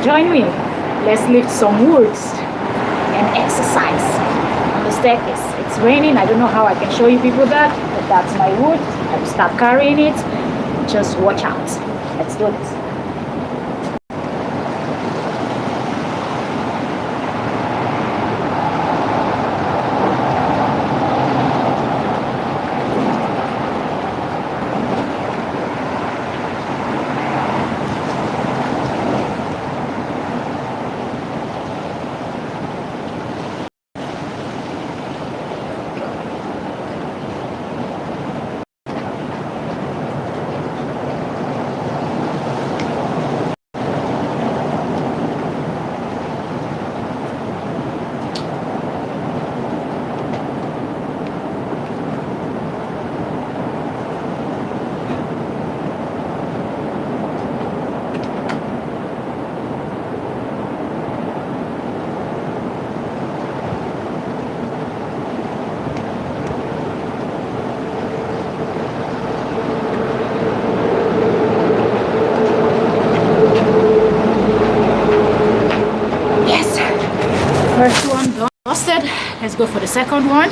join me. Let's lift some woods and exercise on the staircase. It's raining. I don't know how I can show you people that, but that's my wood. I will start carrying it. Just watch out. Let's do this. First one busted. Let's go for the second one.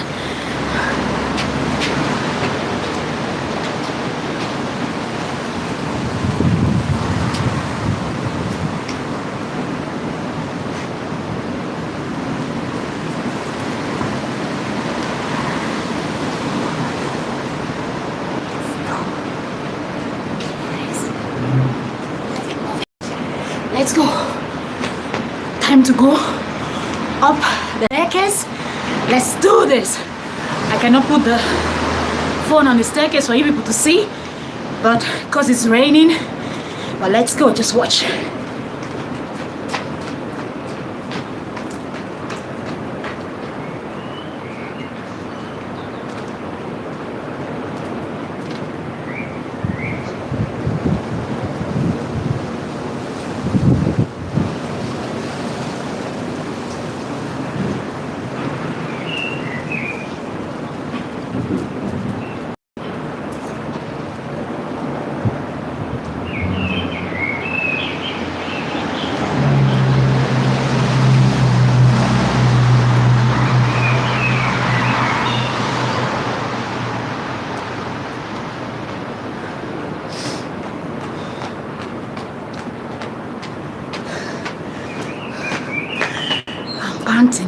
Let's go. Time to go up the staircase. Let's do this. I cannot put the phone on the staircase for you people to see, but because it's raining. But let's go, just watch.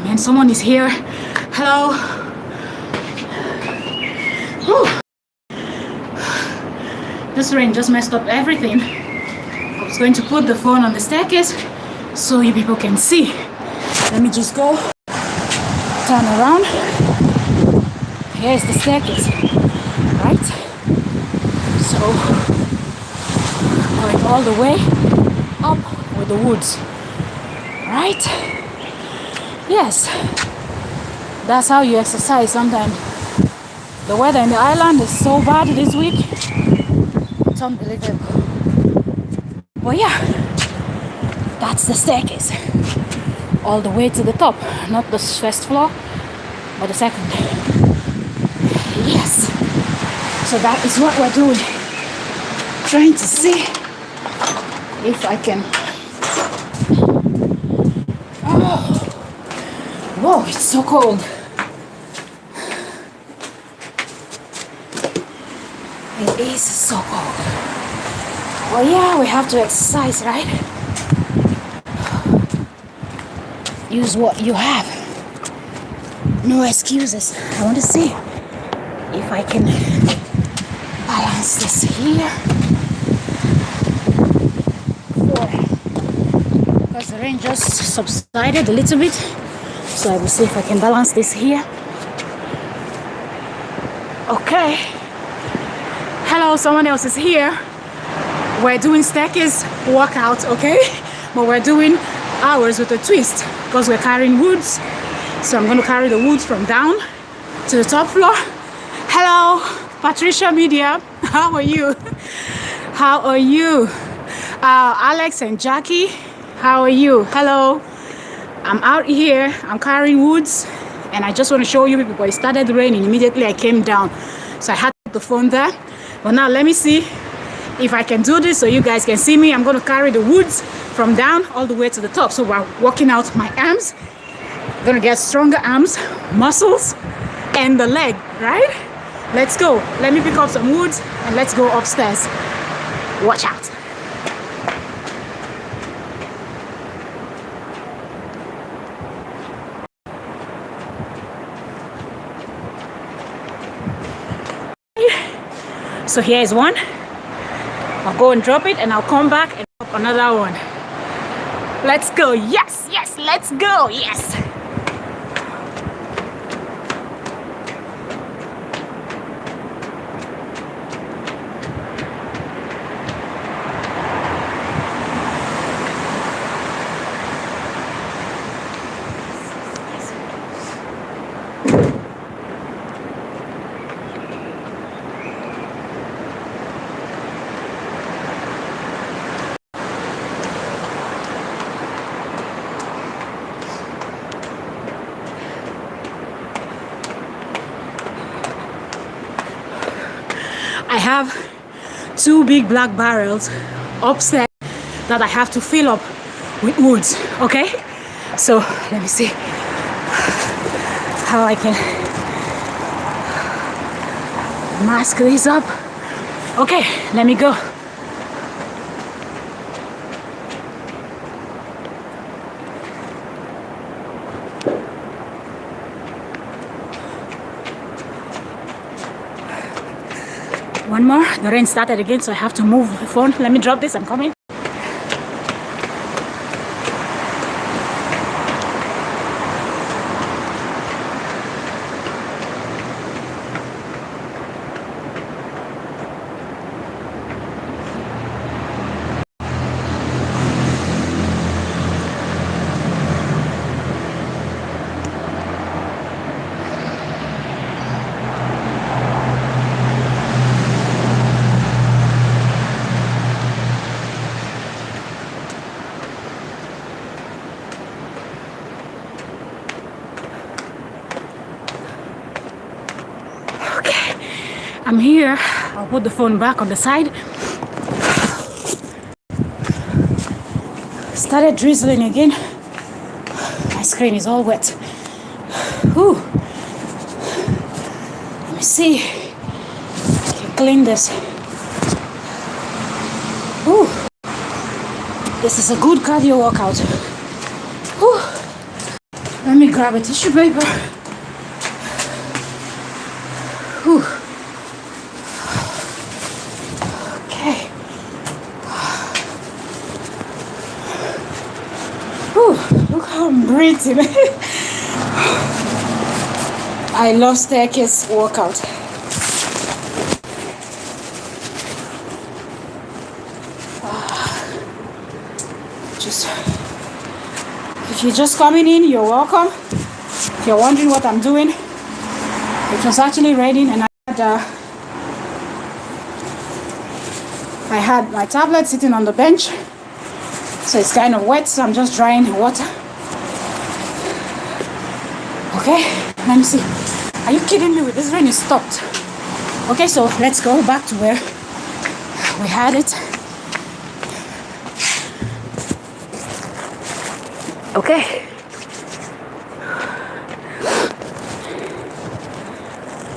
Man, someone is here. Hello. Whew. This rain just messed up everything. I was going to put the phone on the staircase so you people can see. Let me just go turn around. Here's the staircase, right? So going all the way up with the woods, right? Yes, that's how you exercise sometimes. The weather in the island is so bad this week. It's unbelievable. But yeah, that's the staircase. All the way to the top. Not the first floor, but the second. Yes. So that is what we're doing. Trying to see if I can. Oh. Whoa, it's so cold. It is so cold. Well, yeah, we have to exercise, right? Use what you have. No excuses. I want to see if I can balance this here. Because the rain just subsided a little bit. So I will see if I can balance this here. Okay. Hello, someone else is here. We're doing staircase workout, okay? But we're doing ours with a twist because we're carrying woods. So I'm going to carry the woods from down to the top floor. Hello, Patricia Media. How are you? How are you? Alex and Jackie, how are you? Hello. I'm out here, I'm carrying woods, and I just want to show you people, it started raining. Immediately I came down, so I had the phone there. But now let me see if I can do this so you guys can see me, I'm going to carry the woods from down all the way to the top. So while working out my arms, I'm going to get stronger arms, muscles, and the leg, right? Let's go. Let me pick up some woods and let's go upstairs. Watch out. So here is one. I'll go and drop it and I'll come back and drop another one. Let's go. Yes, yes, let's go. Yes. I have 2 big black barrels upstairs that I have to fill up with woods, okay? So let me see how I can mask these up. Okay, let me go. One more. The rain started again, so I have to move the phone. Let me drop this. I'm coming. I'm here. I'll put the phone back on the side. Started drizzling again. My screen is all wet. Whew. Let me see. I can clean this. Whew. This is a good cardio workout. Whew. Let me grab a tissue paper. Whew. Look how I'm breathing. I love staircase workout. If you're just coming in, you're welcome. If you're wondering what I'm doing, it was actually raining and I had my tablet sitting on the bench. So it's kind of wet, so I'm just drying the water. Okay, let me see. Are you kidding me? With this rain, it stopped. Okay, so let's go back to where we had it. Okay.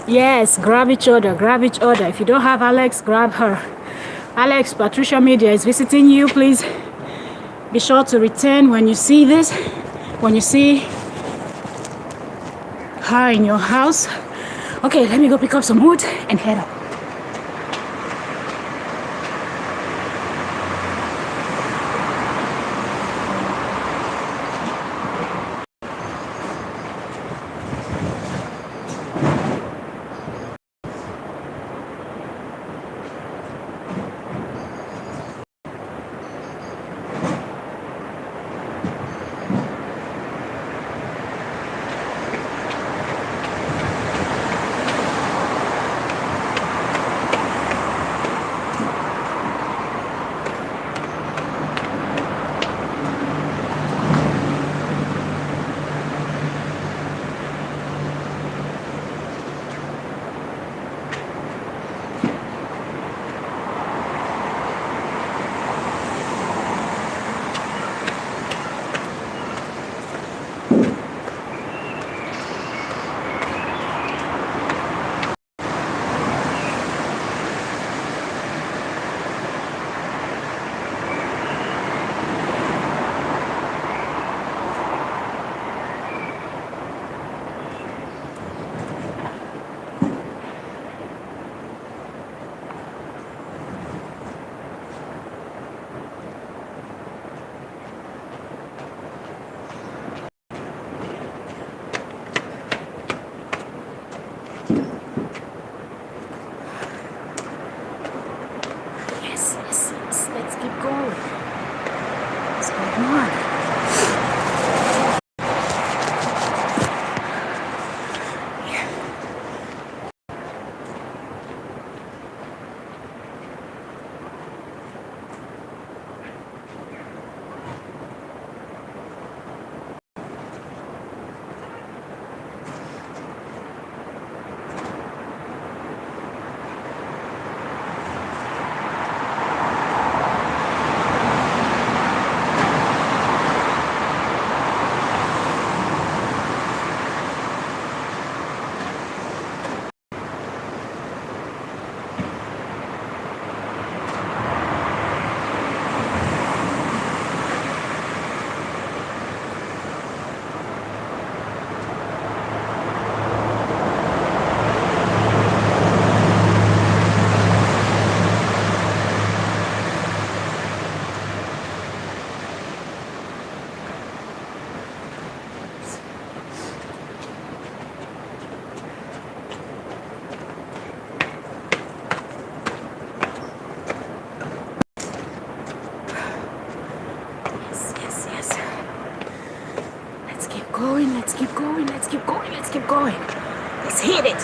Yes, grab each other, grab each other. If you don't have Alex, grab her. Alex, Patricia Media is visiting you, please. Be sure to return when you see this, when you see her in your house. Okay, let me go pick up some wood and head up. What's going on? Going, let's keep going, let's keep going, let's keep going. Let's hit it.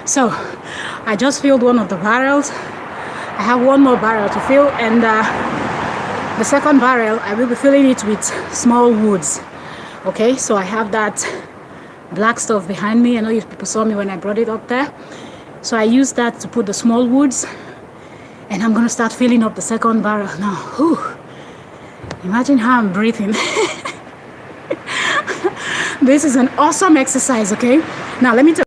So I just filled one of the barrels. I have one more barrel to fill, and the second barrel I will be filling it with small woods. Okay, so I have that black stuff behind me. I know you people saw me when I brought it up there. So I use that to put the small woods, and I'm gonna start filling up the second barrel now. Whew. Imagine how I'm breathing. This is an awesome exercise. Okay, now let me tell you.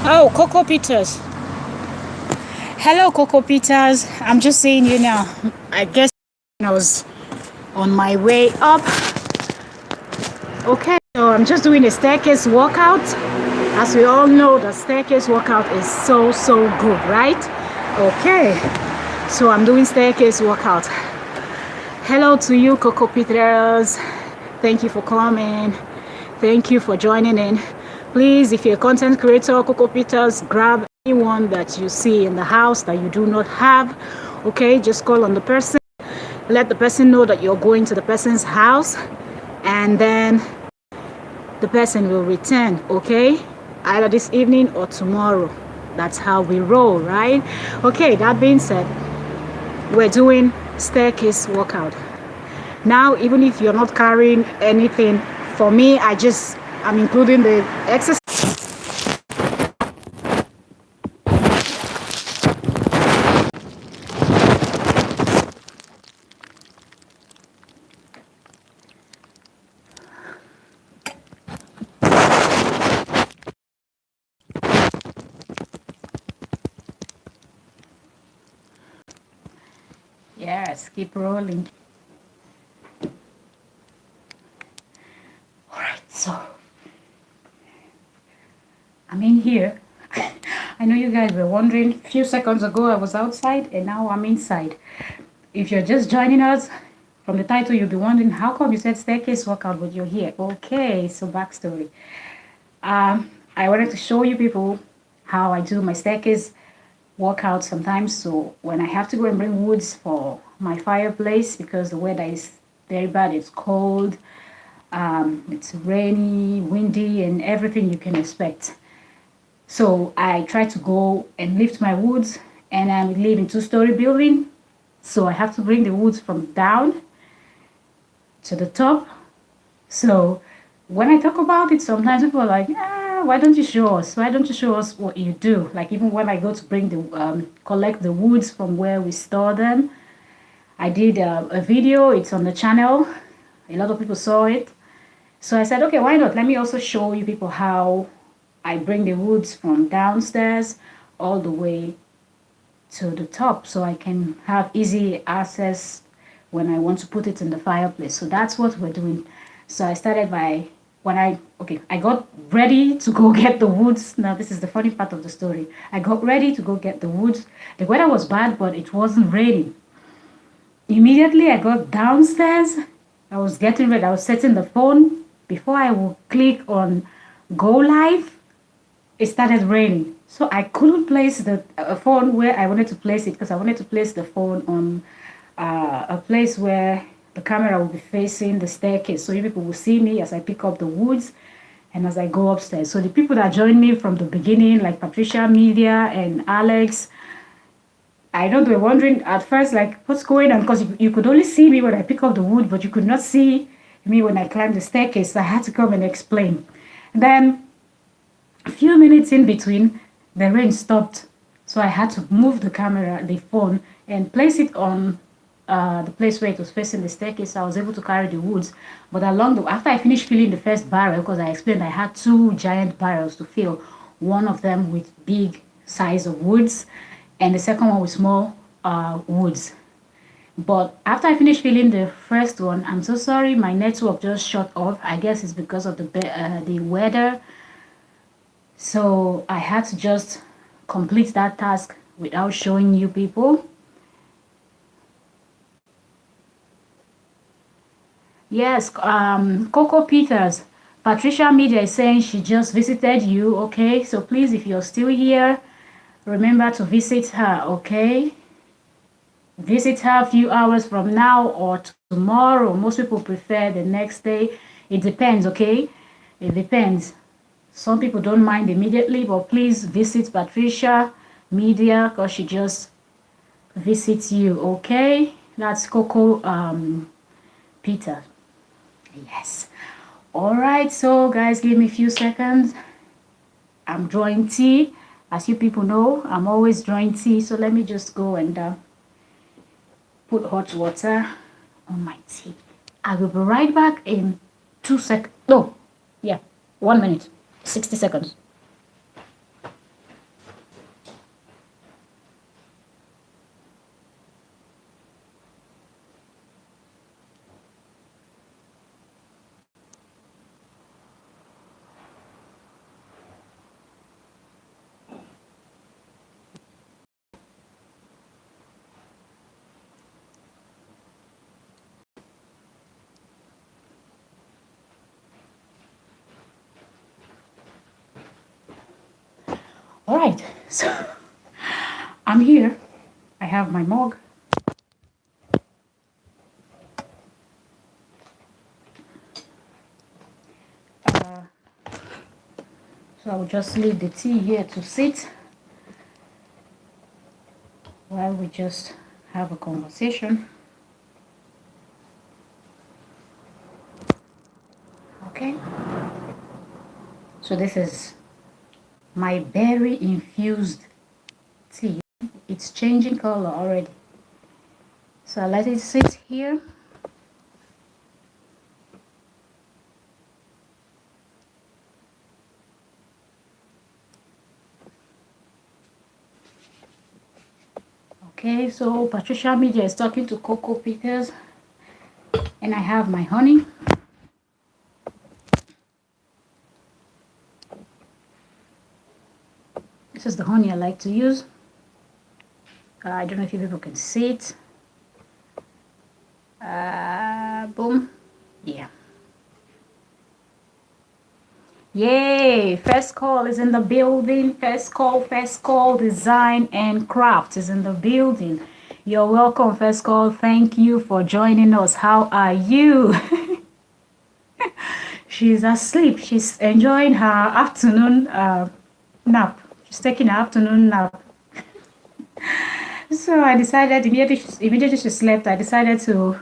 Oh, Coco Peters. Hello, Coco Peters. I'm just seeing you now. I guess I was on my way up. Okay, so I'm just doing a staircase workout. As we all know, the staircase workout is so good, right? Okay, so I'm doing staircase workout. Hello to you, Coco Peters. Thank you for coming. Thank you for joining in. Please, if you're a content creator, Coco Peters, grab anyone that you see in the house that you do not have. Okay, just call on the person. Let the person know that you're going to the person's house, and then the person will return. Okay, either this evening or tomorrow. That's how we roll, right? Okay, that being said, we're doing staircase workout. Now, even if you're not carrying anything, for me, I'm including the exercise. Yes, keep rolling. All right, so I'm in here. I know you guys were wondering, a few seconds ago I was outside and now I'm inside. If you're just joining us, from the title you'll be wondering, how come you said staircase workout but you're here? Okay, so backstory. I wanted to show you people how I do my staircase workout sometimes. So when I have to go and bring woods for my fireplace because the weather is very bad, it's cold, it's rainy, windy, and everything you can expect. So I try to go and lift my woods, and I live in two-story building, so I have to bring the woods from down to the top. So when I talk about it, sometimes people are like, why don't you show us? Why don't you show us what you do? Like even when I go to bring the collect the woods from where we store them, I did a video. It's on the channel. A lot of people saw it. So I said, okay, why not? Let me also show you people how I bring the woods from downstairs all the way to the top so I can have easy access when I want to put it in the fireplace. So that's what we're doing. So I started by I got ready to go get the woods. Now this is the funny part of the story. I got ready to go get the woods. The weather was bad, but it wasn't raining. Immediately I got downstairs. I was getting ready. I was setting the phone. Before I would click on go live, it started raining. So I couldn't place the phone where I wanted to place it because I wanted to place the phone on a place where the camera will be facing the staircase. So you people will see me as I pick up the woods and as I go upstairs. So the people that joined me from the beginning, like Patricia Media and Alex, I know they were wondering at first, like, what's going on? Because you could only see me when I pick up the wood, but you could not see me when I climbed the staircase. So I had to come and explain. Then a few minutes in between, the rain stopped. So I had to move the camera, the phone, and place it on the place where it was facing the staircase. So I was able to carry the woods. But after I finished filling the first barrel, because I explained I had two giant barrels to fill, one of them with big size of woods, and the second one with small woods. But after I finished filling the first one, I'm so sorry, my network just shut off. I guess it's because of the weather. So I had to just complete that task without showing you people. Yes, Coco Peters, Patricia Media is saying she just visited you. Okay, so please, if you're still here, remember to visit her. Okay, visit her a few hours from now or tomorrow. Most people prefer the next day. It depends. Okay, it depends. Some people don't mind immediately, but please visit Patricia Media because she just visits you. Okay, that's Coco Peter. Yes. All right, so guys, give me a few seconds. I'm drawing tea. As you people know, I'm always drawing tea. So let me just go and put hot water on my tea. I will be right back in 2 seconds. No, yeah, 1 minute, 60 seconds. All right, so I'm here. I have my mug. So I will just leave the tea here to sit while we just have a conversation. Okay. So this is my berry infused tea. It's changing color already. So I let it sit here. Okay, so Patricia Media is talking to Coco Peters, and I have my honey. This is the honey I like to use. I don't know if you people can see it. Boom. Yeah. Yay! First Call is in the building. First Call Design and Craft is in the building. You're welcome, First Call. Thank you for joining us. How are you? She's asleep. She's enjoying her afternoon nap. She's taking her afternoon nap. So I decided immediately she slept, I decided to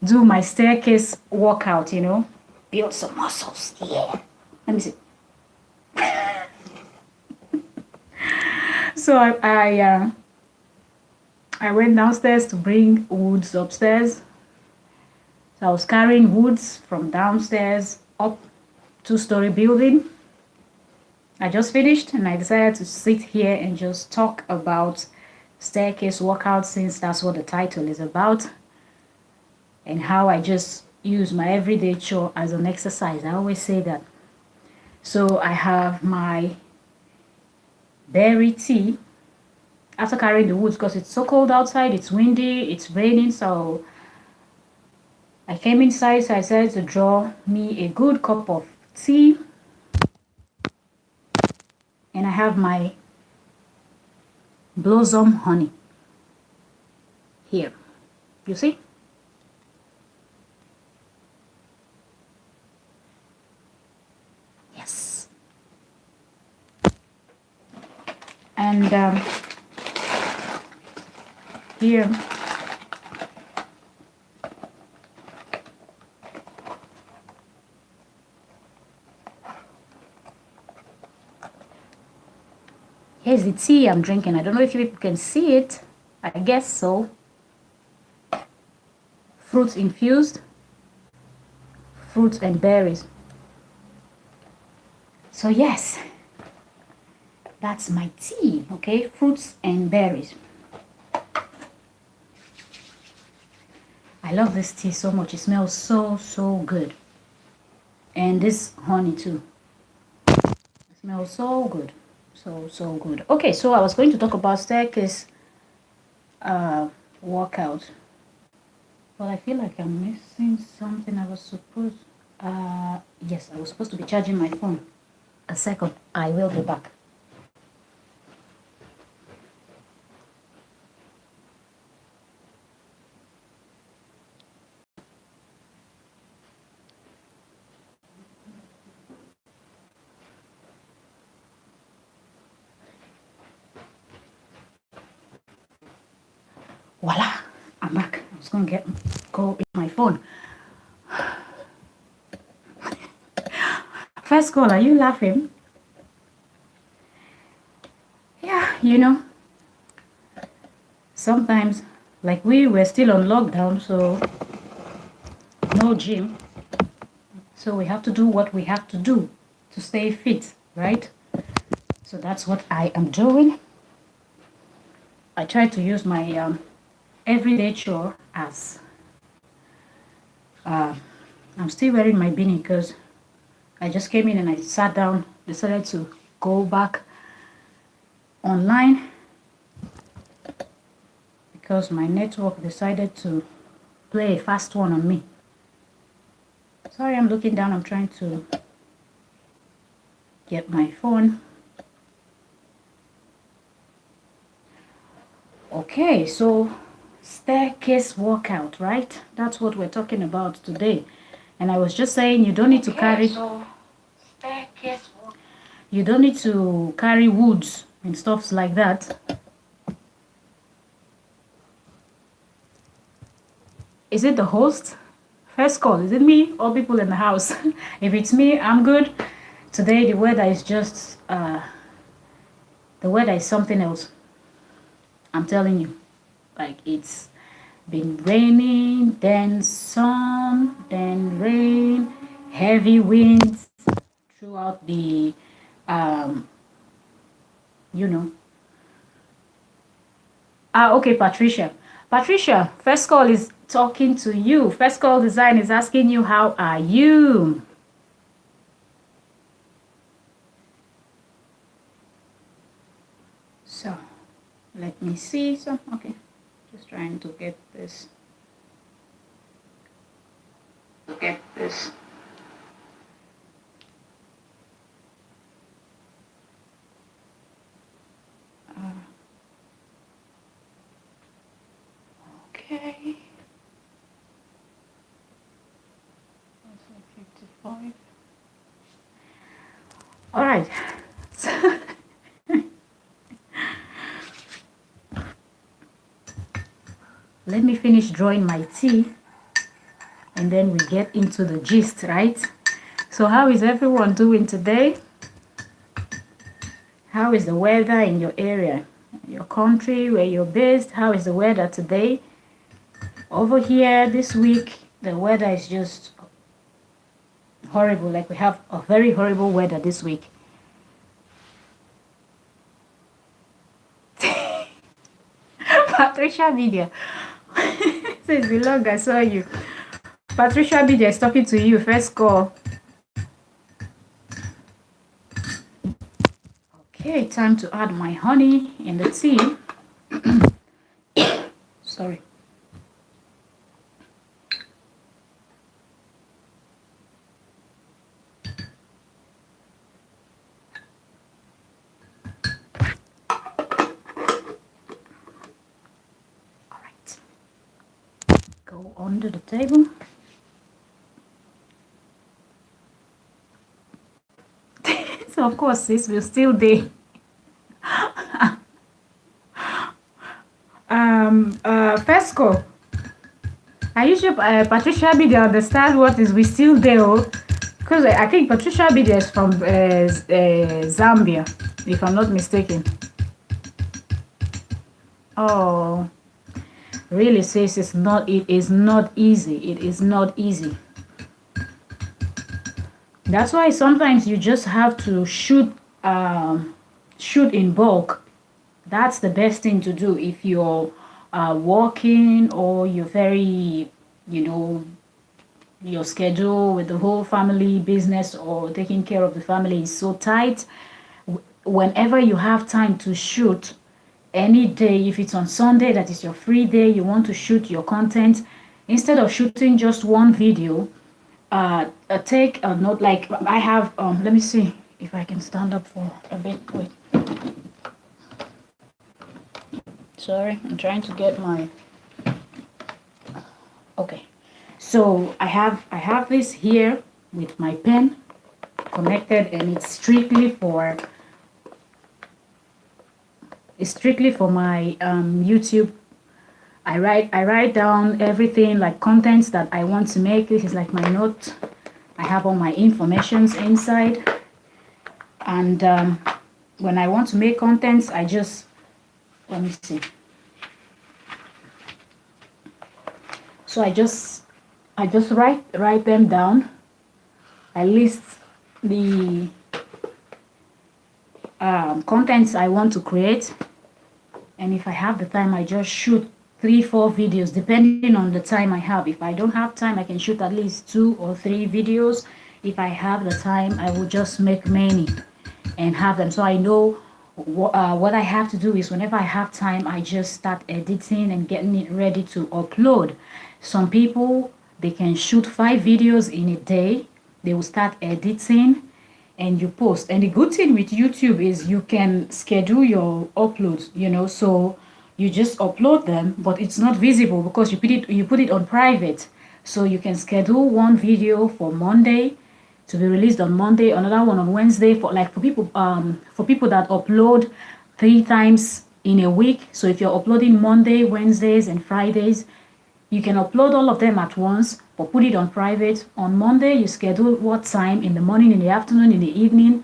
do my staircase workout, you know, build some muscles. Yeah. Let me see. So I went downstairs to bring woods upstairs. So I was carrying woods from downstairs up 2-story building. I just finished and I decided to sit here and just talk about staircase workout, since that's what the title is about, and how I just use my everyday chore as an exercise. I always say that. So I have my berry tea after carrying the woods because it's so cold outside, it's windy, it's raining. So I came inside, so I decided to draw me a good cup of tea, and I have my blossom honey here. You see? Yes. And here here's the tea I'm drinking. I don't know if you people can see it. I guess so. Fruits infused, fruits and berries. So yes, that's my tea, okay? Fruits and berries. I love this tea so much. It smells so good. And this honey too. It smells so good. So good. Okay, so I was going to talk about staircase workout. But I feel like I'm missing something. I was supposed yes, I was supposed to be charging my phone. A second, I will be back. Voila, I'm back. I was gonna go in my phone. First Call, are you laughing? Yeah, you know, sometimes, like we were still on lockdown, so no gym. So we have to do what we have to do to stay fit, right? So that's what I am doing. I try to use my everyday chore as I'm still wearing my beanie because I just came in and I sat down, decided to go back online because my network decided to play a fast one on me. Sorry, I'm looking down. I'm trying to get my phone. Okay, so staircase workout, right? That's what we're talking about today. And I was just saying you don't need to carry you don't need to carry woods and stuff like that. Is it the host? First call, is it me or people in the house? If it's me, I'm good. Today the weather is just the weather is something else. I'm telling you. Like it's been raining, then sun, then rain, heavy winds throughout the um you know. Okay, Patricia. Patricia, first call is talking to you. First call design is asking you how are you? So let me see. So okay. Just trying to get this. Okay. 55. All right. So let me finish drawing my tea and then we get into the gist, right? So how is everyone doing today? How is the weather in your area, your country, where you're based? How is the weather today? Over here this week, the weather is just horrible. Like we have a very horrible weather this week. Patricia Media says, Belong, I saw you. Patricia Media is talking to you. First call. Okay, time to add my honey in the tea. Sorry. All right. Go under the table. So of course this will still be first call. Are you sure Patricia Media understand what is we still there? Because I think Patricia Media is from Zambia, if I'm not mistaken. Oh, really says it's not. It is not easy. It is not easy. That's why sometimes you just have to shoot in bulk. That's the best thing to do if you're working or you're very, your schedule with the whole family business or taking care of the family is so tight. Whenever you have time to shoot, any day, if it's on Sunday, that is your free day, you want to shoot your content, instead of shooting just one video, take a note. Like I have, let me see if I can stand up for a bit. Wait. Sorry, I'm trying to get my, okay. So I have this here with my pen connected, and it's strictly for my YouTube. I write down everything, like contents that I want to make. This is like my note. I have all my informations inside, and when I want to make contents, I just, let me see. So I just write them down. I list the contents I want to create, and if I have the time, I just shoot 3-4 videos depending on the time I have. If I don't have time, I can shoot at least 2 or 3 videos. If I have the time, I will just make many and have them, so I know what I have to do is whenever I have time, I just start editing and getting it ready to upload. Some people, they can shoot 5 videos in a day. They will start editing and you post. And the good thing with YouTube is you can schedule your uploads, so you just upload them, but it's not visible because you put it on private. So you can schedule one video for Monday to be released on Monday, another one on Wednesday, for people that upload 3 times in a week. So if you're uploading Monday, Wednesdays, and Fridays, you can upload all of them at once, but put it on private. On Monday, you schedule what time, in the morning, in the afternoon, in the evening,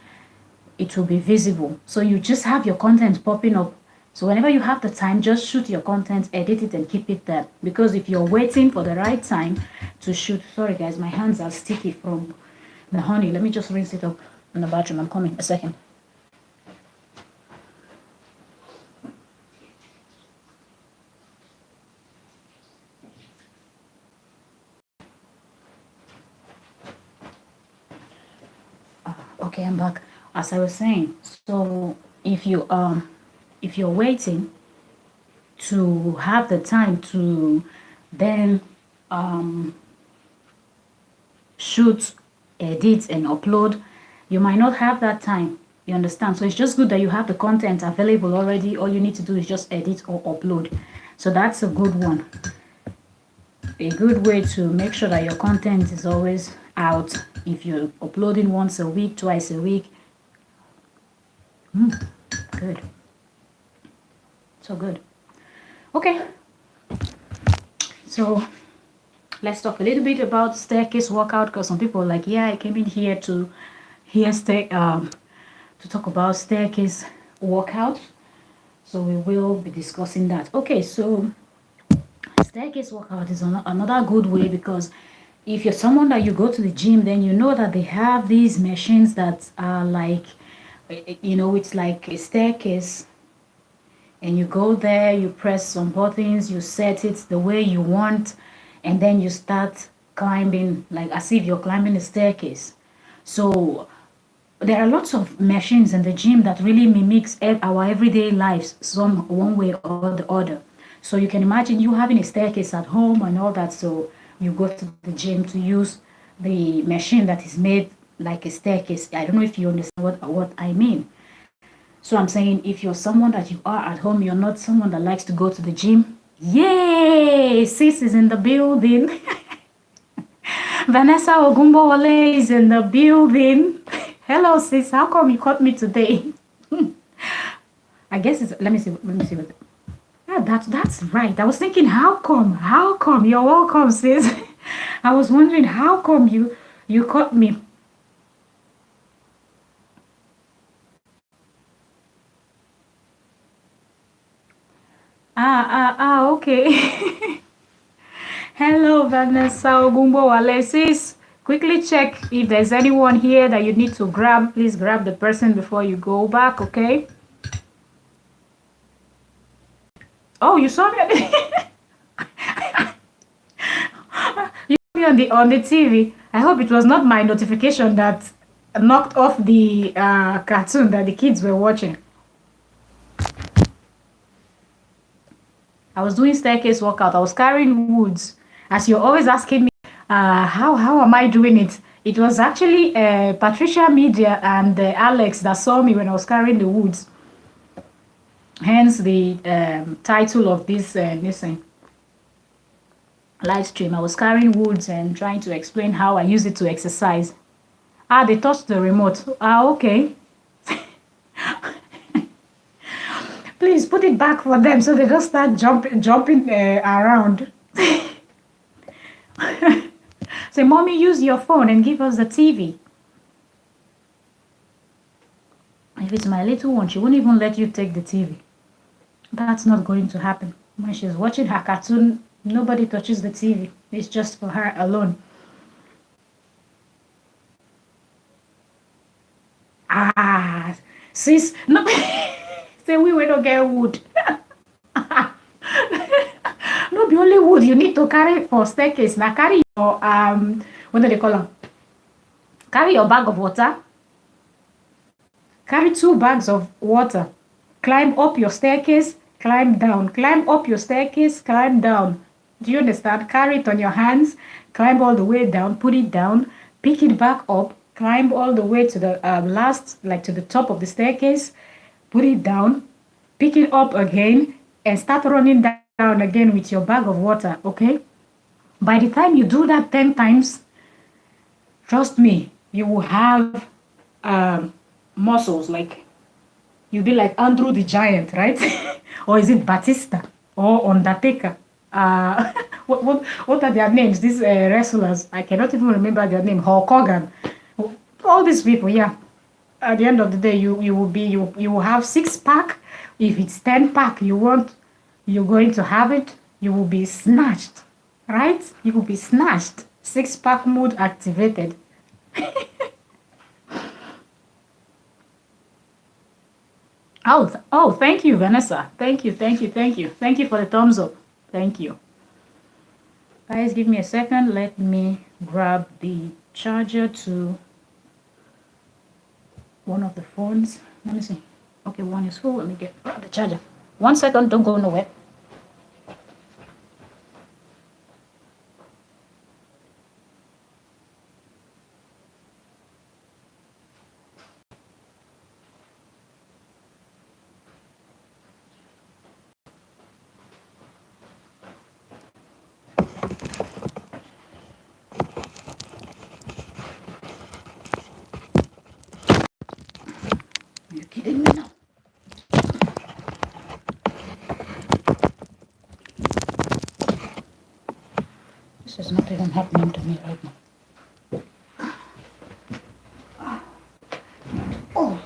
it will be visible. So you just have your content popping up. So whenever you have the time, just shoot your content, edit it, and keep it there. Because if you're waiting for the right time to shoot, sorry guys, my hands are sticky from the honey. Let me just rinse it up in the bathroom. I'm coming, a second. Okay, I'm back. As I was saying, so if you're waiting to have the time to then shoot, edit, and upload, you might not have that time. You understand? So it's just good that you have the content available already. All you need to do is just edit or upload. So that's a good one. A good way to make sure that your content is always out. If you're uploading once a week, twice a week, good. So good. Okay. So let's talk a little bit about staircase workout, because some people are like, yeah, I came in here to talk about staircase workout. So we will be discussing that. Okay, so staircase workout is another good way, because if you're someone that you go to the gym, then you know that they have these machines that are like, it's like a staircase, and you go there, you press some buttons, you set it the way you want, and then you start climbing, like as if you're climbing a staircase. So there are lots of machines in the gym that really mimics our everyday lives, some one way or the other. So you can imagine you having a staircase at home and all that. So you go to the gym to use the machine that is made like a staircase. I don't know if you understand what I mean. So I'm saying, if you're someone that you are at home, you're not someone that likes to go to the gym. Yay! Sis is in the building. Vanessa Ogumbowale is in the building. Hello, sis. How come you caught me today? I guess it's. Let me see. Yeah, that's right. I was thinking, how come? How come? You're welcome, sis. I was wondering, how come you caught me? Okay. Hello, Vanessa Ogumbowale, sis. Quickly check if there's anyone here that you need to grab. Please grab the person before you go back, okay? Oh, you saw me you saw me on the TV. I hope it was not my notification that knocked off the cartoon that the kids were watching. I was doing staircase workout. I was carrying woods. As you're always asking me, how am I doing it? It was actually Patricia Media and Alex that saw me when I was carrying the woods. Hence the title of this live stream. I was carrying woods and trying to explain how I use it to exercise. They touched the remote. Okay. Please put it back for them so they don't start jumping around. Say, mommy, use your phone and give us the TV. If it's my little one, she won't even let you take the TV. That's not going to happen. When she's watching her cartoon, nobody touches the TV. It's just for her alone. Sis, no. Say we will not get wood. No, be only wood you need to carry for staircase. Now carry your what do they call them? Carry your bag of water. Carry 2 bags of water. Climb up your staircase, climb down. Climb up your staircase, climb down. Do you understand? Carry it on your hands, climb all the way down, put it down, pick it back up, climb all the way to the to the top of the staircase, put it down, pick it up again, and start running down again with your bag of water, okay? By the time you do that 10 times, trust me, you will have muscles like you'll be like Andrew the Giant, right? Or is it Batista or Undertaker? Uh, what are their names? These wrestlers, I cannot even remember their name. Hulk Hogan, all these people. Yeah. At the end of the day, you will have 6 pack. If it's 10 pack, you're going to have it. You will be snatched, right? You will be snatched. 6 pack mood activated. Oh, thank you, Vanessa. Thank you, thank you, thank you. Thank you for the thumbs up. Thank you. Guys, give me a second. Let me grab the charger to one of the phones. Let me see. Okay, one is full. Let me grab the charger. 1 second, don't go nowhere. You're kidding me now. This is not even happening to me right now. Oh.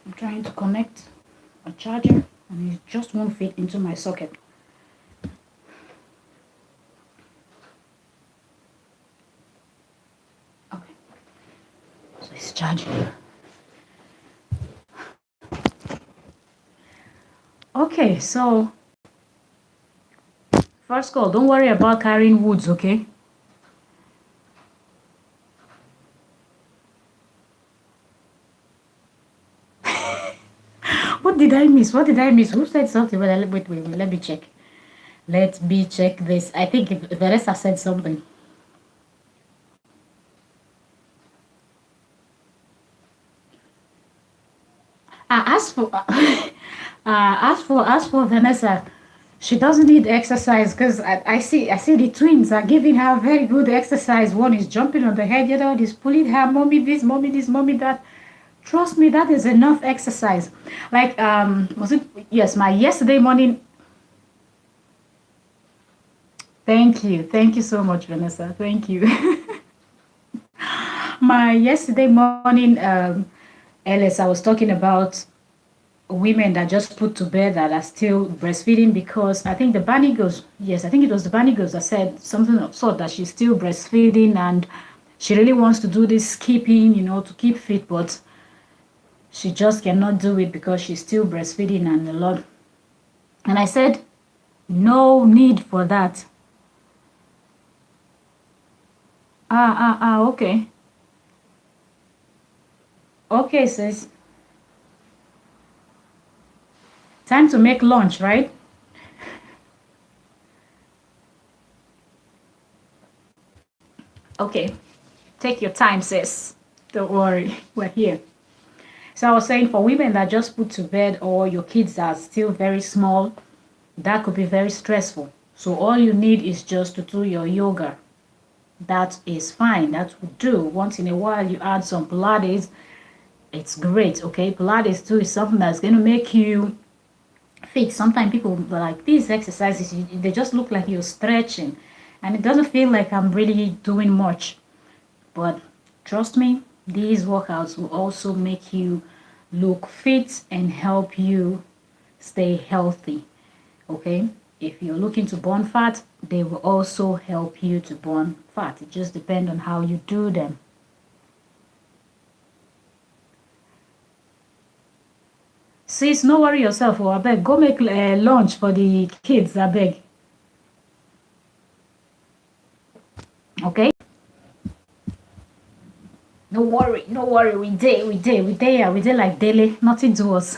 I'm trying to connect a charger and it just won't fit into my socket. Okay. So it's charging. Okay, so first call, don't worry about carrying woods, okay? What did I miss? What did I miss? Who said something? Wait, let me check. Let me check this. I think Vanessa said something. As for as for Vanessa, she doesn't need exercise because I see the twins are giving her very good exercise. One is jumping on the head, the other one is pulling her, mommy this, mommy that. Trust me, that is enough exercise. Like was it, yes, my yesterday morning. Thank you so much, Vanessa. Thank you. My yesterday morning Alice, I was talking about women that just put to bed that are still breastfeeding, because I think the Bunny Girls, yes, I think it was the Bunny Girls that said something of sort that she's still breastfeeding and she really wants to do this skipping, to keep fit, but she just cannot do it because she's still breastfeeding and a lot. And I said, no need for that. Okay. Okay, sis. Time to make lunch, right? Okay. Take your time, sis. Don't worry. We're here. So I was saying, for women that just put to bed or your kids are still very small, that could be very stressful. So all you need is just to do your yoga. That is fine. That would do. Once in a while, you add some Pilates. It's great, okay? Pilates too is something that's going to make you fit. Sometimes people are like, these exercises, they just look like you're stretching. And it doesn't feel like I'm really doing much. But trust me, these workouts will also make you look fit and help you stay healthy, okay? If you're looking to burn fat, they will also help you to burn fat. It just depends on how you do them. Sis, no worry yourself, I beg. Go make lunch for the kids, I beg. Okay? No worry, no worry. We dey like daily. Nothing to us.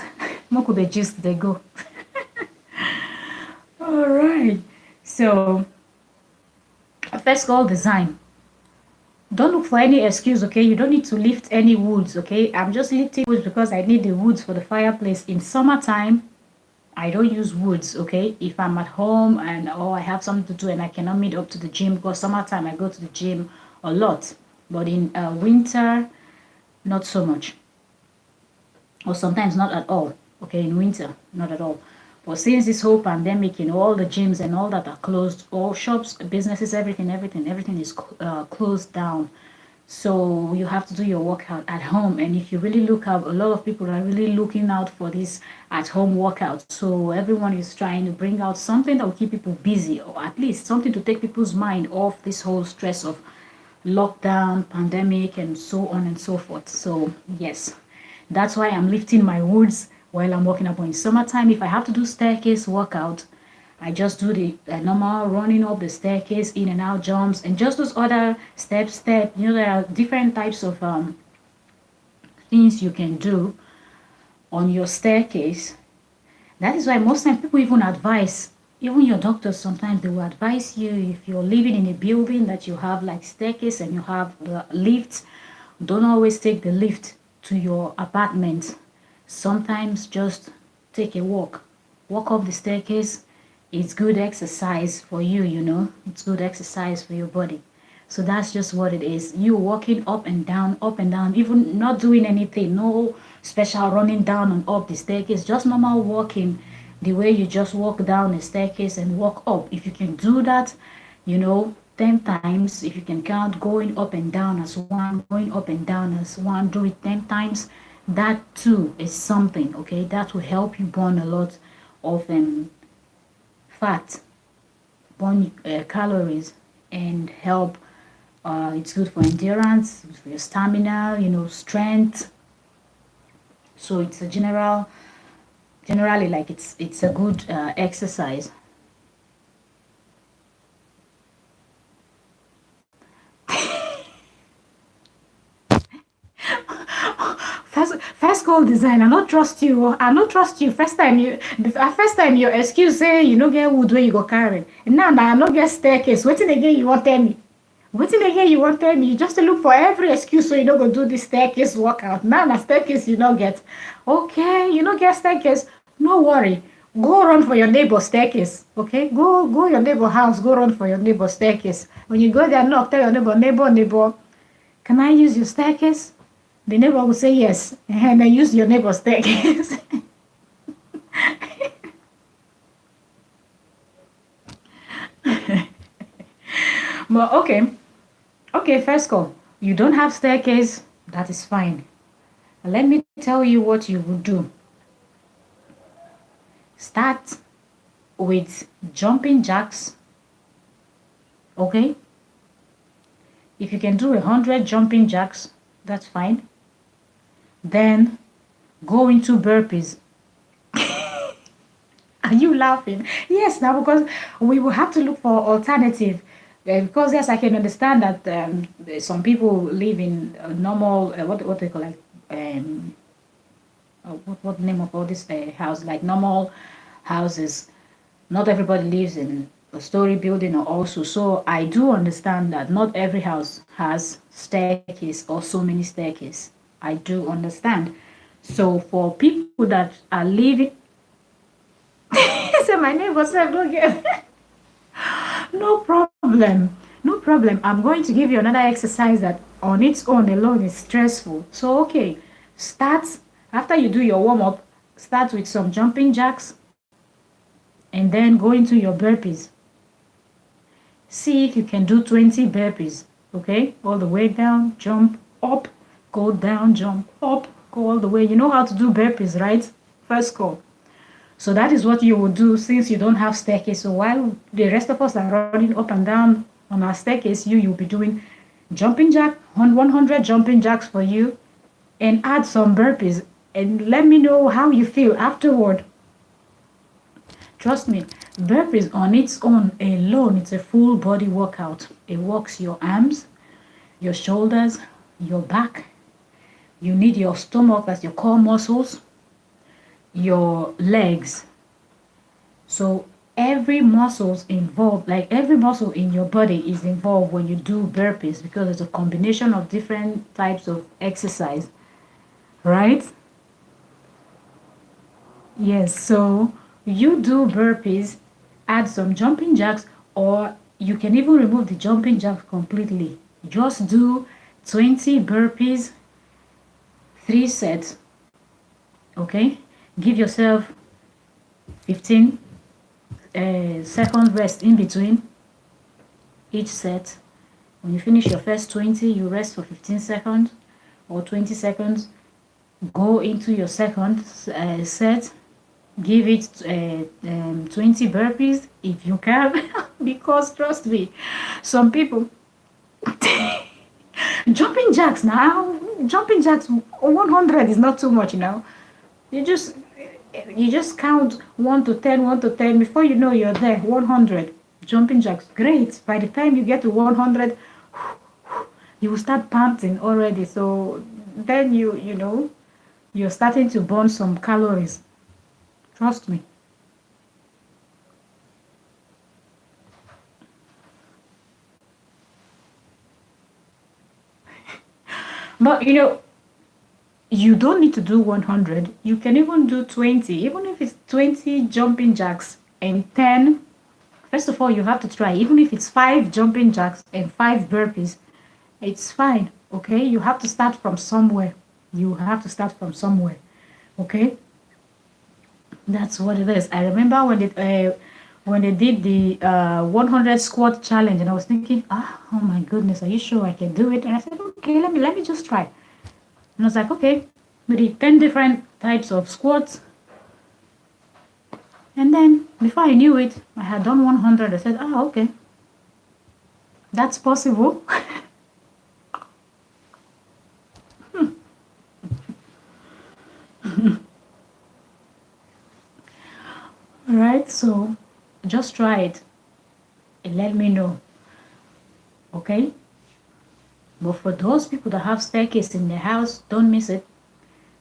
More could they just they go. All right. So, first call design. Don't look for any excuse, okay? You don't need to lift any woods, okay? I'm just lifting woods because I need the woods for the fireplace. In summertime, I don't use woods, okay? If I'm at home and I have something to do and I cannot meet up to the gym, because summertime I go to the gym a lot, but in winter, not so much, or sometimes not at all, okay? In winter, not at all. But since this whole pandemic, all the gyms and all that are closed, all shops, businesses, everything is closed down. So you have to do your workout at home. And if you really look up, a lot of people are really looking out for this at home workout. So everyone is trying to bring out something that will keep people busy, or at least something to take people's mind off this whole stress of lockdown, pandemic, and so on and so forth. So yes, that's why I'm lifting my woods while I'm walking up. In summertime, if I have to do staircase workout, I just do the normal running up the staircase, in and out jumps, and just those other step. There are different types of things you can do on your staircase. That is why most times people even advise, even your doctors sometimes they will advise you, if you're living in a building that you have like staircase and you have the lift, don't always take the lift to your apartment. Sometimes just take a walk up the staircase. It's good exercise for you, it's good exercise for your body. So that's just what it is. You walking up and down, even not doing anything, no special running down and up the staircase, just normal walking, the way you just walk down the staircase and walk up. If you can do that, 10 times, if you can count going up and down as one, going up and down as one, do it 10 times. That too is something, okay? That will help you burn a lot of fat, burn calories, and help. It's good for endurance, for your stamina, strength. So it's a generally like it's a good exercise. First call design. I not trust you. First time your excuse say you no get wood where you go carry. Now I no get staircase. Wetin again you want tell me? You just look for every excuse so you no go do this staircase workout. Now na staircase you no get. Okay, you no get staircase. No worry. Go run for your neighbor staircase. Okay, go your neighbor house. Go run for your neighbor staircase. When you go there, knock, tell your neighbor, can I use your staircase? The neighbor will say yes, and then use your neighbor's staircase. But okay, first call. You don't have staircase, that is fine. Let me tell you what you will do. Start with jumping jacks, okay? If you can do 100 jumping jacks, that's fine. Then go into burpees. Are you laughing? Yes, now because we will have to look for alternative. Because yes, I can understand that some people live in normal what they call like what name of all this house, like normal houses. Not everybody lives in a story building or also. So I do understand that not every house has staircase or so many staircase. I do understand. So for people that are living, so my neighbor said, don't get no problem. No problem. I'm going to give you another exercise that on its own alone is stressful. So okay, start after you do your warm-up, start with some jumping jacks and then go into your burpees. See if you can do 20 burpees. Okay, all the way down, jump up, go down, jump up, go all the way. You know how to do burpees, right? First call. So that is what you will do since you don't have staircase. So while the rest of us are running up and down on our staircase, you'll be doing jumping jack, 100 jumping jacks for you, and add some burpees. And let me know how you feel afterward. Trust me, burpees on its own alone, it's a full body workout. It works your arms, your shoulders, your back. You need your stomach, that's your core muscles, your legs. So every muscles involved, like every muscle in your body is involved when you do burpees, because it's a combination of different types of exercise, right? Yes, so you do burpees, add some jumping jacks, or you can even remove the jumping jacks completely. Just do 20 burpees, 3 sets, okay? Give yourself 15 second rest in between each set. When you finish your first 20, you rest for 15 seconds or 20 seconds. Go into your second set. Give it 20 burpees if you can, because trust me, some people jumping jacks now, jumping jacks 100 is not too much, you know. You just you just count 1 to 10, 1 to 10. Before you know, you're there. 100 jumping jacks. Great. By the time you get to 100, you will start panting already. So then you know, you're starting to burn some calories. Trust me. But you know, you don't need to do 100. You can even do 20. Even if it's 20 jumping jacks and 10. First of all, you have to try. Even if it's 5 jumping jacks and 5 burpees, it's fine. Okay, you have to start from somewhere. You have to start from somewhere. Okay, that's what it is. I remember when they did the 100 squat challenge, and I was thinking, oh my goodness, are you sure I can do it? And I said, okay, let me just try. And I was like, okay, we did 10 different types of squats. And then before I knew it, I had done 100. I said, oh, okay, that's possible. Alright, so just try it and let me know. Okay? But for those people that have staircase in their house, don't miss it.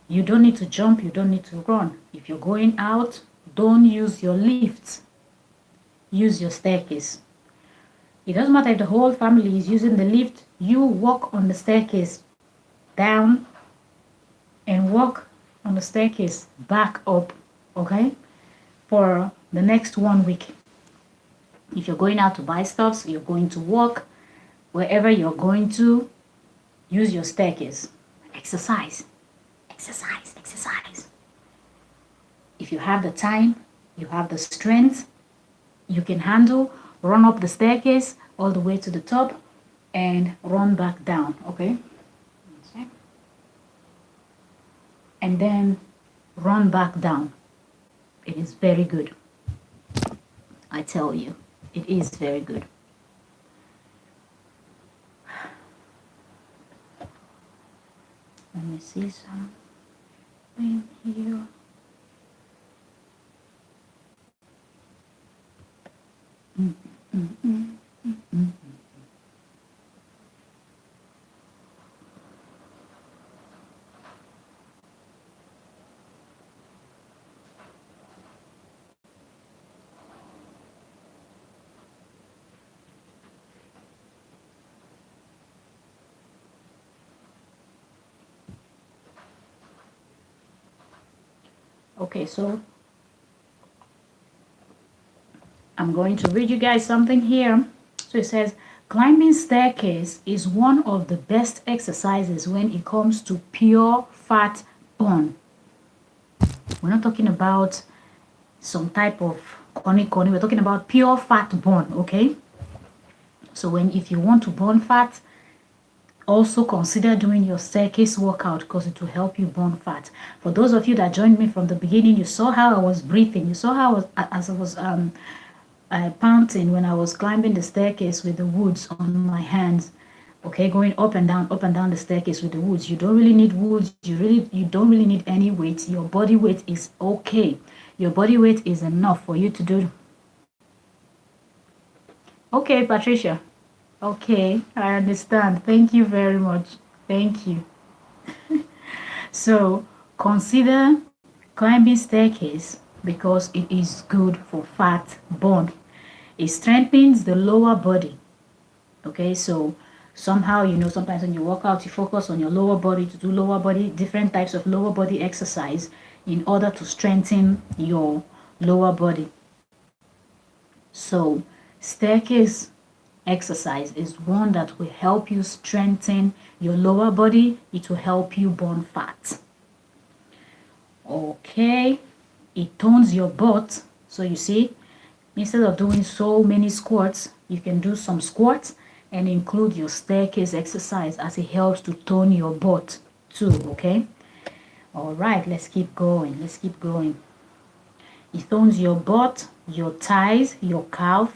You don't need to jump, you don't need to run. If you're going out, don't use your lift. Use your staircase. It doesn't matter if the whole family is using the lift, you walk on the staircase down and walk on the staircase back up, okay? For the next 1 week. If you're going out to buy stuff, you're going to walk, wherever you're going to, use your staircase. Exercise. Exercise, exercise. If you have the time, you have the strength, you can handle, run up the staircase all the way to the top and run back down, okay? And then run back down. It is very good. I tell you, it is very good. Let me see something here. Okay, so I'm going to read you guys something here. So it says, climbing staircase is one of the best exercises when it comes to pure fat burn. We're not talking about some type of corny. We're talking about pure fat burn, okay? So if you want to burn fat, also consider doing your staircase workout, because it will help you burn fat. For those of you that joined me from the beginning, you saw how I was breathing. You saw how as I was panting when I was climbing the staircase with the woods on my hands. Okay, going up and down the staircase with the woods. You don't really need woods. You don't really need any weight. Your body weight is okay. Your body weight is enough for you to do. Okay, Patricia. Okay, I understand. Thank you very much. Thank you. So consider climbing staircase because it is good for fat burn. It strengthens the lower body. Okay, so somehow, you know, sometimes when you work out, you focus on your lower body to do lower body, different types of lower body exercise in order to strengthen your lower body. So staircase exercise is one that will help you strengthen your lower body. It will help you burn fat. Okay, it tones your butt. So you see, instead of doing so many squats, you can do some squats and include your staircase exercise, as it helps to tone your butt too. Okay, all right, let's keep going. Let's keep going. It tones your butt, your thighs, your calf.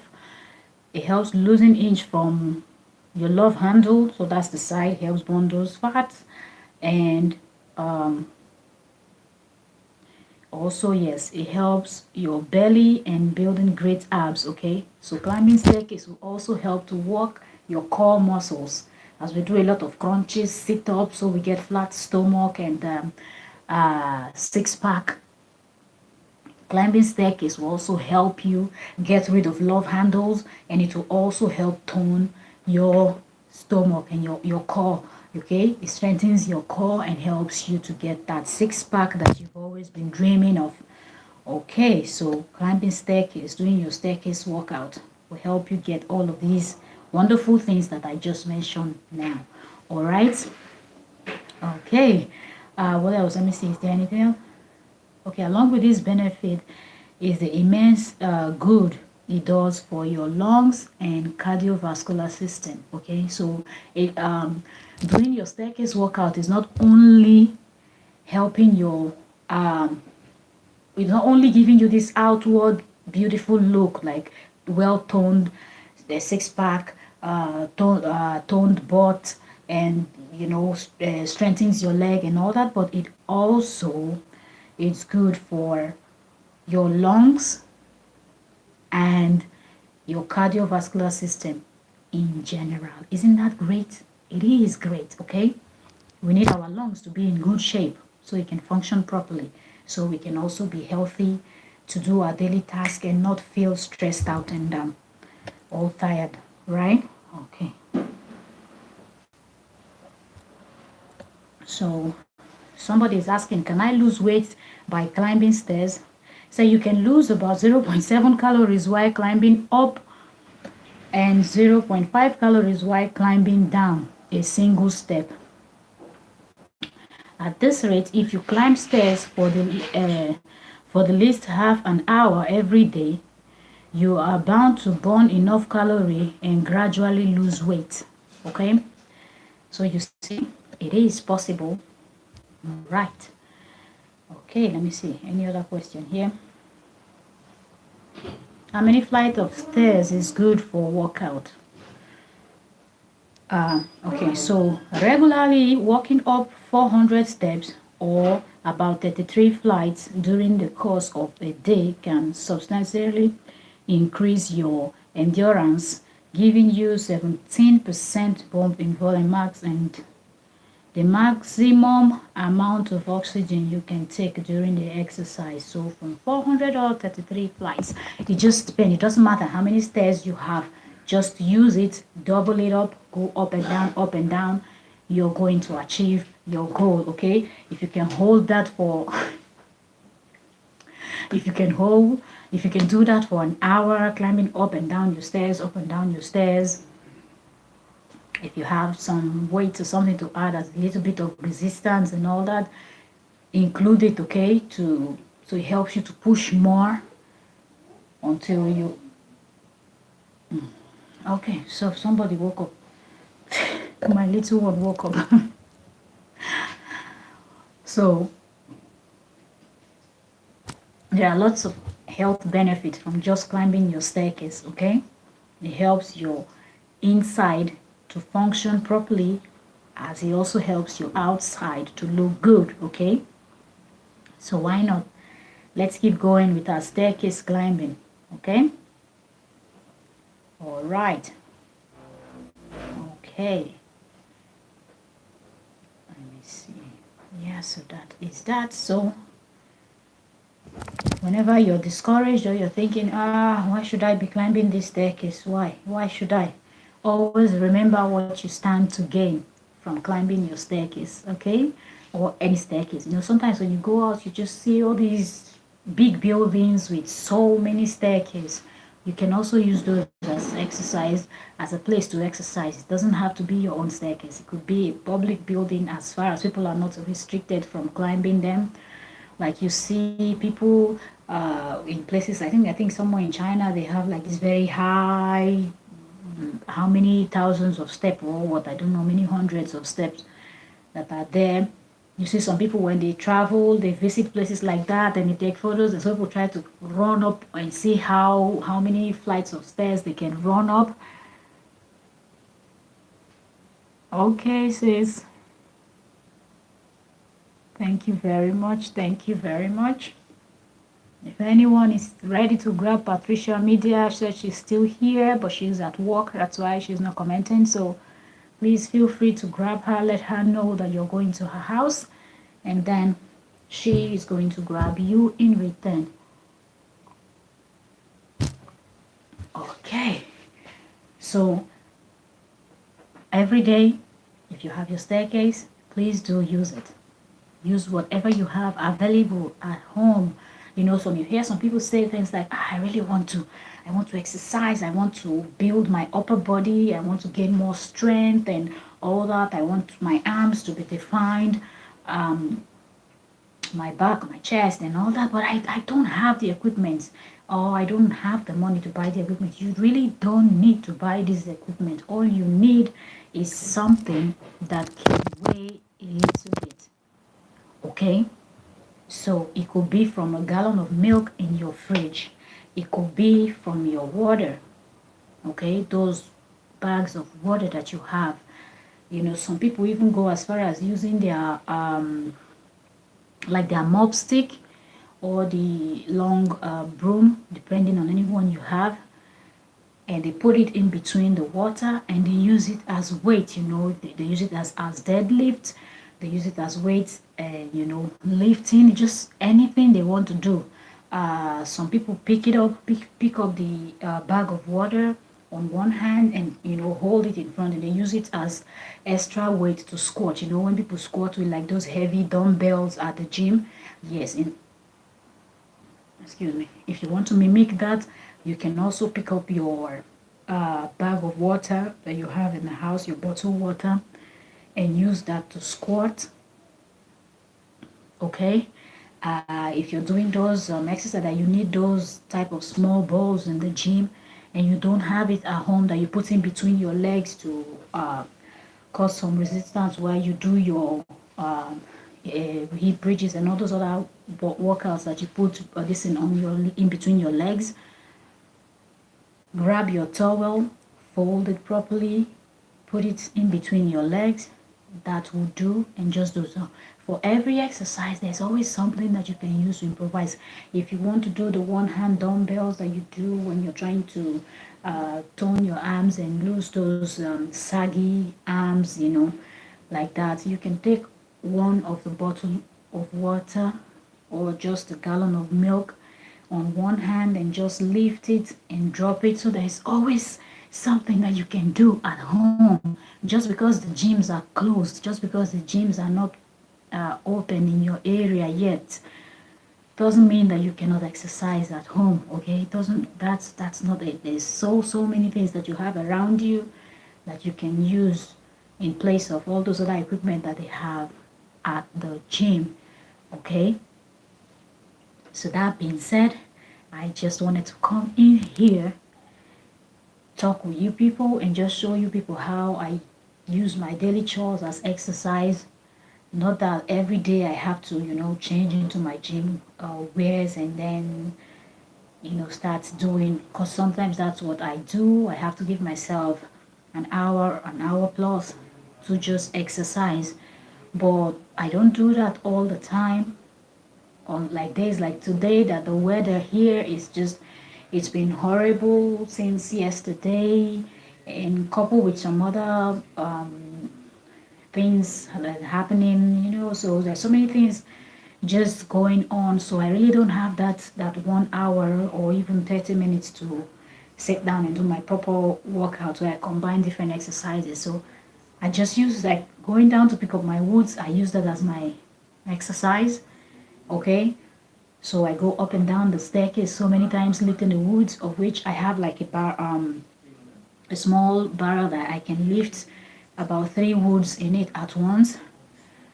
It helps loosen inch from your love handle, so that's the side, helps burn those fats. And also, yes, it helps your belly and building great abs. Okay, so climbing staircase will also help to work your core muscles, as we do a lot of crunches, sit-ups, so we get flat stomach and six-pack. Climbing staircase will also help you get rid of love handles, and it will also help tone your stomach and your core. Okay, it strengthens your core and helps you to get that six-pack that you've always been dreaming of. Okay, so climbing staircase, doing your staircase workout will help you get all of these wonderful things that I just mentioned now. All right. Okay, what else? Let me see, is there anything else? Okay, along with this benefit is the immense good it does for your lungs and cardiovascular system. Okay, so it doing your staircase workout is not only helping your it's not only giving you this outward beautiful look, like well toned, the six-pack, toned butt, and you know, strengthens your leg and all that, but it also, it's good for your lungs and your cardiovascular system in general. Isn't that great? It is great. Okay, we need our lungs to be in good shape so it can function properly, so we can also be healthy to do our daily task and not feel stressed out and all tired, right? Okay, so somebody is asking, can I lose weight by climbing stairs? So you can lose about 0.7 calories while climbing up and 0.5 calories while climbing down a single step. At this rate, if you climb stairs for the least half an hour every day, you are bound to burn enough calorie and gradually lose weight. Okay, so you see, it is possible. Right. Okay, let me see. Any other question here? How many flights of stairs is good for workout? Okay, so regularly walking up 400 steps or about 33 flights during the course of a day can substantially increase your endurance, giving you 17% bump in volume max and the maximum amount of oxygen you can take during the exercise. So from 400 or 33 flights, it just depends. It doesn't matter how many stairs you have. Just use it, double it up, go up and down. You're going to achieve your goal, okay? If you can hold that for, if you can do that for an hour, climbing up and down your stairs, up and down your stairs, if you have some weight or something to add as a little bit of resistance and all that, include it, okay, so it helps you to push more until you okay. So somebody woke up. My little one woke up. So there are lots of health benefits from just climbing your staircase, okay? It helps your inside to function properly, as it also helps your outside to look good, okay? So why not? Let's keep going with our staircase climbing, okay? All right. Okay. Let me see. Yeah, so that is that. So Whenever you're discouraged or you're thinking, why should I be climbing this staircase? Why should I? Always remember what you stand to gain from climbing your staircase, okay? Or any staircase. Sometimes when you go out, you just see all these big buildings with so many staircases. You can also use those as exercise, as a place to exercise. It doesn't have to be your own staircase. It could be a public building as far as people are not restricted from climbing them. Like you see people in places, I think somewhere in China they have like this very high, how many thousands of steps or what, I don't know, many hundreds of steps that are there. You see some people when they travel, they visit places like that and they take photos, and some people try to run up and see how many flights of stairs they can run up. Okay, sis. Thank you very much. Thank you very much. If anyone is ready to grab Patricia Media, she said she's still here, but she's at work. That's why she's not commenting. So please feel free to grab her. Let her know that you're going to her house, and then she is going to grab you in return. Okay. So every day, if you have your staircase, please do use it. Use whatever you have available at home. You hear some people say things like, I want to exercise, I want to build my upper body, I want to gain more strength and all that, I want my arms to be defined, my back, my chest and all that, but I don't have the equipment, or I don't have the money to buy the equipment. You really don't need to buy this equipment. All you need is something that can weigh a little bit. Okay? So it could be from a gallon of milk in your fridge. It could be from your water. Okay, those bags of water that you have. Some people even go as far as using their like their mop stick or the long broom, depending on any one you have, and they put it in between the water and they use it as weight. They use it as deadlift. They use it as weight, lifting, just anything they want to do. Some people pick up the bag of water on one hand and hold it in front, and they use it as extra weight to squat. When people squat with like those heavy dumbbells at the gym, yes. Excuse me. If you want to mimic that, you can also pick up your bag of water that you have in the house, your bottled water, and use that to squat. Okay, if you're doing those exercises that you need those type of small balls in the gym, and you don't have it at home that you put in between your legs to cause some resistance while you do your hip bridges and all those other workouts that you put this in between your legs. Grab your towel, fold it properly, put it in between your legs. That will do, and just do so. For every exercise, there's always something that you can use to improvise. If you want to do the one-hand dumbbells that you do when you're trying to tone your arms and lose those saggy arms, like that, you can take one of the bottle of water or just a gallon of milk on one hand and just lift it and drop it. So there's always something that you can do at home. Just because the gyms are closed, just because the gyms are not open in your area yet, doesn't mean that you cannot exercise at home. Okay, it doesn't. That's not it. There's so many things that you have around you that you can use in place of all those other equipment that they have at the gym. Okay, so that being said, I just wanted to come in here, talk with you people, and just show you people how I use my daily chores as exercise. Not that every day I have to change into my gym wears and then start doing, because sometimes that's what I do. I have to give myself an hour plus to just exercise, but I don't do that all the time. On like days like today that the weather here is just, it's been horrible since yesterday, and coupled with some other things that are happening, so there's so many things just going on. So I really don't have that 1 hour or even 30 minutes to sit down and do my proper workout where I combine different exercises. So I just use, like, going down to pick up my woods, I use that as my exercise. Okay, so I go up and down the staircase so many times lifting the woods, of which I have like a small barrel that I can lift about 3 woods in it at once.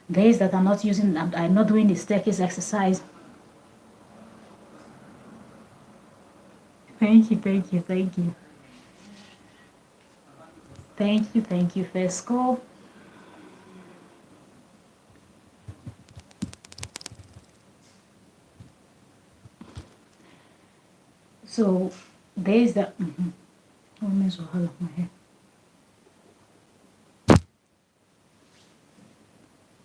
Days that I'm not doing the staircase exercise. Thank you, thank you, thank you. Thank you, Fesco. So days that oh, miss wahala my hair.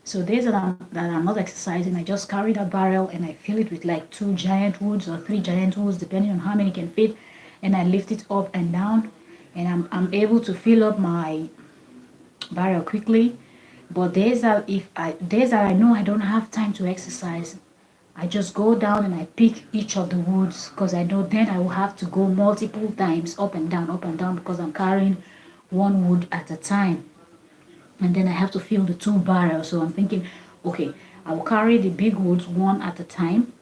So days that I'm not exercising, I just carry that barrel and I fill it with like 2 giant woods or 3 giant woods, depending on how many can fit, and I lift it up and down, and I'm able to fill up my barrel quickly. But days that I know I don't have time to exercise, I just go down and I pick each of the woods, because I know then I will have to go multiple times up and down because I'm carrying 1 wood at a time. And then I have to fill the 2 barrels. So I'm thinking, okay, I will carry the big woods one at a time.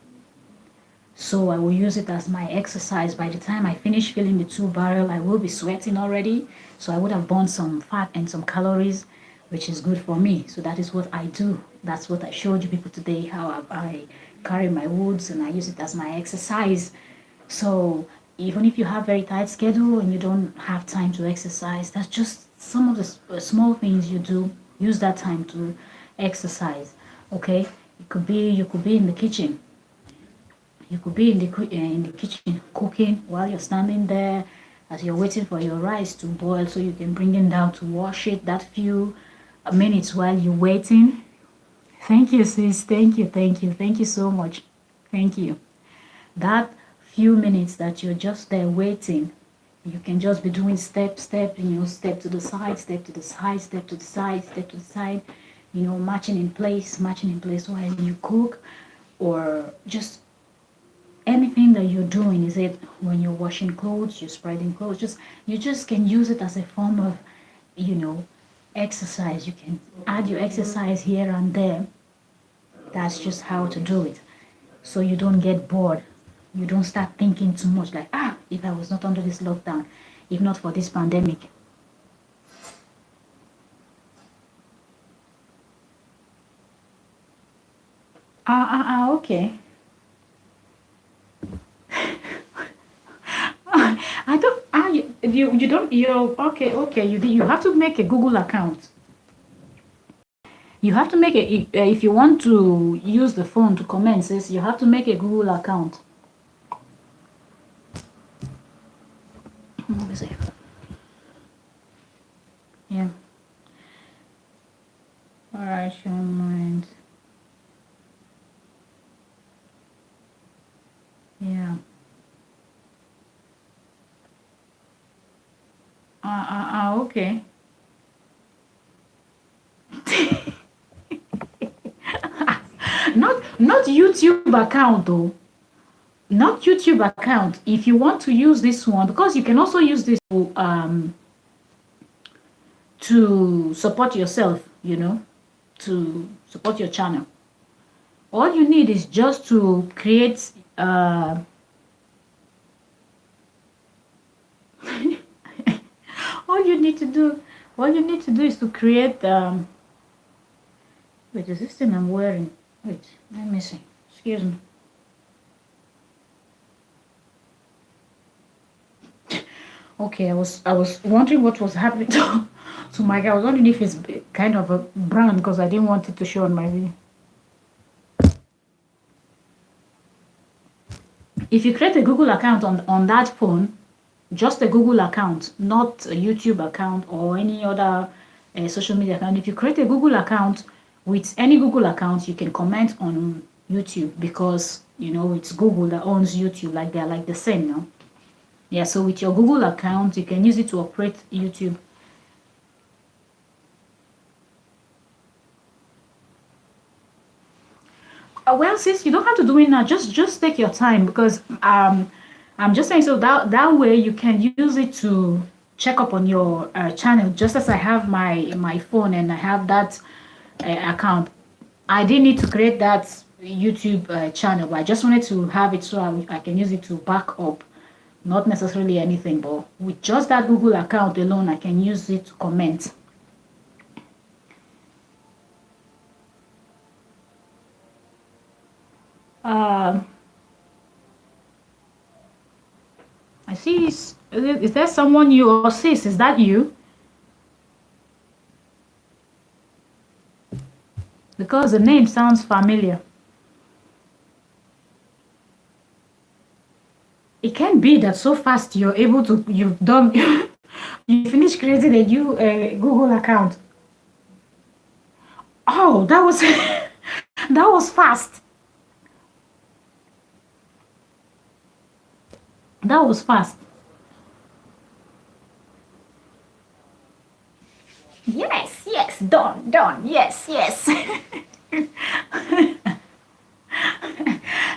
So I will use it as my exercise. By the time I finish filling the 2 barrel, I will be sweating already. So I would have burned some fat and some calories, which is good for me. So that is what I do. That's what I showed you people today, how I carry my woods and I use it as my exercise. So even if you have very tight schedule and you don't have time to exercise, that's just some of the small things you do. Use that time to exercise. Okay, you could be in the kitchen. You could be in the kitchen cooking while you're standing there as you're waiting for your rice to boil, so you can bring it down to wash it. That few minutes while you're waiting. Thank you, sis. Thank you so much. Thank you. That few minutes that you're just there waiting, you can just be doing step, step to the side, step to the side, step to the side, step to the side, matching in place while you cook, or just anything that you're doing. Is it when you're washing clothes, you're spreading clothes, you just can use it as a form of, exercise. You can add your exercise here and there. That's just how to do it. So you don't get bored. You don't start thinking too much like, if I was not under this lockdown, if not for this pandemic. Okay. I don't, you don't, okay, you have to make a Google account. You have to make if you want to use the phone to comment, sis, you have to make a Google account. Let me see. Yeah. Alright, show mind. Yeah. Okay. Not YouTube account though. Not YouTube account. If you want to use this one, because you can also use this to support yourself, to support your channel. All you need is just to create all you need to do is to create wait, is this thing I'm wearing? Wait, let me see. Excuse me. Okay, I was wondering what was happening to my guy. I was wondering if it's kind of a brand, because I didn't want it to show on my video. If you create a Google account on that phone, just a Google account, not a YouTube account or any other social media account. If you create a Google account, with any Google account, you can comment on YouTube, because it's Google that owns YouTube, like they're like the same now. Yeah, so with your Google account, you can use it to operate YouTube. Well, sis, you don't have to do it now. Just take your time because I'm just saying so that way you can use it to check up on your channel. Just as I have my phone and I have that account, I didn't need to create that YouTube channel. But I just wanted to have it so I can use it to back up, not necessarily anything, but with just that Google account alone, I can use it to comment. Um, I see. Is there someone you or sis? Is that you? Because the name sounds familiar. It can be that so fast you're able to. You've done. You finished creating a new Google account. Oh, that was that was fast. That was fast. Yes, yes, done, done. Yes, yes.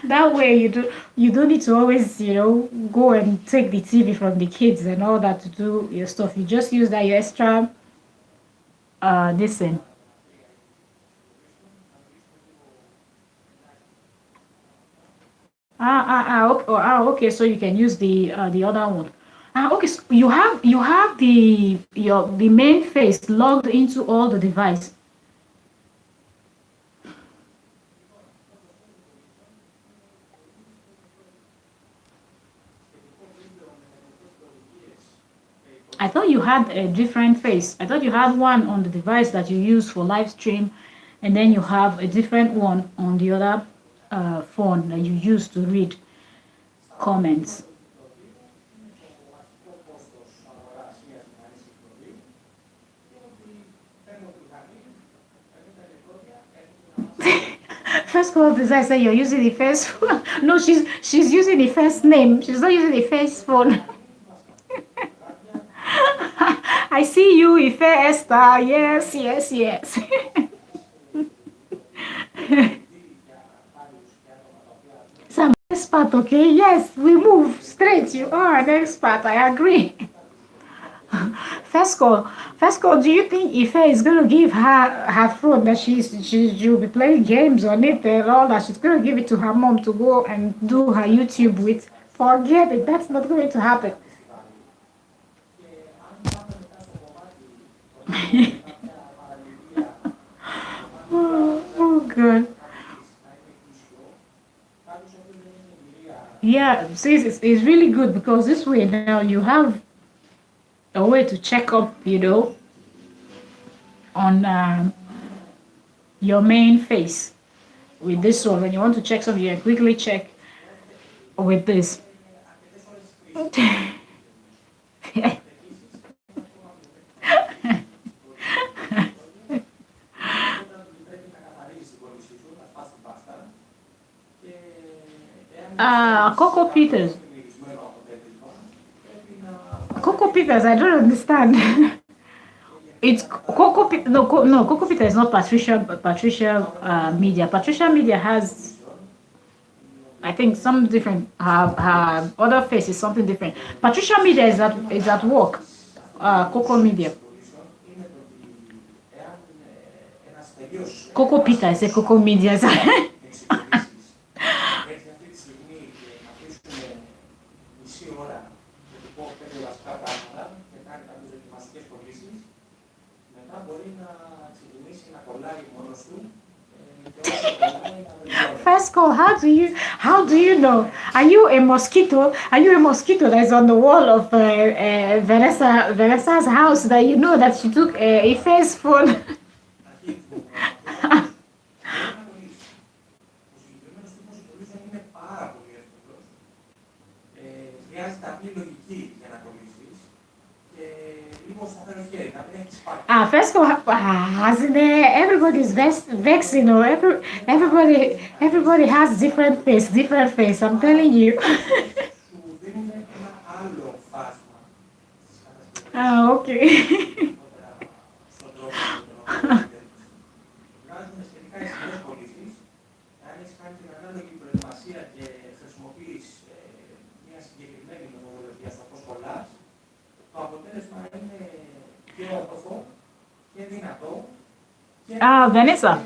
That way you don't need to always go and take the TV from the kids and all that to do your stuff. You just use that your extra listen. Okay, so you can use the other one. Okay, so you have the main face logged into all the device. I thought you had a different face. I thought you had one on the device that you use for live stream, and then you have a different one on the other phone that you use to read comments. First call design say you're using the first phone. No, she's using the first name. She's not using the first phone. I see you, Ife Esther. Yes, yes, yes. So I'm an expert, okay? Yes, we move straight. You are an expert. I agree. First call. First call. Do you think Ife is gonna give her phone that she'll be playing games on it and all that? She's gonna give it to her mom to go and do her YouTube with. Forget it. That's not going to happen. Oh, good. Yeah, see, it's really good because this way now you have a way to check up, on your main face with this one. When you want to check something, you can quickly check with this. Coco Peters. Coco Peters, I don't understand. It's Coco. No, Coco Peter is not Patricia. But Patricia Media. Patricia Media has, I think, some different. Her other face is something different. Patricia Media is at work. Coco Media. Coco Peter, I say Coco Media. First call, how do you know? Are you a mosquito? Are you a mosquito that's on the wall of Vanessa's house that you know that she took a face phone? First call, hasn't there? Everybody's vexed, everybody has different face, different face. I'm telling you. Okay. Ah, Vanessa.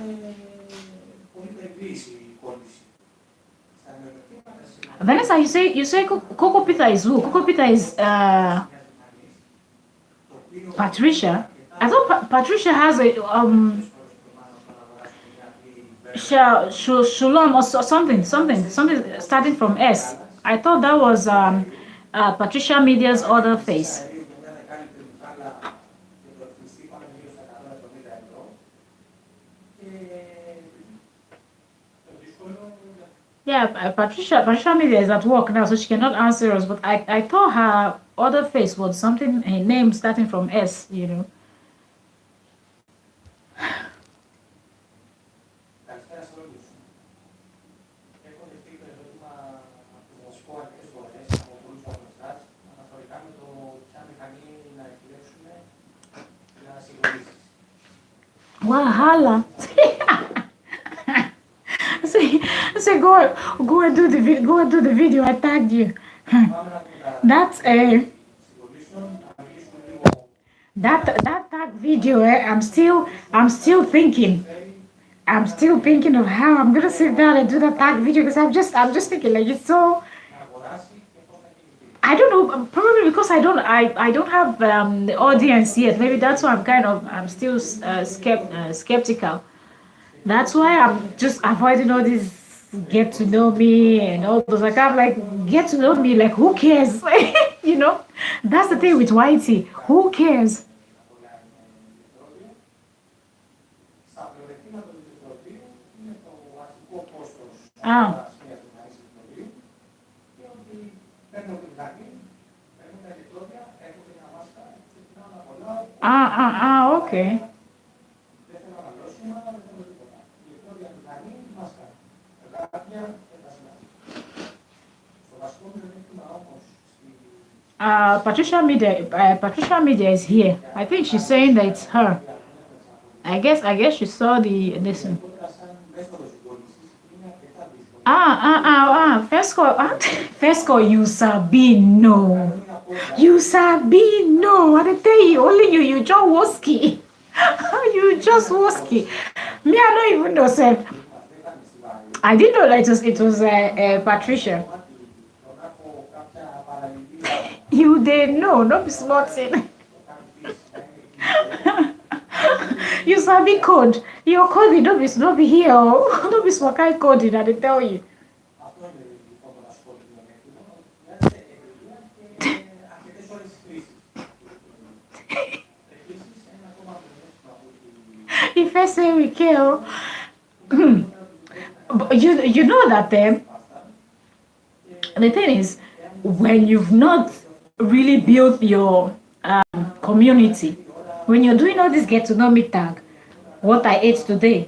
Vanessa, you say Coco Pita is who? Coco Pita is Patricia. I thought Patricia has a Shalom or something starting from S. I thought that was Patricia Media's other face. Yeah, Patricia Media is at work now, so she cannot answer us. But I thought her other face was something, a name starting from S. Wahala. Say go and do the video. Go and do the video. I tagged you. That's a that tag video. I'm still thinking. I'm still thinking of how I'm gonna sit down and do that tag video because I'm just thinking like it's so. I don't know. Probably because I don't have the audience yet. Maybe that's why I'm still skeptical. That's why I'm just avoiding all this get to know me and all those. Like I'm like get to know me. Like who cares? you know, that's the thing with Whitey. Who cares? Ah, okay. Patricia Media is here. I think she's saying that it's her. I guess she saw the listen. Fesco, Fesco, you sabi no. You sabi no. I dey tell you, only you just woski. you just woski. Me, I don't even know, sir. I didn't know that it was Patricia. You didn't know, no be small thing. you sabi code. Your code don't be here. Oh. Don't be small kind code that they tell you. If I say we kill, but you know that the thing is when you've not really built your community, when you're doing all this get to know me tag, what I ate today,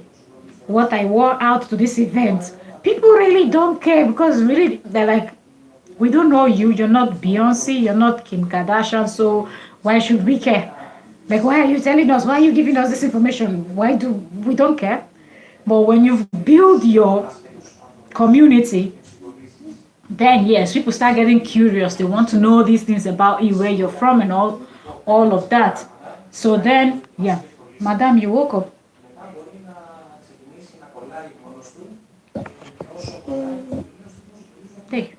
what I wore out to this event, people really don't care because really they're like, we don't know you. You're not Beyonce. You're not Kim Kardashian. So why should we care? Like, why are you telling us? Why are you giving us this information? Why do we don't care? But when you've built your community, then yes, people start getting curious. They want to know these things about you, where you're from, and all of that. So then, yeah, Madam, you woke up. Take.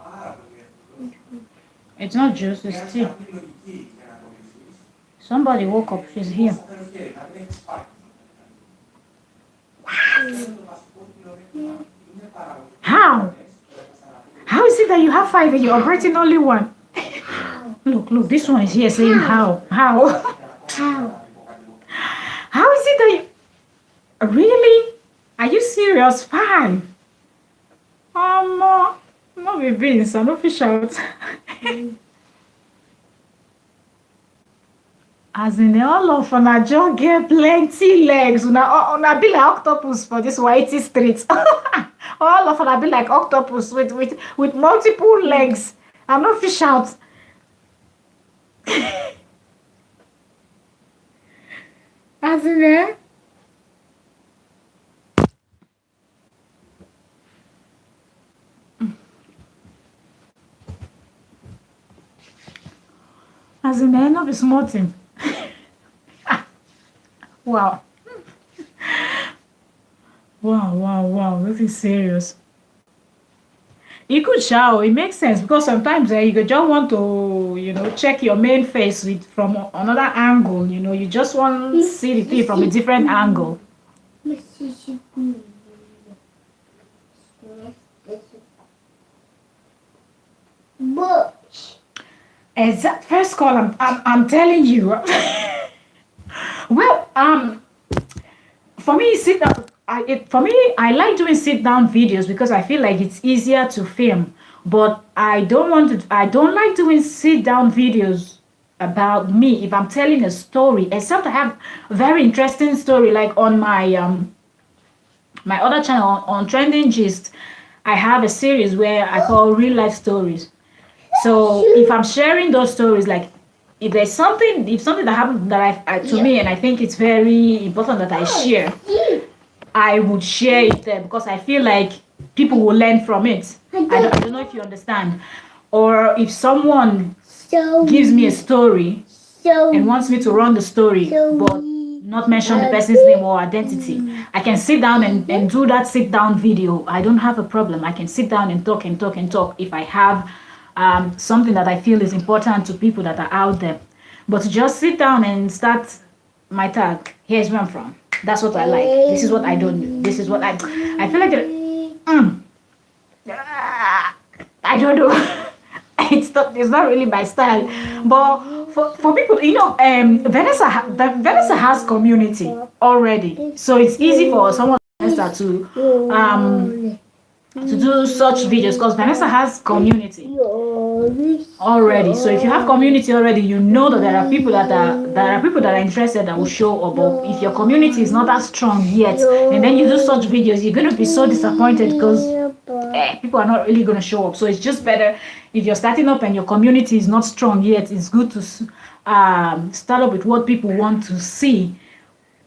It's not juice, it's tea. Somebody woke up. She's here. How? How is it that you have five and you're operating only one? Look, this one is here saying how? How? How is it that you... Really? Are you serious? Five? No be beans, I no fish out. As in all of una just get plenty legs. Una be like octopus for this whitey street. all of una be like octopus with multiple legs. I'm not fish out. As in As in, I not be small thing. Wow. Wow. This is serious. You could shower. It makes sense because sometimes you could just want to, check your main face with from another angle. You just want to see the thing from a different angle. Exact first call. I'm telling you. Well, for me, I like doing sit down videos because I feel like it's easier to film. But I don't like doing sit down videos about me if I'm telling a story, except I have a very interesting story like on my other channel on Trending Gist. I have a series where I call real life stories. So if I'm sharing those stories, like if something that happened that to me and I think it's very important that I share, I would share it there because I feel like people will learn from it. I don't know if you understand. Or if someone gives me a story and wants me to run the story, but not mention the person's name or identity, I can sit down and do that sit down video. I don't have a problem. I can sit down and talk if I have something that I feel is important to people that are out there. But to just sit down and start my tag, here's where I'm from. That's what I like. This is what I don't do. This is what I feel like I don't know. It's not really my style. But for people, Vanessa has community already. So it's easy for someone like Vanessa to do such videos because Vanessa has community already. So if you have community already, you know that there are people that are interested that will show up. But if your community is not as strong yet, and then you do such videos, you're going to be so disappointed because people are not really going to show up. So it's just better if you're starting up and your community is not strong yet. It's good to start up with what people want to see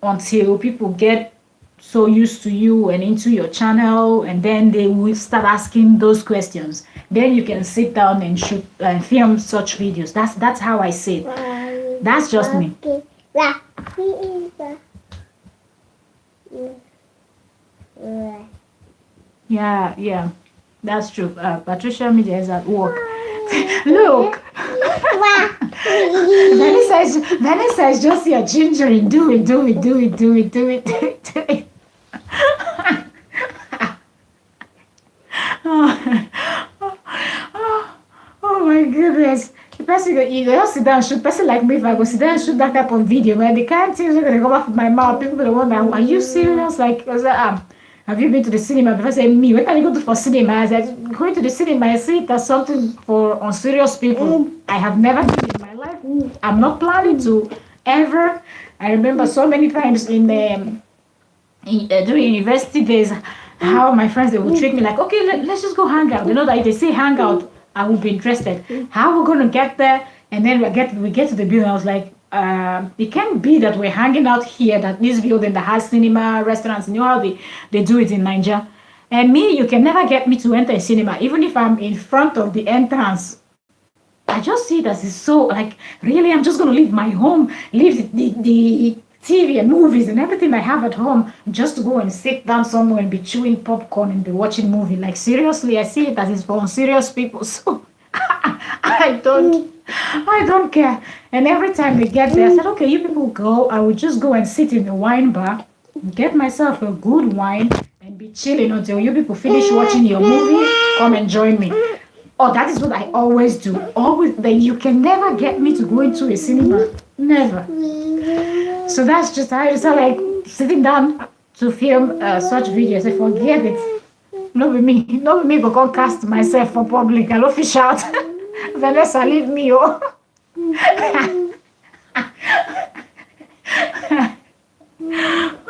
until people get so used to you and into your channel, and then they will start asking those questions. Then you can sit down and shoot and film such videos. That's how I see it. That's just me. Yeah, that's true. Patricia Media is at work. Look, Vanessa is just here gingering. Do it. Oh my goodness. The person you just sit down and shoot. Person like me, if I go sit down and shoot that type of video, man, the kind of things are gonna come off my mouth. People will wonder, are you serious? Like, have you been to the cinema? If I say me, when can you go to for cinema? I said, going to the cinema, I see it as something for unserious people. I have never done it in my life. I'm not planning to ever. I remember so many times during university days, how my friends, they would treat me like, okay, let's just go hang out. You know that if they say hang out, I would be interested. How we're gonna get there? And then we get to the building. I was like, it can't be that we're hanging out here, that this building that has cinema, restaurants. You know how they do it in Nigeria. And me, you can never get me to enter a cinema, even if I'm in front of the entrance. I just see that it's so like, really, I'm just gonna leave my home, leave the TV and movies and everything I have at home just to go and sit down somewhere and be chewing popcorn and be watching movie. Like, seriously, I see it as it's for unserious people. So I don't care. And every time we get there, I said, okay, you people go. I would just go and sit in the wine bar, get myself a good wine and be chilling until you people finish watching your movie. Come and join me. Oh, that is what I always do. Always. Then you can never get me to go into a cinema. Never. So that's just how it's like sitting down to film such videos. I forget it. Not with me, but go cast myself for public. I love fish out. Vanessa, leave me. Oh.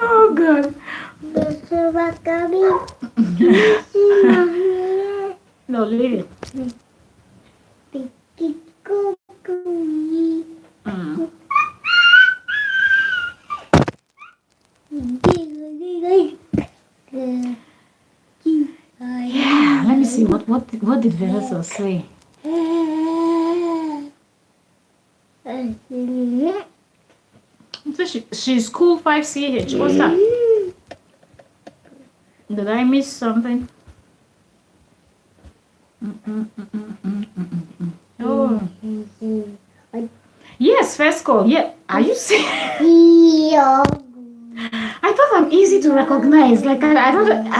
Oh God. No, leave it. Yeah, let me see. What did Vanessa say? So she's cool 5CH. What's that? Did I miss something? Oh. Yes, first call. Yeah. Are you serious? I thought I'm easy to recognize. Like I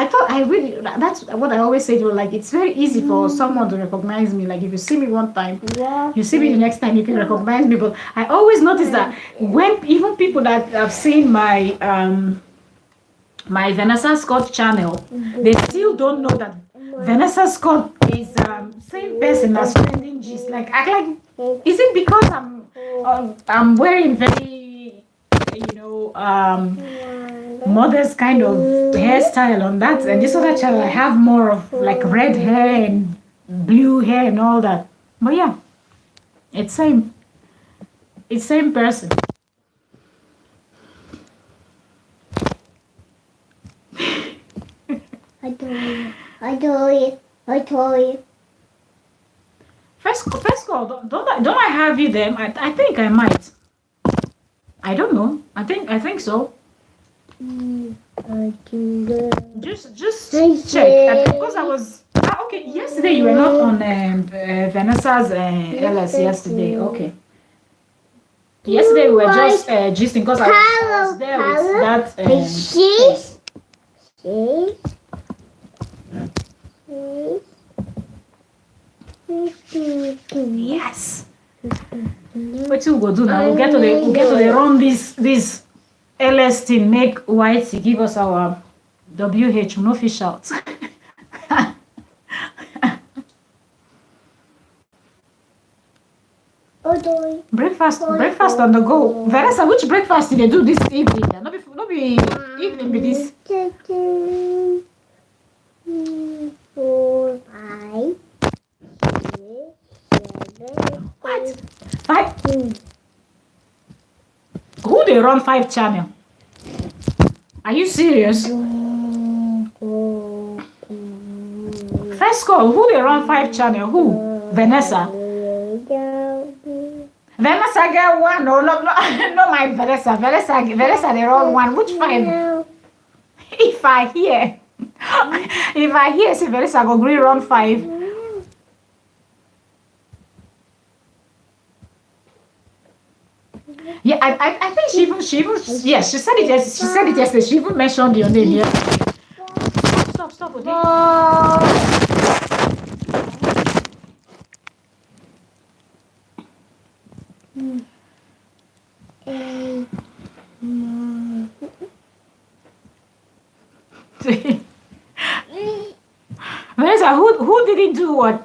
thought I really. That's what I always say to her. Like it's very easy for someone to recognize me. Like if you see me one time, you see me the next time, you can recognize me. But I always notice that when even people that have seen my my Vanessa Scott channel, they still don't know that Vanessa Scott is same person as Trending Gist. Like act like, is it because I'm wearing very, you know, mother's kind of hairstyle on that, and this other channel I have more of like red hair and blue hair and all that. But yeah, it's same person. I told you. First call. Don't I have you there? I think I might. I don't know. I think so. Just check because I was okay. Yesterday you were not on Vanessa's LS yesterday. Okay. Yesterday we were just gisting because I was there with that. Yes. What you go do now? We'll get to the run this LS thing. Make White give us our WH no fish out. Breakfast on the go. Vanessa, which breakfast did they do this evening? No be evening be this. 4, 5, 6, 7. What? 5? Who they run 5 channel? Are you serious? First call, who they run 5 channel? Who? Vanessa. Vanessa get 1. No, my Vanessa. Vanessa they run 1. Which 5? If I hear, see Vanessa go green run 5. Yeah, I think she even yes, she said it yesterday. She even mentioned your name. Yeah. Stop. Vanessa, who didn't do what?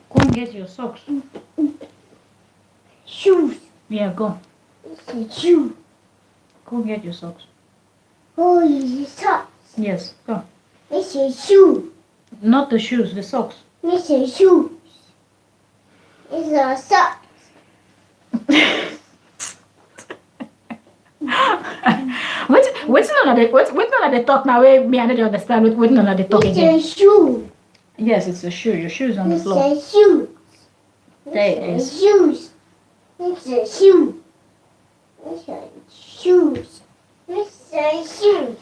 Go and get your socks. Shoes. Yeah, go. It's a shoe. Go get your socks. Oh, it's a socks. Yes, go. It's a shoe. Not the shoes, the socks. It's a shoes. It's a socks. What's none of the talk now? Me and I don't understand. What none of the talk again? It's a shoe. Yes, it's a shoe. Your shoe's on the It's floor. a shoe. There it is. It's a shoes. It's a shoe. It's a shoes. It's a shoe.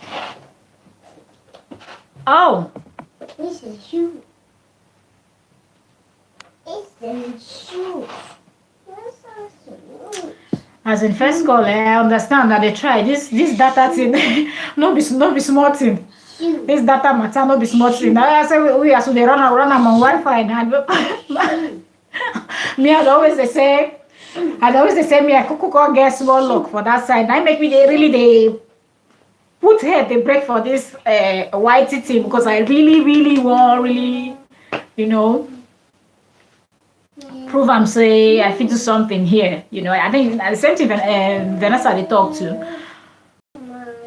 Oh. It's a shoe. It's a shoe. It's a shoe. As in first call, I understand that they try this data thing. no be small thing. Shoe. This data matter no be small thing. I say we as they run am on Wi-Fi and me I'd always they say me I could get small look for that side. That make me they put head they break for this whitey thing because I really want you know prove I'm say I fit do something here. You know, I think the same thing Vanessa they talk to.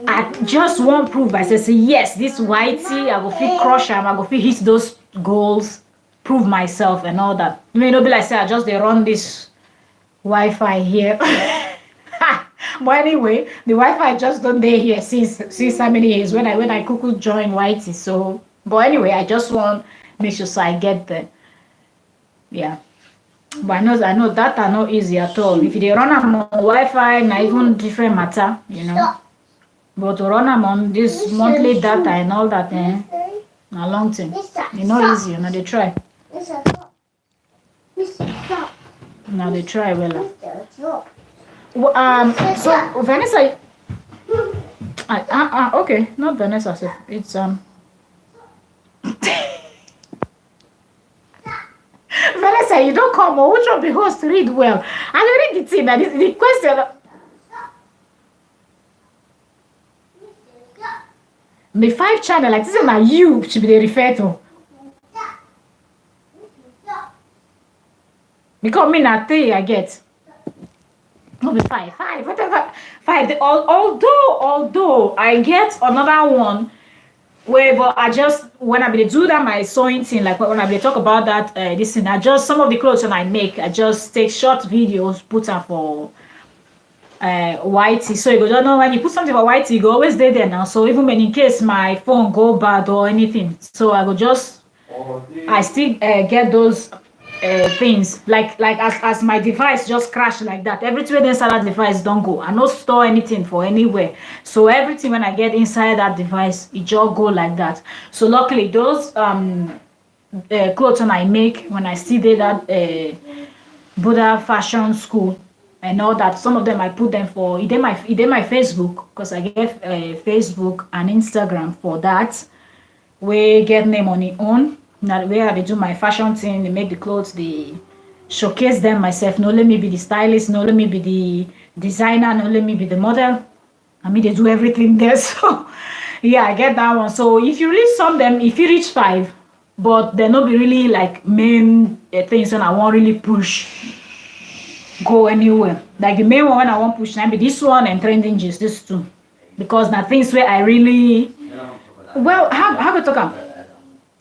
I just want proof. I say yes, this whitey, I go fit crush him, I go fit hit those goals, prove myself and all that. You may not be like say I just they run this Wi-Fi here. But anyway, the Wi-Fi just don't dey here since how many years when I kuku join Whitey. So but anyway, I just want make sure so I get the yeah. But I know that are not easy at all. If they run am on Wi-Fi, na even different matter, you know. But to run am on this monthly data and all that, na long thing. E no easy, you know, they try. Now they try well. So Vanessa, okay, not Vanessa. It's Vanessa, you don't come. Oh, which of the host read well? I read the thing. That is the question. The 5 channel, like this is my you should be the refer to. Because me not 3 I get. No be 5, whatever. 5. Although I get another one where but I just when I be do that my sewing thing, like when I be talk about that this thing, I just some of the clothes when I make, I just take short videos, put them for Whitey. So you go just know when you put something for Whitey, you go always stay there now. So even when in case my phone go bad or anything, so I go just I still get those things like as my device just crash like that, everything inside that device don't go. I no store anything for anywhere, so everything when I get inside that device it just go like that. So luckily those clothes when I make when I still did that Buddha fashion school and all that, some of them I put them for it in my Facebook, because I get Facebook and Instagram for that, we get name on it own. Now where I do my fashion thing, they make the clothes, they showcase them myself. No let me be the stylist, no let me be the designer, no let me be the model. I mean they do everything there. So yeah, I get that one. So if you reach some them, if you reach 5, but they're not be really like main things and I won't really push go anywhere. Like the main one when I want push now be this one and trending just this 2. Because now things where I really well how to talk about.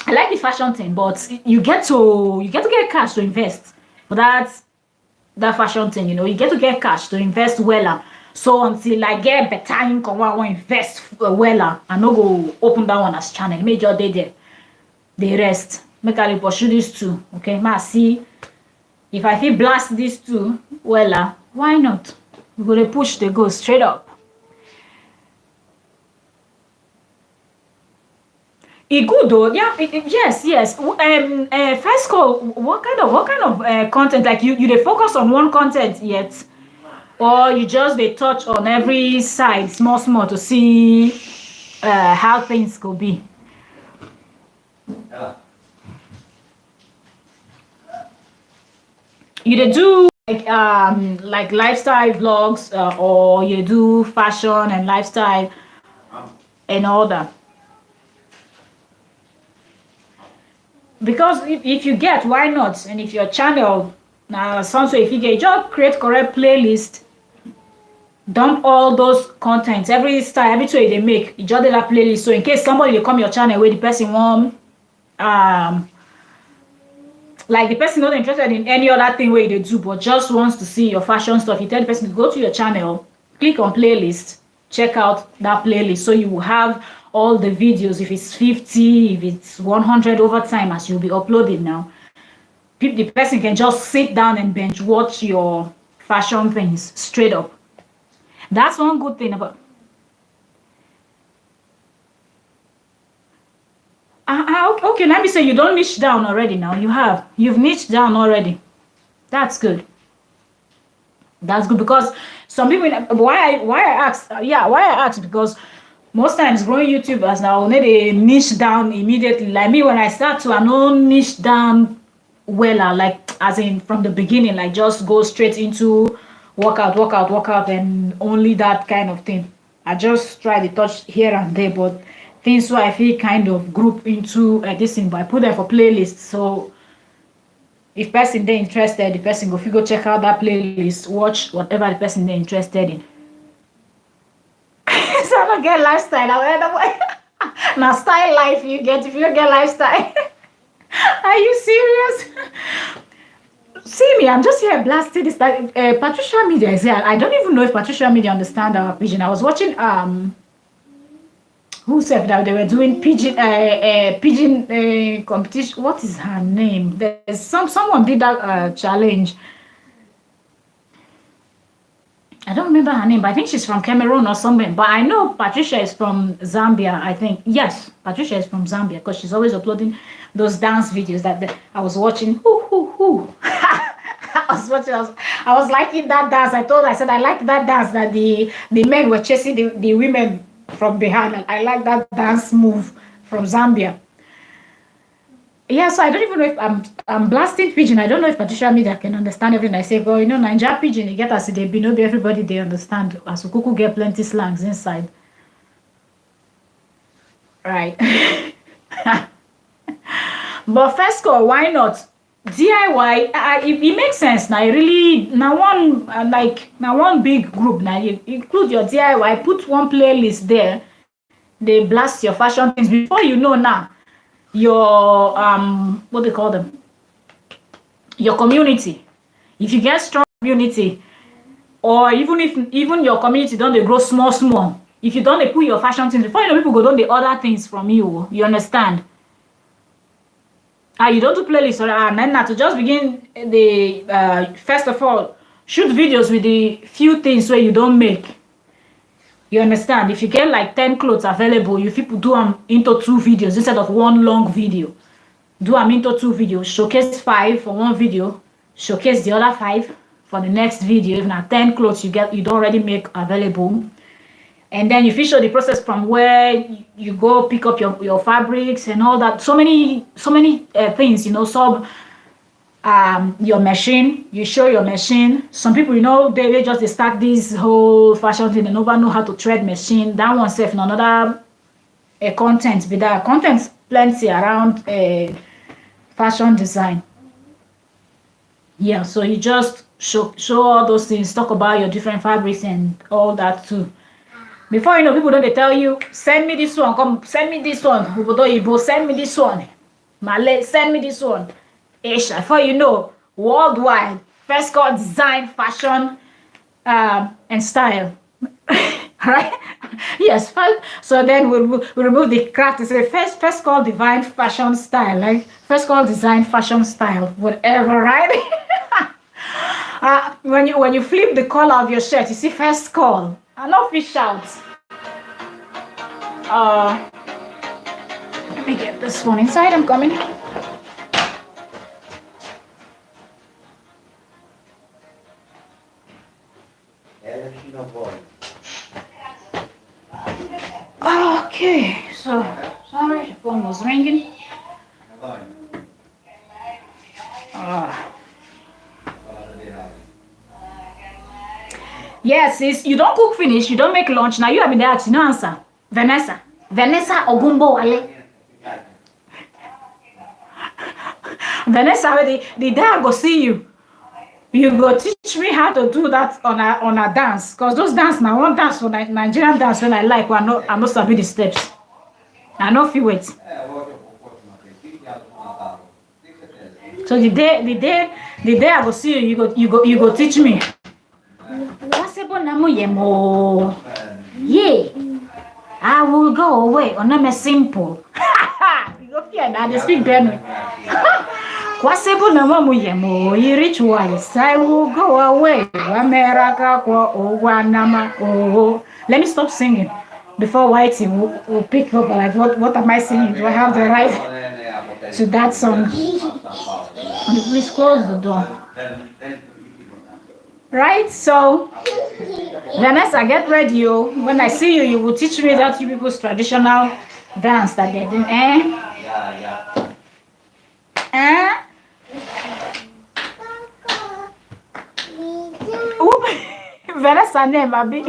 I like the fashion thing, but you get to get cash to invest for that fashion thing. You know, you get to get cash to invest well. So until I get better income, I want invest well. I no go open that one as channel. Major day there, the rest make I pursue these 2. Okay, ma see if I feel blast these 2 well. Why not? We go to push the go straight up. It good though, yeah. Yes. First call. What kind of content? Like you they focus on one content yet, or you just they touch on every side small to see how things could be. You they do like lifestyle vlogs, or you do fashion and lifestyle and all that. Because if you get, why not? And if your channel now sounds if you get, just create correct playlist, dump all those contents every style every way they make, you just do that playlist. So in case somebody will come your channel where the person want like the person not interested in any other thing where they do but just wants to see your fashion stuff, you tell the person to go to your channel, click on playlist, check out that playlist, so you will have all the videos. If it's 50, if it's 100 over time as you'll be uploading now, the person can just sit down and binge watch your fashion things straight up. That's one good thing about okay, let me say you don't niche down already. Now you've niched down already. That's good. That's good, because some people why I asked because most times growing YouTubers now need a niche down immediately. Like me, when I start to, I know niche down well, like as in from the beginning, like just go straight into workout, and only that kind of thing. I just try to touch here and there, but things where I feel kind of group into this thing, but I put them for playlists. So if person they interested, the person go figure check out that playlist, watch whatever the person they interested in. So I don't get lifestyle. Now style life you get if you get lifestyle. Are you serious? see me, I'm just here blasting this. Patricia Media is here. I don't even know if Patricia Media understand our pigeon. I was watching who said that they were doing pigeon competition. What is her name? There's someone did that challenge. I don't remember her name, but I think she's from Cameroon or somewhere. But I know Patricia is from Zambia, I think. Yes, Patricia is from Zambia because she's always uploading those dance videos that I was watching. I was watching. I was liking that dance. I said I like that dance that the men were chasing the women from behind. And I like that dance move from Zambia. Yeah, so I don't even know if I'm blasting pigeon. I don't know if Patricia Media can understand everything I say. But you know, Nigeria pigeon, you get as they be, no be everybody they understand. As Kuku get plenty slangs inside. Right. But first call, why not? DIY, it makes sense now. Really, now one big group now. You include your DIY, put one playlist there. They blast your fashion things before you know now. Your what they call them, your community. If you get strong community, or even if your community don't they grow small, if you don't they put your fashion things before you know people go don't they order things from you. You understand? You don't do playlists or and then now to just begin the first of all shoot videos with the few things where you don't make. You understand? If you get like 10 clothes available, you people do them into 2 videos instead of one long video. Do them into 2 videos. Showcase 5 for one video. Showcase the other 5 for the next video. If not 10 clothes you don't already make available. And then you show the process from where you go pick up your fabrics and all that. So many things, you know, your machine, you show your machine. Some people, you know, they just start this whole fashion thing and never know how to thread machine. That one self another content with that content plenty around fashion design. Yeah, so you just show all those things, talk about your different fabrics and all that too. Before you know, people don't they tell you, send me this one, come send me this one. People send me this one. Malay, send me this one. Asia, before you know, worldwide, first call design, fashion, and style. Right? Yes, first, so then we remove the craft and say first call design, fashion, style. Like first call design, fashion, style, whatever, right? When you flip the color of your shirt, you see first call. And not fish out. Let me get this one inside. I'm coming. Okay, so sorry, the phone was ringing. Yes, sis, you don't cook finish, you don't make lunch. Now you have been there asking, no answer. Vanessa Ogumbo Wale. Vanessa, the day I go see you, you go teach me how to do that on a dance. Because those dance now, one dance for Nigerian dance when I like, I'm not sabi the steps. I know feel it. So the day I go see you, you go teach me. Yeah, I will go away on a simple. You go fear now, they speak Benue. Kwasebo na mamu yemo, you rich wise, I will go away. Let me stop singing before Whitey will pick up. Like, what am I singing? Do I have the right to that song? Please close the door. Right, so Vanessa, get ready. When I see you, you will teach me that you people's traditional dance that they do. Vanessa name, baby.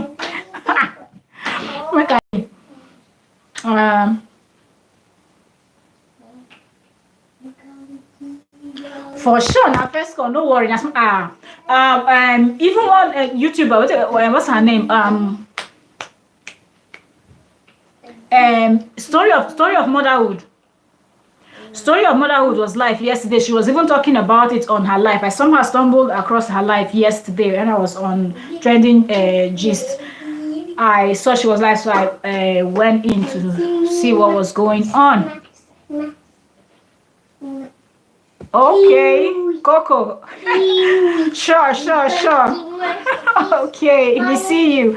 For sure, now first call, no worry. Even one YouTuber, what's her name? Story of motherhood. Story of Motherhood was live yesterday. She was even talking about it on her live. I somehow stumbled across her live yesterday when I was on trending gist. I saw she was live, so I went in to see what was going on. Okay, Coco. Sure. Okay, we see you.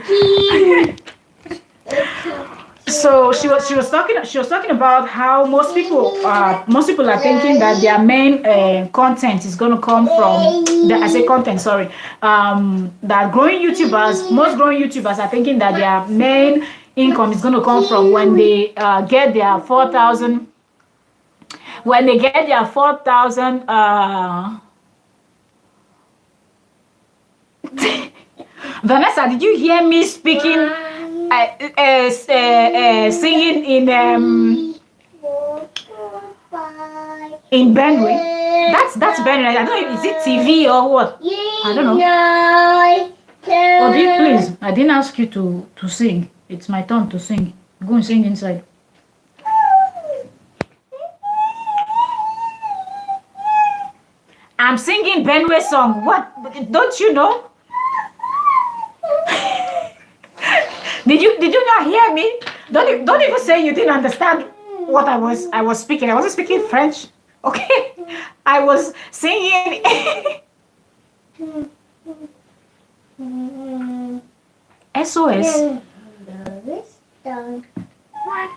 So she was talking about how most people are thinking that their main content is going to come from I say content, sorry, that most growing YouTubers are thinking that their main income is going to come from when they get their 4,000 Vanessa, did you hear me speaking singing in Benue? That's Benue. I don't know, is it TV or what? I don't know. Oh, please, I didn't ask you to sing. It's my turn to sing. Go and sing inside. I'm singing Benue song. What? Don't you know? Did you not hear me? Don't even say you didn't understand what I was speaking. I wasn't speaking French. Okay? I was singing. SOS. What?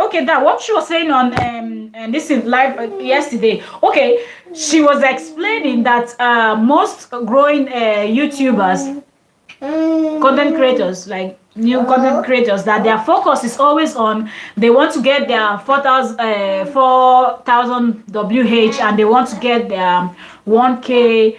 Okay, that what she was saying on and this is live yesterday. Okay, she was explaining that most growing YouTubers, content creators, like new content creators, that their focus is always on, they want to get their 4,000 WH, and they want to get their 1K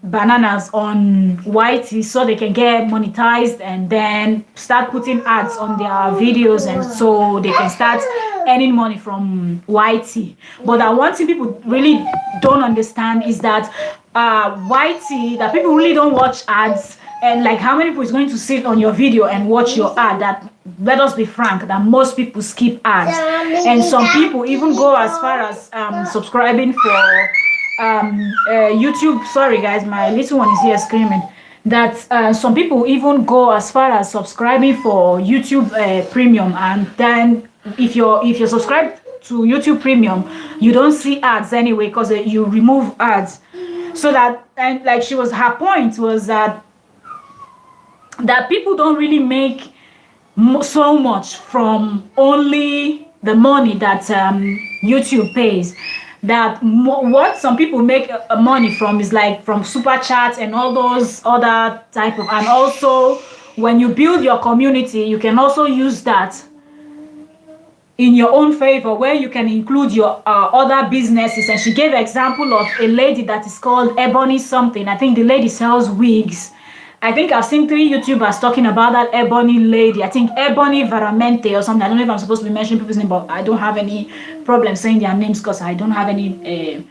bananas on YT so they can get monetized and then start putting ads on their videos, and so they can start earning money from YT. But one thing people really don't understand is that YT, that people really don't watch ads. And like, how many people is going to sit on your video and watch your ad? That, let us be frank, that most people skip ads, and some people even go as far as subscribing for YouTube. Sorry guys, my little one is here screaming. That some people even go as far as subscribing for YouTube Premium, and then if you're subscribed to YouTube Premium, you don't see ads anyway, because you remove ads. So that, and like her point was that people don't really make so much from only the money that YouTube pays. That what some people make money from is like from super chats and all those other type of, and also when you build your community, you can also use that in your own favor, where you can include your other businesses. And she gave an example of a lady that is called Ebony something. I think the lady sells wigs. I think I've seen 3 YouTubers talking about that Ebony lady. I think Ebony Varamente or something. I don't know if I'm supposed to be mentioning people's name, but I don't have any problem saying their names because I don't have any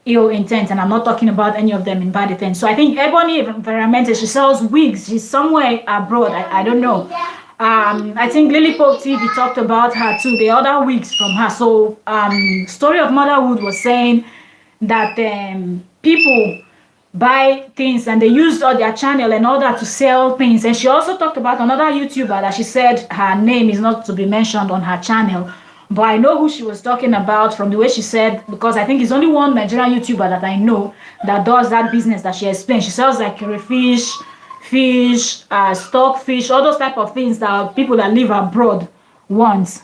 ill intent, and I'm not talking about any of them in bad intent. So I think Ebony Varamente, she sells wigs. She's somewhere abroad. I don't know. I think Lily Pope TV talked about her too, the other wigs from her. So Story of Motherhood was saying that people buy things and they use all their channel and all that to sell things. And she also talked about another YouTuber that she said her name is not to be mentioned on her channel, but I know who she was talking about from the way she said, because I think it's only one Nigerian YouTuber that I know that does that business that she explained. She sells like fish, stockfish, all those type of things that people that live abroad want.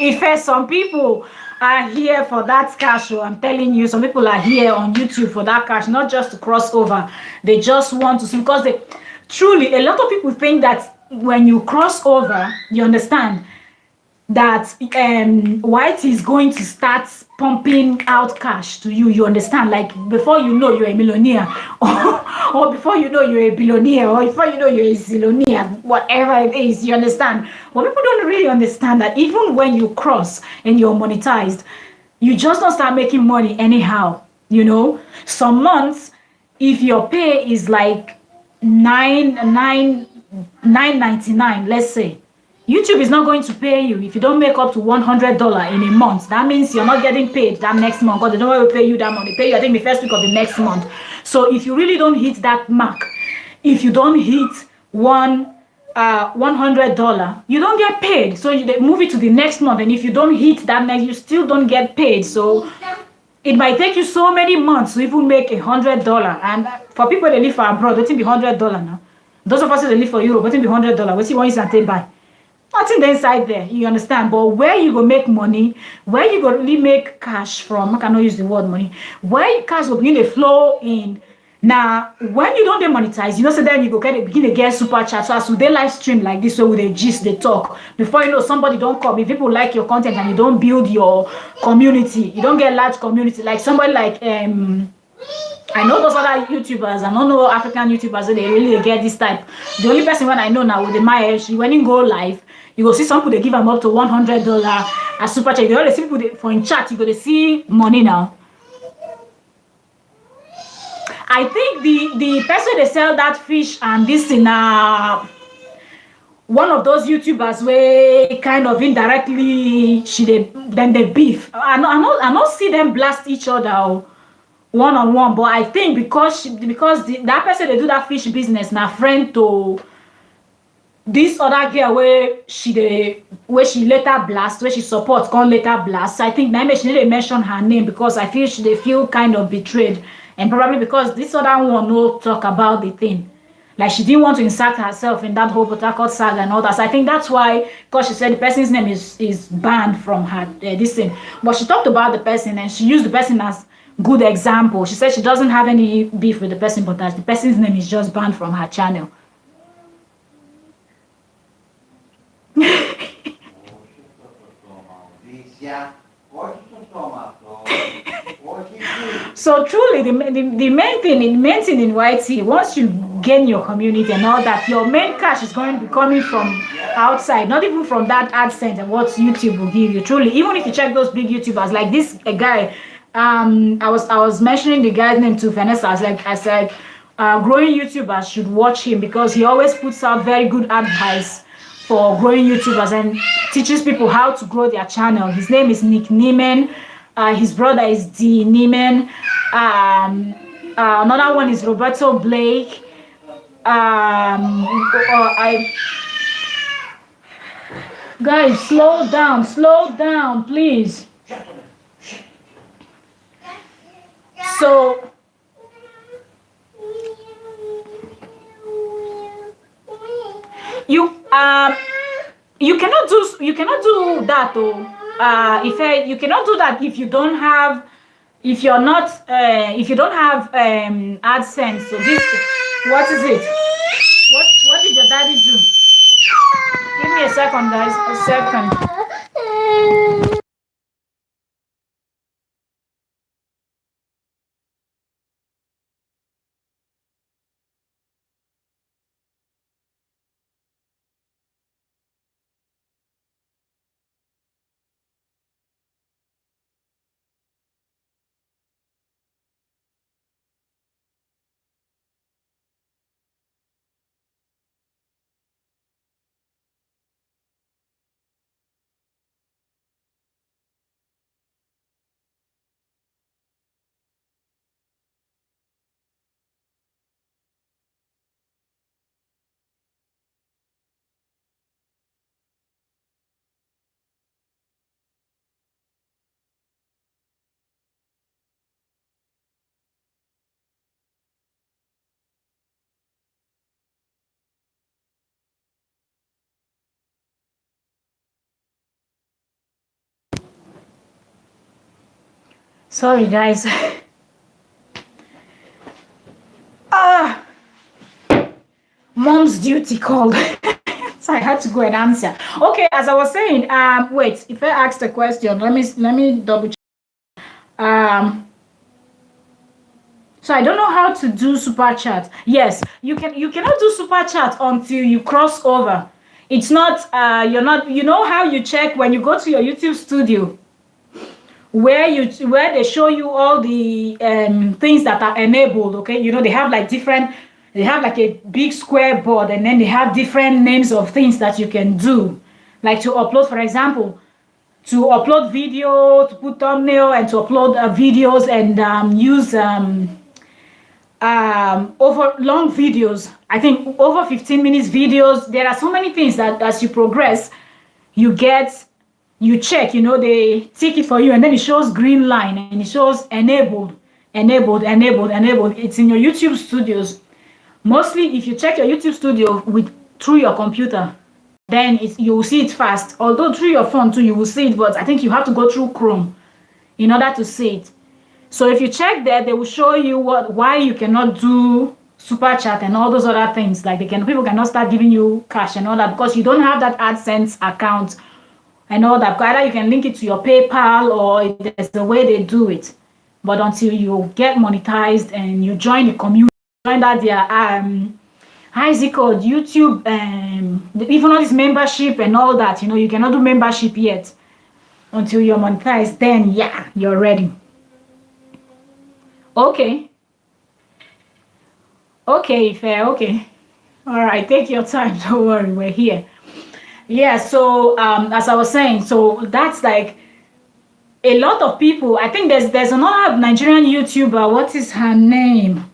If some people are here for that cash, so I'm telling you, some people are here on YouTube for that cash, not just to cross over. They just want to see, because they truly, a lot of people think that when you cross over, you understand, that White is going to start pumping out cash to you. You understand? Like before you know you're a millionaire, or before you know you're a billionaire, or before you know you're a zillionaire, whatever it is. You understand? But people don't really understand that even when you cross and you're monetized, you just don't start making money anyhow. You know, some months, if your pay is like nine 99, let's say, YouTube is not going to pay you if you don't make up to $100 in a month. That means you're not getting paid that next month, because they don't want to pay you that month. They pay you, I think, the first week of the next month. So if you really don't hit that mark, if you don't hit $100, you don't get paid. So they move it to the next month, and if you don't hit that next, you still don't get paid. So it might take you so many months to even make $100. And for people that live for abroad, waiting be $100 now. Those of us that live for Europe, waiting be $100. What you want is to buy. Nothing there inside there, you understand? But where you go make money, where you go really make cash from, I cannot use the word money, where cash will begin to flow in. Now, when you don't demonetize, you know, so then you go begin to get super chat. So as they live stream like this, so with the gist, they talk. Before you know, somebody don't come. If people like your content and you don't build your community, you don't get large community. Like somebody like I know those other YouTubers, I don't know African YouTubers, so they really get this type. The only person when I know now with the Maya, when you go live, you go see some people they give them up to $100 as super chat. You always see people for in chat, you go to see money now. I think the person they sell that fish and this in one of those YouTubers where kind of indirectly then they beef. I not see them blast each other one on one, but I think because that person they do that fish business now friend to this other girl where she later blast, where she supports can later blast. I think now she didn't mention her name because I feel they feel kind of betrayed, and probably because this other one no talk about the thing. Like she didn't want to insert herself in that whole Port saga and all that. So I think that's why, because she said the person's name is banned from her this thing. But she talked about the person and she used the person as good example. She said she doesn't have any beef with the person, but that the person's name is just banned from her channel. So truly, the main thing in YT, once you gain your community and all that, your main cash is going to be coming from outside, not even from that AdSense and what YouTube will give you. Truly, even if you check those big YouTubers like this guy, I was mentioning the guy's name to Vanessa. I said, growing YouTubers should watch him because he always puts out very good advice for growing YouTubers and teaches people how to grow their channel. His name is Nick Neiman. His brother is D. Neiman. Another one is Roberto Blake. Guys, slow down, please. So you cannot do that though. You cannot do that if you don't have if you don't have AdSense. So this, what is it? What did your daddy do? Give me a second, guys. A second. Sorry, guys. Mom's duty called. So I had to go and answer. Okay, as I was saying, wait, if I asked a question, let me double check. Um, so I don't know how to do super chat. Yes, you cannot do super chat until you cross over. It's not you're not, you know how you check when you go to your YouTube studio where they show you all the things that are enabled. Okay, you know, they have like different, they have like a big square board, and then they have different names of things that you can do, like to upload, for example, to upload video, to put thumbnail, and to upload videos, and use over long videos. I think over 15 minutes videos. There are so many things that as you progress, you get, you check, you know, they tick it for you, and then it shows green line, and it shows enabled, enabled, enabled, enabled. It's in your YouTube studios. Mostly if you check your YouTube studio with through your computer, then you will see it fast. Although through your phone too you will see it, but I think you have to go through Chrome in order to see it. So if you check there, they will show you why you cannot do super chat and all those other things. Like people cannot start giving you cash and all that because you don't have that AdSense account and all that. Either you can link it to your PayPal, or there's the way they do it. But until you get monetized and you join the community, join that their how is it called, YouTube, even all this membership and all that, you know, you cannot do membership yet until you're monetized. Then yeah, you're ready. Okay. Okay, fair. Okay. All right. Take your time. Don't worry. We're here. Yeah. So, as I was saying, so that's like a lot of people. I think there's another Nigerian YouTuber. What is her name?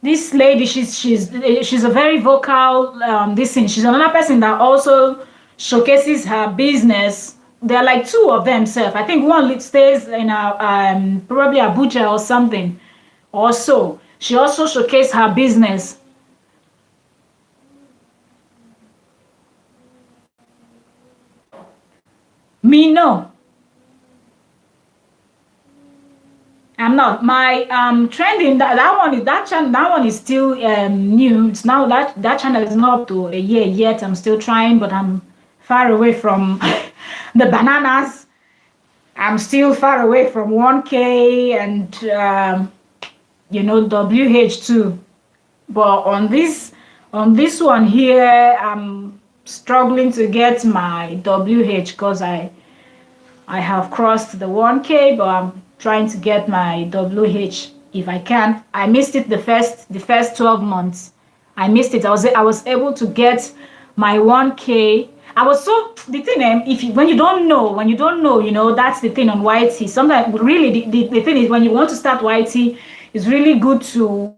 This lady. She's a very vocal. This thing. She's another person that also showcases her business. There are like two of them, self. I think one stays in probably Abuja or something. Also, she also showcased her business. Me, no. I'm not. My trending, that one is that channel. That one is still new. It's now that channel is not up to a year yet. I'm still trying, but I'm far away from the bananas. I'm still far away from 1K and you know, WH too. But on this one here, I'm struggling to get my WH because I have crossed the 1K, but I'm trying to get my WH if I can. I missed it the first 12 months. I missed it. I was able to get my 1K. I was so, the thing, when you don't know, you know, that's the thing on YT. Sometimes really the thing is, when you want to start YT, it's really good to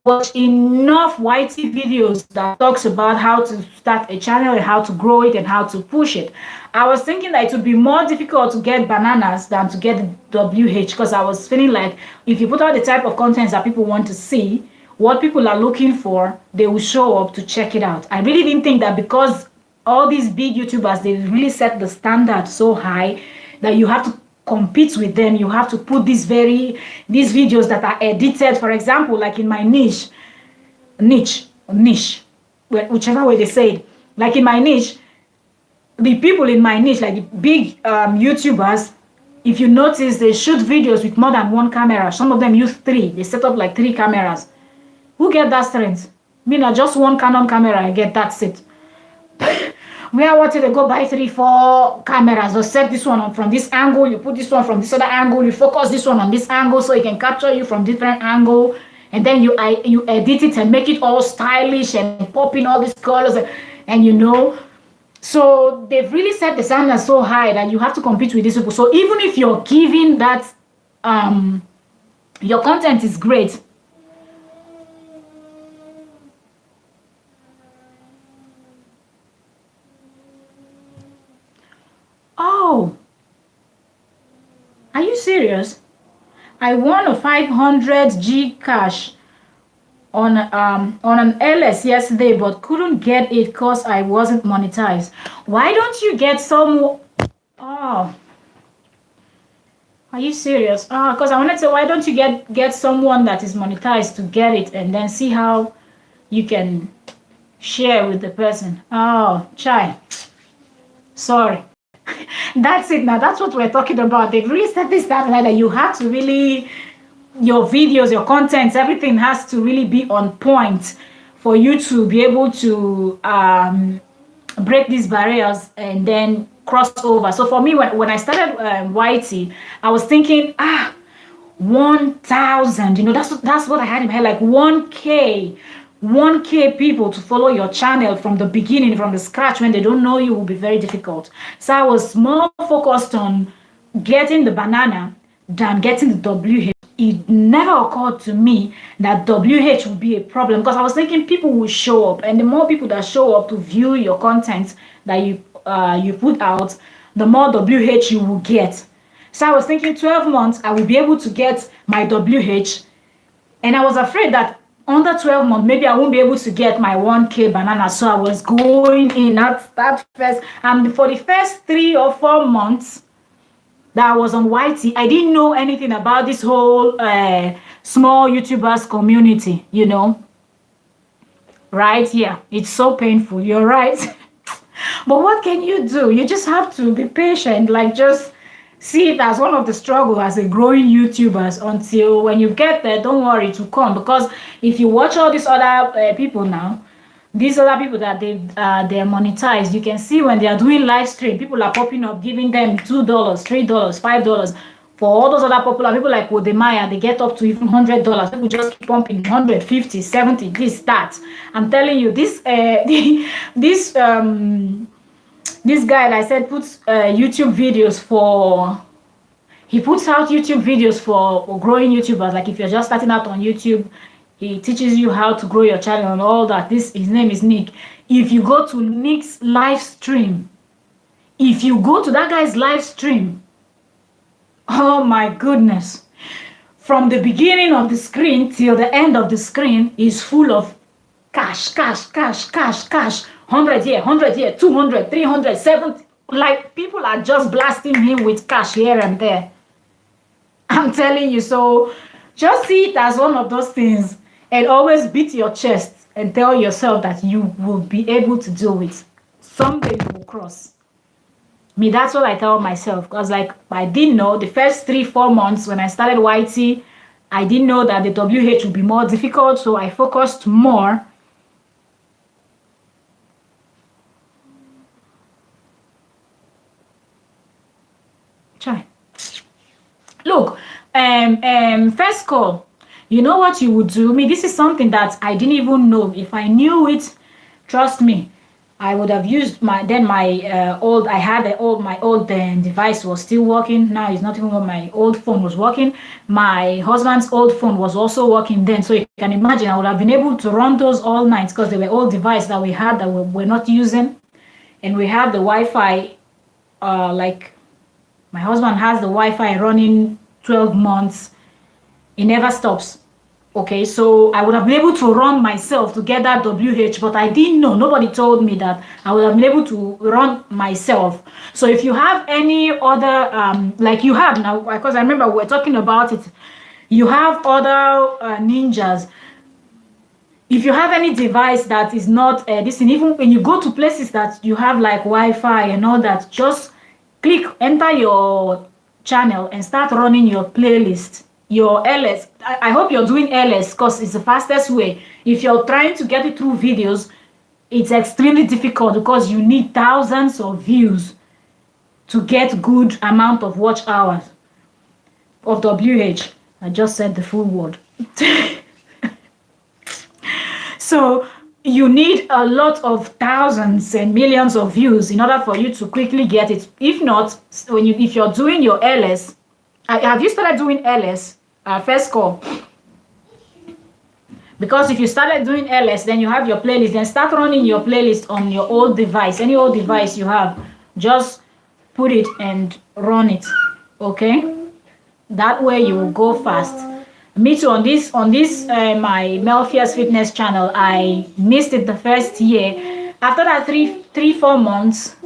watch enough YT videos that talks about how to start a channel and how to grow it and how to push it. I was thinking that it would be more difficult to get bananas than to get WH, because I was feeling like if you put out the type of content that people want to see, what people are looking for, they will show up to check it out. I really didn't think that because all these big YouTubers, they really set the standard so high that you have to compete with them. You have to put these videos that are edited, for example, like in my niche, whichever way they say it. Like in my niche, the people in my niche, like the big YouTubers, if you notice, they shoot videos with more than one camera. Some of them use 3. They set up like 3 cameras. Who get that strength? Me, not just one Canon camera, I get that's it. Where I wanted to go buy 3, 4 cameras, or set this one on from this angle, you put this one from this other angle, you focus this one on this angle so it can capture you from different angle, and then you edit it and make it all stylish and pop in all these colors, and you know. So they've really set the standard so high that you have to compete with these people. So even if you're giving that, your content is great. Oh, are you serious? I won a 500G cash on an LS yesterday, but couldn't get it because I wasn't monetized. Why don't you get some? Oh, are you serious? Because I wanted to. Why don't you get someone that is monetized to get it, and then see how you can share with the person. Oh, chai. Sorry. That's it now. That's what we're talking about. They've really set this that like that you have to really, your videos, your contents, everything has to really be on point for you to be able to break these barriers and then cross over. So for me, when I started YT, I was thinking, 1,000, that's what I had in my head, like 1K people to follow your channel from the beginning, from the scratch, when they don't know you, will be very difficult. So I was more focused on getting the banana than getting the WH. It never occurred to me that WH would be a problem, because I was thinking people will show up, and the more people that show up to view your content that you put out, the more WH you will get. So I was thinking 12 months I will be able to get my WH, and I was afraid that under 12 months maybe I won't be able to get my 1K banana. So I was going in at that first, and for the first 3 or 4 months that I was on YT, I didn't know anything about this whole small YouTubers community, right? Yeah, it's so painful, you're right. But what can you do? You just have to be patient, like just see it as one of the struggle as a growing YouTubers, until when you get there, don't worry, to come. Because if you watch all these other people now, these other people that they're monetized, you can see when they are doing live stream, people are popping up, giving them $2, $3, $5. For all those other popular people like Wodemaya, they get up to even $100. People just keep pumping 150, 70, this, that. I'm telling you, this this guy that I said puts YouTube videos for, he puts out YouTube videos for growing YouTubers. Like if you're just starting out on YouTube, he teaches you how to grow your channel and all that. His name is Nick. If you go to Nick's live stream, if you go to that guy's live stream, oh my goodness, from the beginning of the screen till the end of the screen is full of cash, cash, cash, cash, cash. 100 here, 100 here, 200, 300, 70. Like people are just blasting him with cash here and there. I'm telling you. So just see it as one of those things, and always beat your chest and tell yourself that you will be able to do it. Someday you will cross. Me, that's what I tell myself. Because like I didn't know the first 3-4 months when I started YT, I didn't know that the WH would be more difficult. So I focused more. Try. Look, first call, you know what you would do? Me, this is something that I didn't even know. If I knew it, trust me, I would have used my old, I had my old device was still working. Now it's not even when my old phone was working. My husband's old phone was also working then. So you can imagine I would have been able to run those all night, because they were old devices that we had that we're not using. And we have the Wi-Fi, like my husband has the Wi-Fi running 12 months. It never stops. Okay, so I would have been able to run myself to get that WH, but I didn't know. Nobody told me that I would have been able to run myself. So if you have any other, like you have now, because I remember we're talking about it, you have other ninjas. If you have any device that is not this, and even when you go to places that you have like Wi-Fi and all that, just enter your channel and start running your playlist, your LS. I hope you're doing LS, because it's the fastest way. If you're trying to get it through videos, it's extremely difficult, because you need thousands of views to get good amount of watch hours of WH. I just said the full word. So you need a lot of thousands and millions of views in order for you to quickly get it. If not, if you're doing your LS, have you started doing LS? First call. Because if you started doing LS, then you have your playlist. Then start running your playlist on your old device, any old device you have. Just put it and run it. Okay? That way you will go fast. Me too, on this my Melfia's Fitness channel, I missed it the first year. After that 3-4 months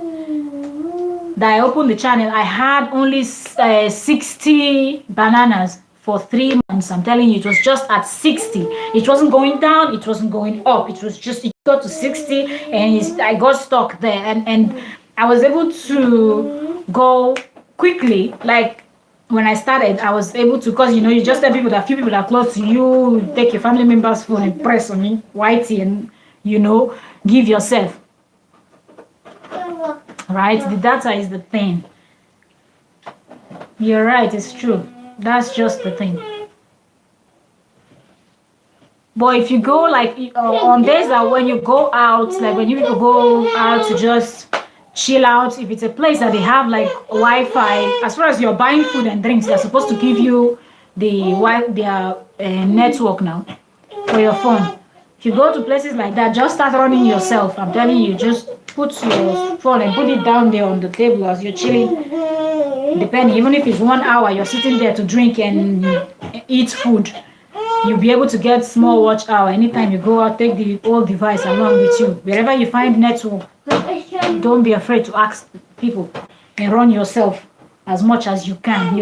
that I opened the channel, I had only 60 bananas for 3 months. I'm telling you, it was just at 60. It wasn't going down, it wasn't going up. It was just, it got to 60 and I got stuck there. And I was able to go quickly. Like when I started, I was able to, because you just tell people that few people that are close to you, take your family member's phone and press on it, whitey, and give yourself. Right? The data is the thing. You're right, it's true. That's just the thing. But if you go like on days that when you go out, like when you go out to just chill out, if it's a place that they have like Wi-Fi, as far as you're buying food and drinks, they're supposed to give you their network now for your phone. If you go to places like that, just start running yourself. I'm telling you, just put your phone and put it down there on the table as you're chilling. Depending, even if it's 1 hour, you're sitting there to drink and eat food. You'll be able to get small watch hour. Anytime you go out, take the old device along with you. Wherever you find network, don't be afraid to ask people and run yourself as much as you can,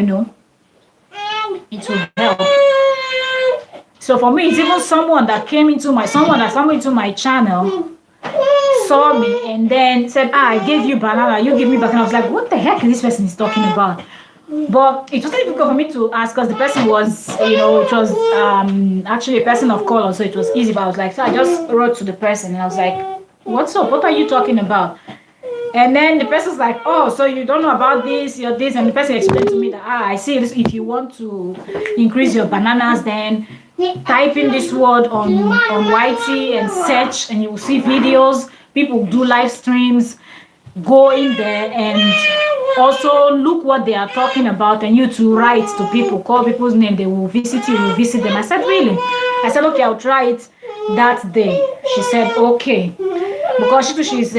It will help. So for me, it's even someone that came into my channel, saw me and then said, I gave you banana, you give me banana. I was like, what the heck is this person is talking about? But it wasn't difficult for me to ask because the person was, it was actually a person of color, so it was easy. But I was like, so I just wrote to the person and I was like, what's up? What are you talking about? And then the person's like, oh, so you don't know about this, you're this. And the person explained to me that, I see this. If you want to increase your bananas, then type in this word on YT and search, and you will see videos. People do live streams. Go in there and also look what they are talking about, and you to write to people, call people's name, they will visit you, you will visit them. I said, really? I said, okay, I'll try it that day. She said, okay, because she's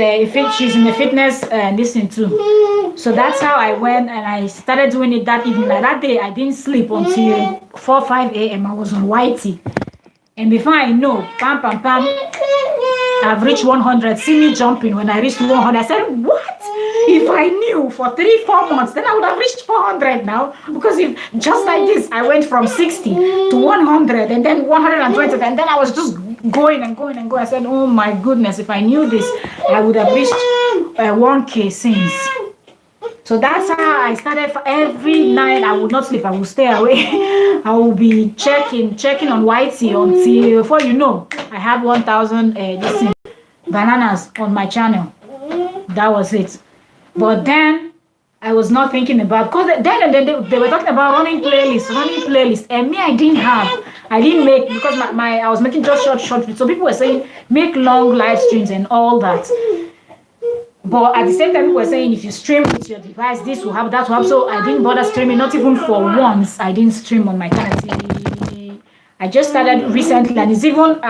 in the fitness listen too. So that's how I went and I started doing it that evening. Like that day I didn't sleep until 4-5 a.m. I was on YT, and before I know, pam pam pam, I've reached 100. See me jumping when I reached 100. I said, what? If I knew for 3-4 months, then I would have reached 400 now. Because if just like this, I went from 60 to 100 and then 120, and then I was just going and going and going. I said, oh my goodness, if I knew this, I would have reached 1K since. So that's how I started. For every night I would not sleep, I would stay away. I will be checking on YT until, before you know, I had 1,000 bananas on my channel. That was it. But then I was not thinking about, because then they were talking about running playlists, and me, I didn't make, because I was making just short videos. So people were saying make long live streams and all that. But at the same time, people were saying if you stream with your device, this will happen, that will happen. So I didn't bother streaming, not even for once. I didn't stream on my channel. I just started recently, and it's even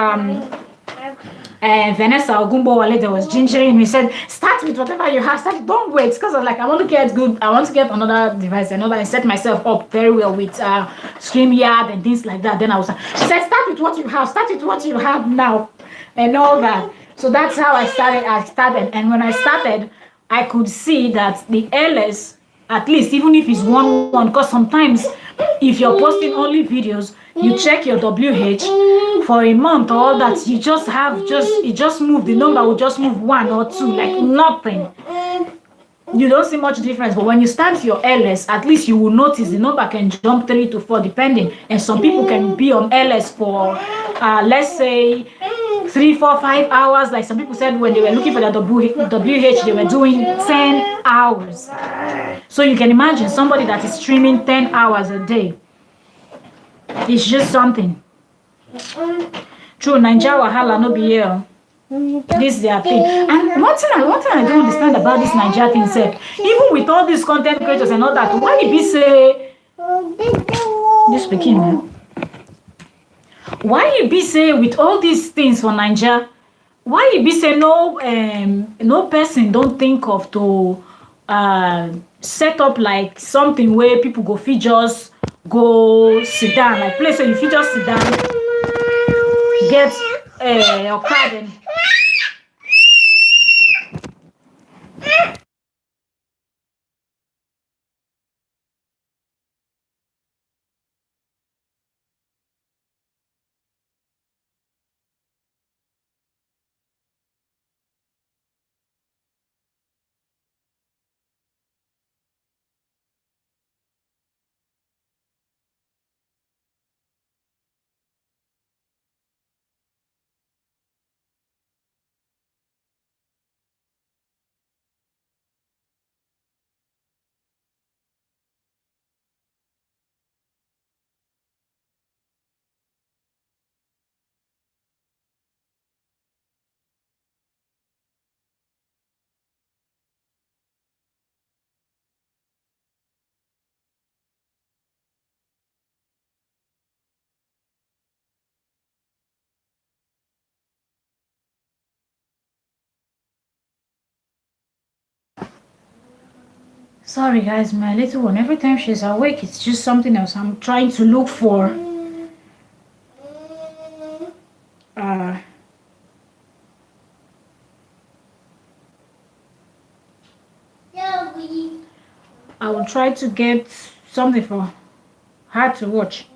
Vanessa Ogumbo Wale was gingering me, said, start with whatever you have, don't wait, because I was like, I want to get another device and set myself up very well with StreamYard and things like that. Then she said, start with what you have now and all that. So that's how I started, and when I started, I could see that the LS, at least, even if it's 1-1, because sometimes if you're posting only videos, you check your WH for a month or all that, you just have it just move, the number will just move 1 or 2, like nothing. You don't see much difference. But when you start your LS, at least you will notice the number can jump 3 to 4 depending, and some people can be on LS for let's say 3, 4, 5 hours. Like some people said when they were looking for the WH, they were doing 10 hours. So you can imagine somebody that is streaming 10 hours a day. It's just something. True, Nigeria wahala no be here. This is their thing. And one thing I don't understand about this Nigeria thing, sir, even with all these content creators and all that, why did we say this speaking now? Why did we say with all these things for Nigeria? Why did we say no person don't think of to set up like something where people go fit just go sit down, like place where you fit just sit down, get your card and Sorry guys, my little one, every time she's awake, it's just something else. I'm trying to look for uh I will try to get something for her to watch.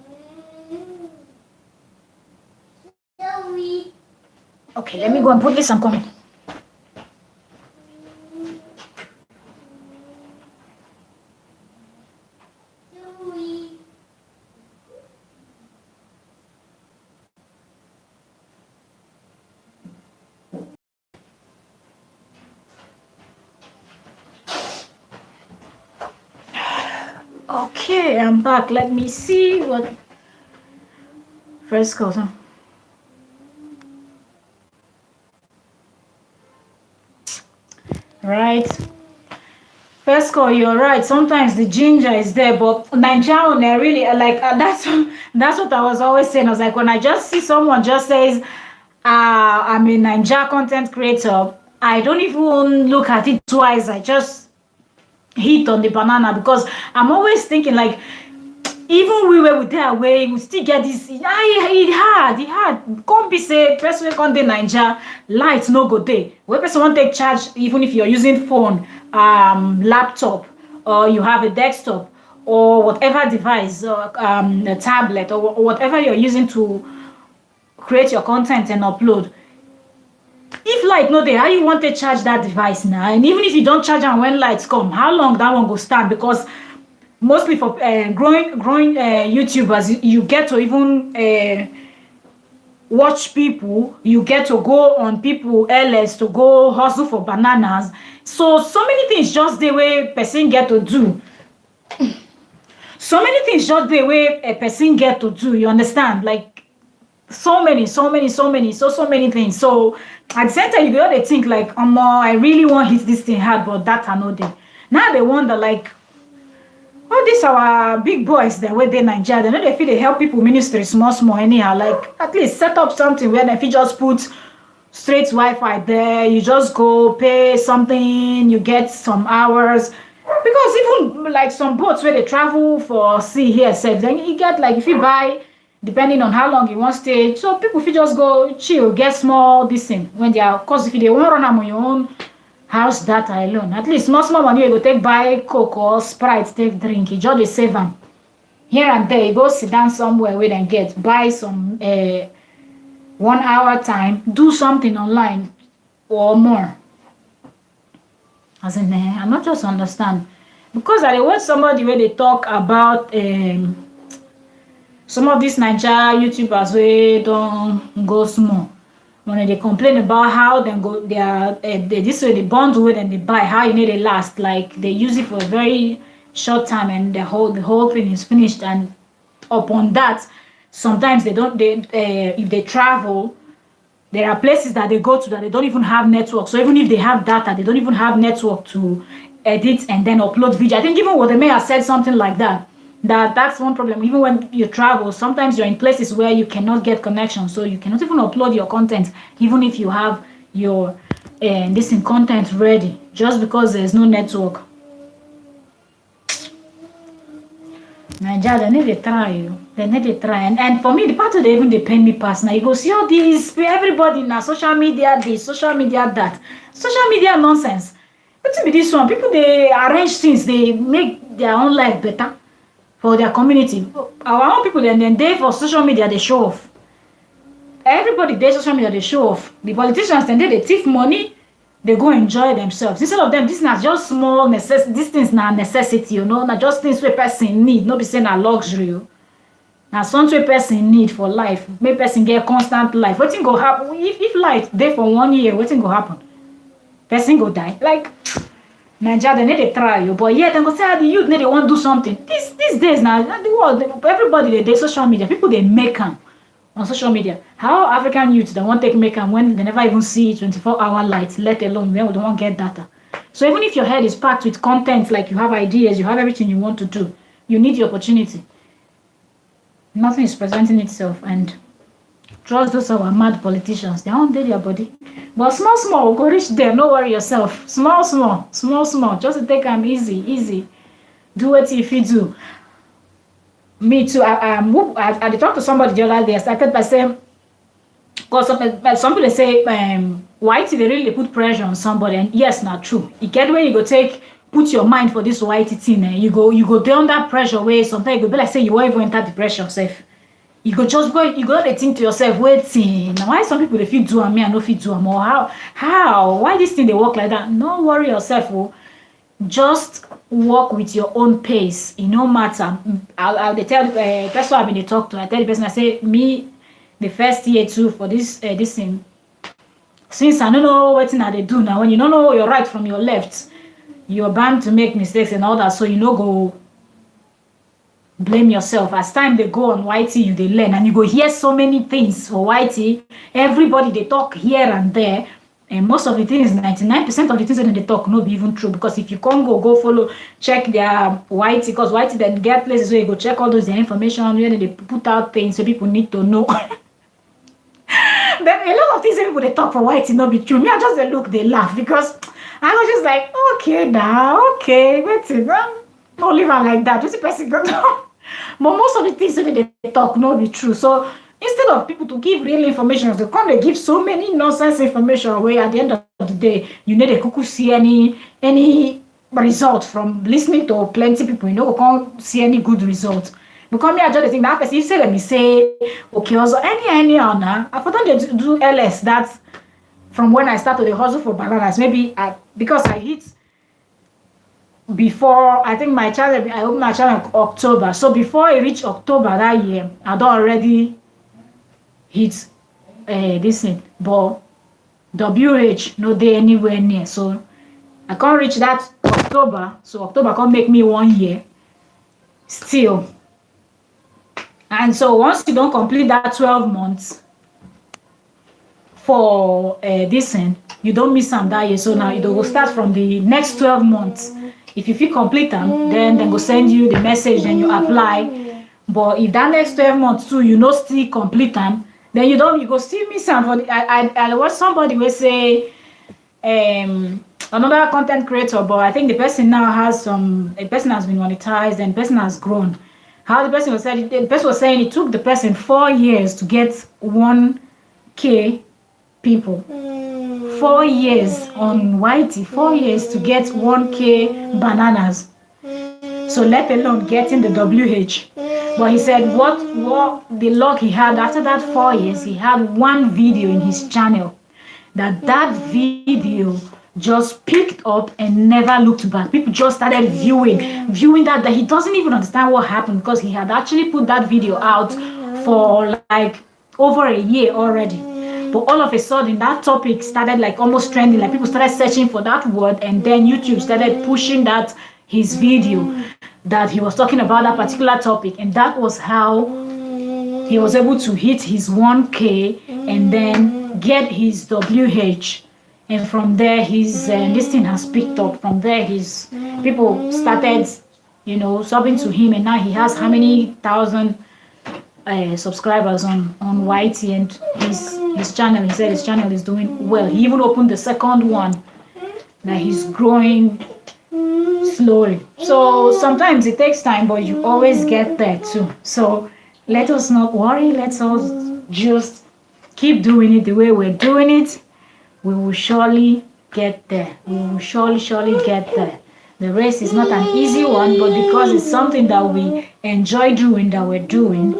Okay, let me go and put this. I'm coming. Okay, I'm back. Let me see what first goes on. Right. First call, you're right. Sometimes the ginger is there, but Nigeria really like that's what I was always saying. I was like, when I just see someone just says, I'm a Nigeria content creator, I don't even look at it twice. I just hit on the banana because I'm always thinking like, even we were with their way, we still get this. It hard. Can't be say person can't dey Naija, light no go dey. When person want take charge, even if you're using phone, laptop, or you have a desktop, or whatever device, or a tablet, or whatever you're using to create your content and upload. If light no dey, how you want to charge that device now? And even if you don't charge am when lights come, how long that one go stand? Because mostly for growing YouTubers, you get to even watch people, you get to go on people LS to go hustle for bananas. So many things just the way person get to do. So many things just the way a person get to do, you understand? Like so many things. So at the same time, you go to think like, I really want to hit this thing hard, but that I know they. Now they wonder like, all these our big boys that where they Nigeria, they know they feel they help people ministry small anyhow. Like at least set up something where they feel just put straight Wi-Fi there. You just go pay something, you get some hours. Because even like some boats where they travel for sea here, said then you get like if you buy, depending on how long you want to stay. So people feel just go chill, get small this thing when they are. Cause if they want run them on your own house data alone, at least small money you go take buy Coke or Sprite take drink, you just dey save am here and there. You go sit down somewhere where they get buy some 1 hour time, do something online or more. As in I not just understand, because I watch somebody where they talk about some of these Nigeria YouTubers where don't go small. When they complain about how they go, this way the bundle way they buy, how you need it last, like they use it for a very short time and the whole thing is finished. And upon that, sometimes if they travel, there are places that they go to that they don't even have network. So even if they have data, they don't even have network to edit and then upload video. I think even what they may have said something like that. That's one problem. Even when you travel, sometimes you're in places where you cannot get connection, so you cannot even upload your content, even if you have your this in content ready, just because there's no network. Nigeria, they need to try you. They need to try. And for me, the part of they even depend me personally. You go see all these everybody now, social media this, social media that. Social media nonsense. What's be this one? People they arrange things, they make their own life better for their community. Our own people then they for social media they show off. Everybody they social media they show off. The politicians then they thief money, they go enjoy themselves. Instead of them, this is not just small necessity. This things not necessity, not just things where person need, not be saying a luxury. Now something where person need for life. Make person get constant life. What thing go happen if life there for 1 year? What thing go happen? Person go die. Like Nigeria, they need to try you, but yeah, they go say the youth need they want to do something. These days now, the world, everybody they social media, people they make them on social media. How African youths they want to make them when they never even see 24-hour light, let alone when we don't want to get data. So even if your head is packed with content, like you have ideas, you have everything you want to do, you need the opportunity. Nothing is presenting itself, and Trust those our mad politicians. They won't do their body. But small, small, go reach there. No worry yourself. Small, small, small, small. Just take them easy, easy. Do what if you do. Me too. I talked to somebody the other day. I started by saying, because some people say, whitey, they really put pressure on somebody. And yes, not true. You get where you go put your mind for this whitey thing. You go down that pressure way. Sometimes you go be like, say, you won't even enter depression safe. You go to think to yourself, waiting. Now why some people they fit do and me I no fit do am, or how? Why this thing they work like that? No worry yourself, oh. Just work with your own pace. It no matter. I'll tell the person I've been talk to. I tell the person, I say, me, the first year too for this thing. Since I don't know what thing they do now, when you don't know your right from your left, you're bound to make mistakes and all that. So you know go blame yourself. As time they go on YT, you they learn and you go hear so many things for YT. Everybody they talk here and there. And most of the things, 99% of the things that they talk not be even true. Because if you can't go follow, check their YT, because YT then get places where you go check all those information where they put out things so people need to know. Then a lot of things that people they talk for YT not be true. Me, I just they look, they laugh because I was just like, okay now, okay, wait a minute. Don't leave her like that. Just a person go down. But most of the things that they talk not be true. So instead of people to give real information, they give so many nonsense information away. At the end of the day, you need a cuckoo see any result from listening to plenty people. You know, you can't see any good result. Because me, I just think that person, if say let me say, okay, also any honor, I thought they do LS. That's from when I started the hustle for bananas. Maybe because I hit before, I think my channel, I opened my channel in October. So before I reach October that year, I don't already hit this thing. But WH no day anywhere near. So I can't reach that October. So October can't make me 1 year still. And so once you don't complete that 12 months for this thing, you don't miss them that year. So now you will start from the next 12 months. If you feel complete them, then they go send you the message, then you apply. But if that next 12 months too, you know still complete them, then you go still miss them. For I watch somebody will say another content creator, but I think the person now has a person has been monetized and the person has grown. How the person was saying, it took the person 4 years to get 1K people. 4 years on YT, 4 years to get 1K bananas. So let alone getting the WH. But he said what the luck he had after that 4 years, he had one video in his channel that video just picked up and never looked back. People just started viewing that he doesn't even understand what happened because he had actually put that video out for like over a year already. But all of a sudden that topic started like almost trending, like people started searching for that word, and then YouTube started pushing that his video that he was talking about that particular topic, and that was how he was able to hit his 1K and then get his WH. And from there, his this thing has picked up. From there, his people started, subbing to him, and now he has how many thousand subscribers on YT, and his channel. He said his channel is doing well. He even opened the second one. That he's growing slowly. So sometimes it takes time, but you always get there too. So let us not worry. Let's all just keep doing it the way we're doing it. We will surely get there. We will surely get there. The race is not an easy one, but because it's something that we enjoy doing, that we're doing,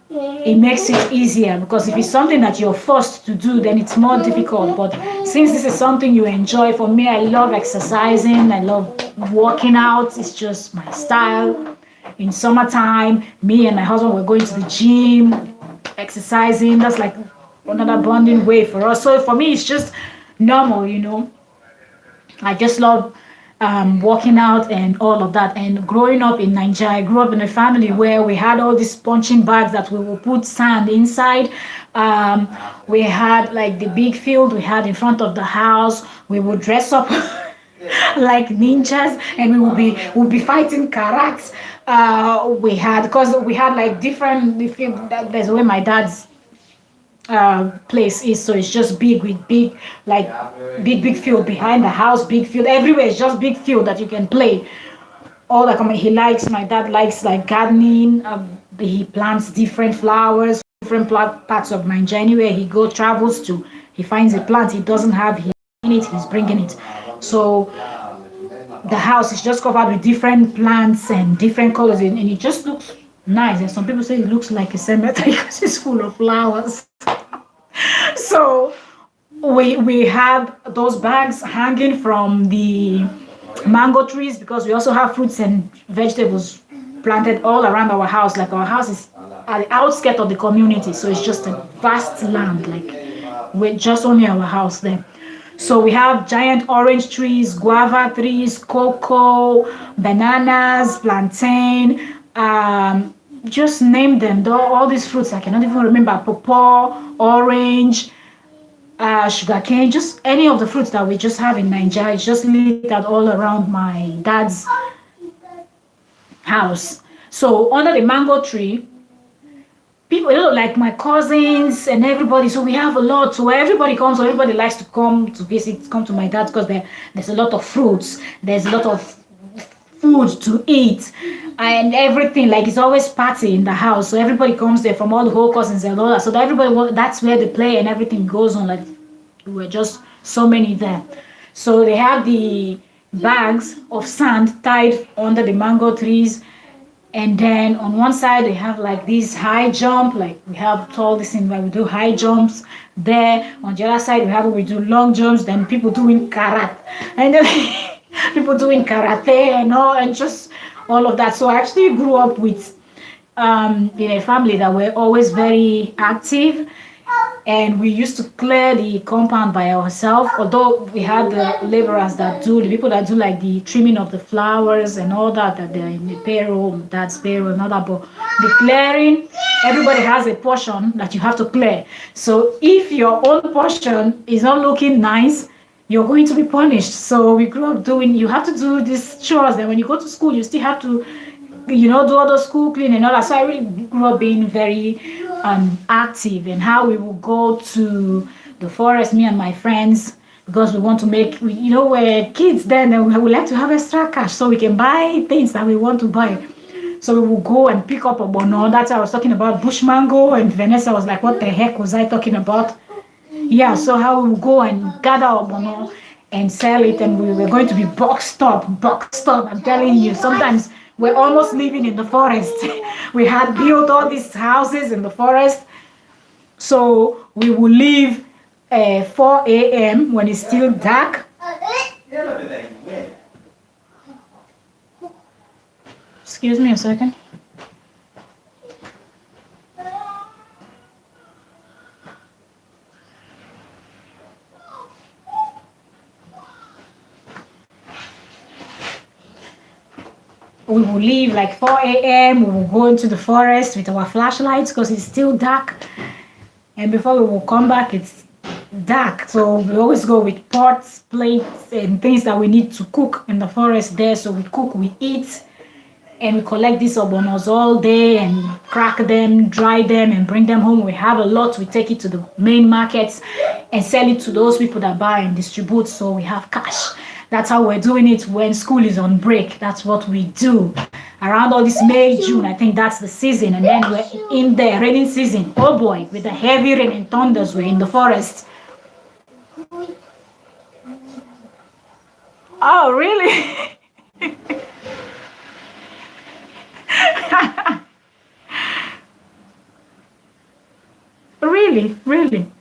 it makes it easier. Because if it's something that you're forced to do, then it's more difficult. But since this is something you enjoy, for me, I love exercising. I love working out. It's just my style. In summertime, me and my husband were going to the gym, exercising. That's like another bonding way for us. So for me, it's just normal, I just love working out and all of that. And growing up in Nigeria, I grew up in a family where we had all these punching bags that we would put sand inside. We had like the big field we had in front of the house. We would dress up like ninjas, and we would be fighting karats. We had like different. There's where my dad's place is. So it's just big with big, like big field behind the house, big field everywhere. It's just big field that you can play. All like, I mean, he likes, my dad likes like gardening. He plants different flowers, different parts of Nigeria. Anywhere he go travels to, he finds a plant he doesn't have here in it, he's bringing it. So the house is just covered with different plants and different colors, and it just looks nice. And some people say it looks like a cemetery because it's full of flowers. So we have those bags hanging from the mango trees, because we also have fruits and vegetables planted all around our house. Like, our house is at the outskirts of the community, so it's just a vast land, like with just only our house there. So we have giant orange trees, guava trees, cocoa, bananas, plantain, just name them. All these fruits I cannot even remember. Pawpaw, orange, sugarcane, just any of the fruits that we just have in Nigeria. It's just littered all around my dad's house. So under the mango tree, people, like my cousins and everybody. So we have a lot. So everybody comes. So everybody likes to come to visit, come to my dad's, because there's a lot of fruits. There's a lot of food to eat and everything. Like, it's always party in the house. So everybody comes there from all the whole cousins and all that. So that everybody, that's where the play and everything goes on. Like, we're just so many there. So they have the bags of sand tied under the mango trees, and then on one side they have like this high jump, like we have all this thing where we do high jumps. There on the other side we have where we do long jumps, then people doing karate, and then people doing karate and all, and just all of that. So I actually grew up with in a family that were always very active, and we used to clear the compound by ourselves. Although we had the laborers that do, the people that do like the trimming of the flowers and all that, that they're in the payroll, dad's payroll and all that. But the clearing, everybody has a portion that you have to clear. So if your own portion is not looking nice, you're going to be punished. So we grew up doing, you have to do these chores. Then when you go to school, you still have to, do all the school cleaning and all that. So I really grew up being very active in how we will go to the forest, me and my friends, because we want to make, we're kids then, and we like to have extra cash so we can buy things that we want to buy. So we will go and pick up a bono. That's how I was talking about bush mango, and Vanessa was like, what the heck was I talking about? Yeah, so how we will go and gather a bono and sell it, and we were going to be boxed up. I'm telling you, sometimes we're almost living in the forest. We had built all these houses in the forest. So we will leave 4 a.m. when it's still dark. Excuse me a second. We will leave like 4 a.m. We will go into the forest with our flashlights because it's still dark. And before we will come back, it's dark. So we always go with pots, plates, and things that we need to cook in the forest there. So we cook, we eat, and we collect these obonos all day and crack them, dry them, and bring them home. We have a lot. We take it to the main markets and sell it to those people that buy and distribute. So we have cash. That's how we're doing it when school is on break. That's what we do. Around all this May, June, I think that's the season. And then we're in the raining season. Oh boy, with the heavy rain and thunders, we're in the forest. Oh, really? Really.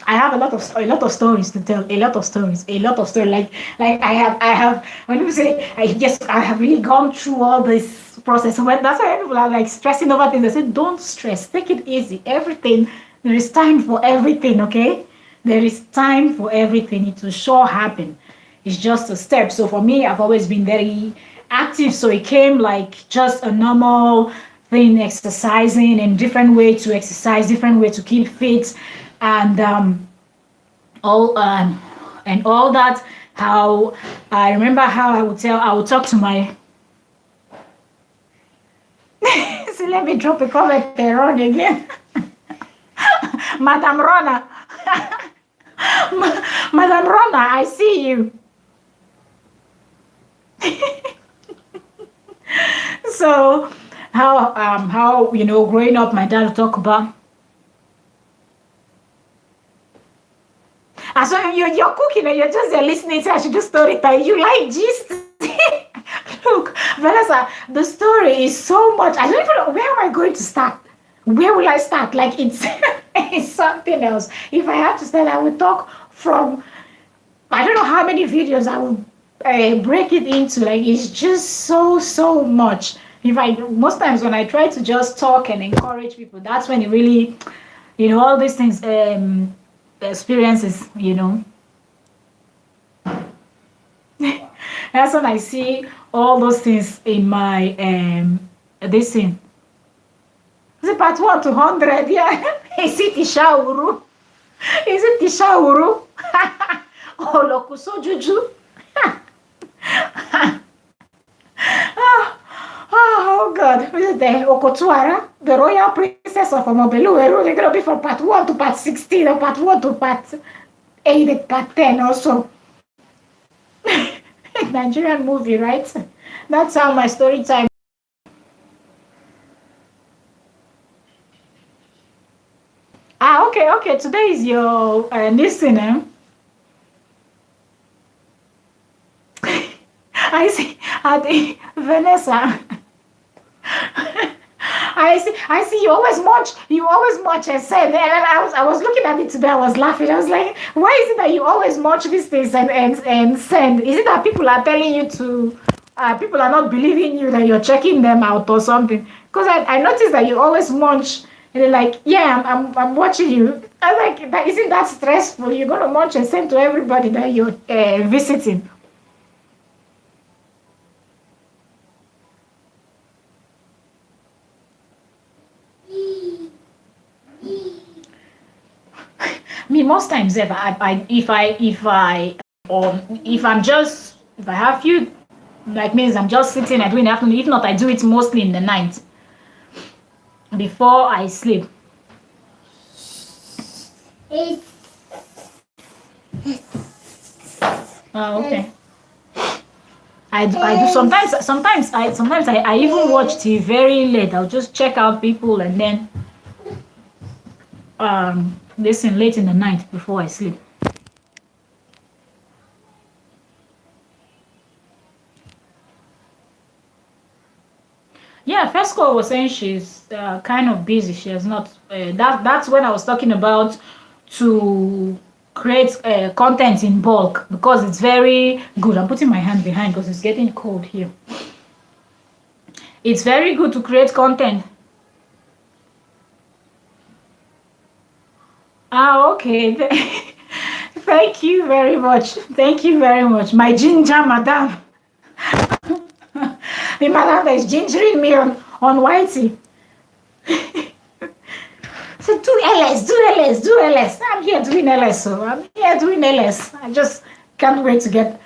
I have a lot of stories to tell. A lot of stories. Like I have. When people say I have really gone through all this process. When that's why people are like stressing over things. I say don't stress. Take it easy. Everything, there is time for everything. Okay, there is time for everything. It will sure happen. It's just a step. So for me, I've always been very active. So it came like just a normal thing, exercising and different way to exercise, different way to keep fit, and all that. How I remember how I would talk to my. So let me drop a comment there on again. Madam Rona. Madam Rona, I see you. So how growing up my dad would talk about. And so you're cooking and you're just there listening to I should do story time. You like gist. Look, Vanessa, the story is so much. I don't even know where am I going to start. Where will I start? Like it's it's something else. If I have to start, I will talk from I don't know how many videos I will break it into. Like it's just so much. If I most times when I try to just talk and encourage people, that's when it really, all these things experiences, that's when I see all those things in my this thing. Is it part 1 to 100? Yeah. Is it Ishauru? Is it Ishauru? Oh, Lokuso Juju. Oh God. Is it the Okotuara? The royal princess of Omobelueru. They're going to be from part 1 to part 16 or part 1 to part 8 part 10 also. Nigerian movie, right? That's how my story time. Okay. Today is your listener. I see, Vanessa. I see. You always munch and send. And I was looking at it today. I was laughing. I was like, why is it that you always munch these things and send? Is it that people are telling you to? People are not believing you that you're checking them out or something? Because I noticed that you always munch. And they're like, yeah, I'm watching you. I'm like, that isn't that stressful? You're gonna munch and send to everybody that you're visiting. Me most times if I have few like means I'm just sitting and doing the afternoon. If not, I do it mostly in the night before I sleep. Oh, okay. I do sometimes I even watch TV very late. I'll just check out people and then listen late in the night before I sleep. Yeah, first call was saying she's kind of busy. She has not. That's when I was talking about to create content in bulk because it's very good. I'm putting my hand behind because it's getting cold here. It's very good to create content. Okay. Thank you very much. Thank you very much. My ginger madam. The madam that is gingering me on Whitey. So do LS. I'm here doing LS. So I'm here doing LS. I just can't wait to get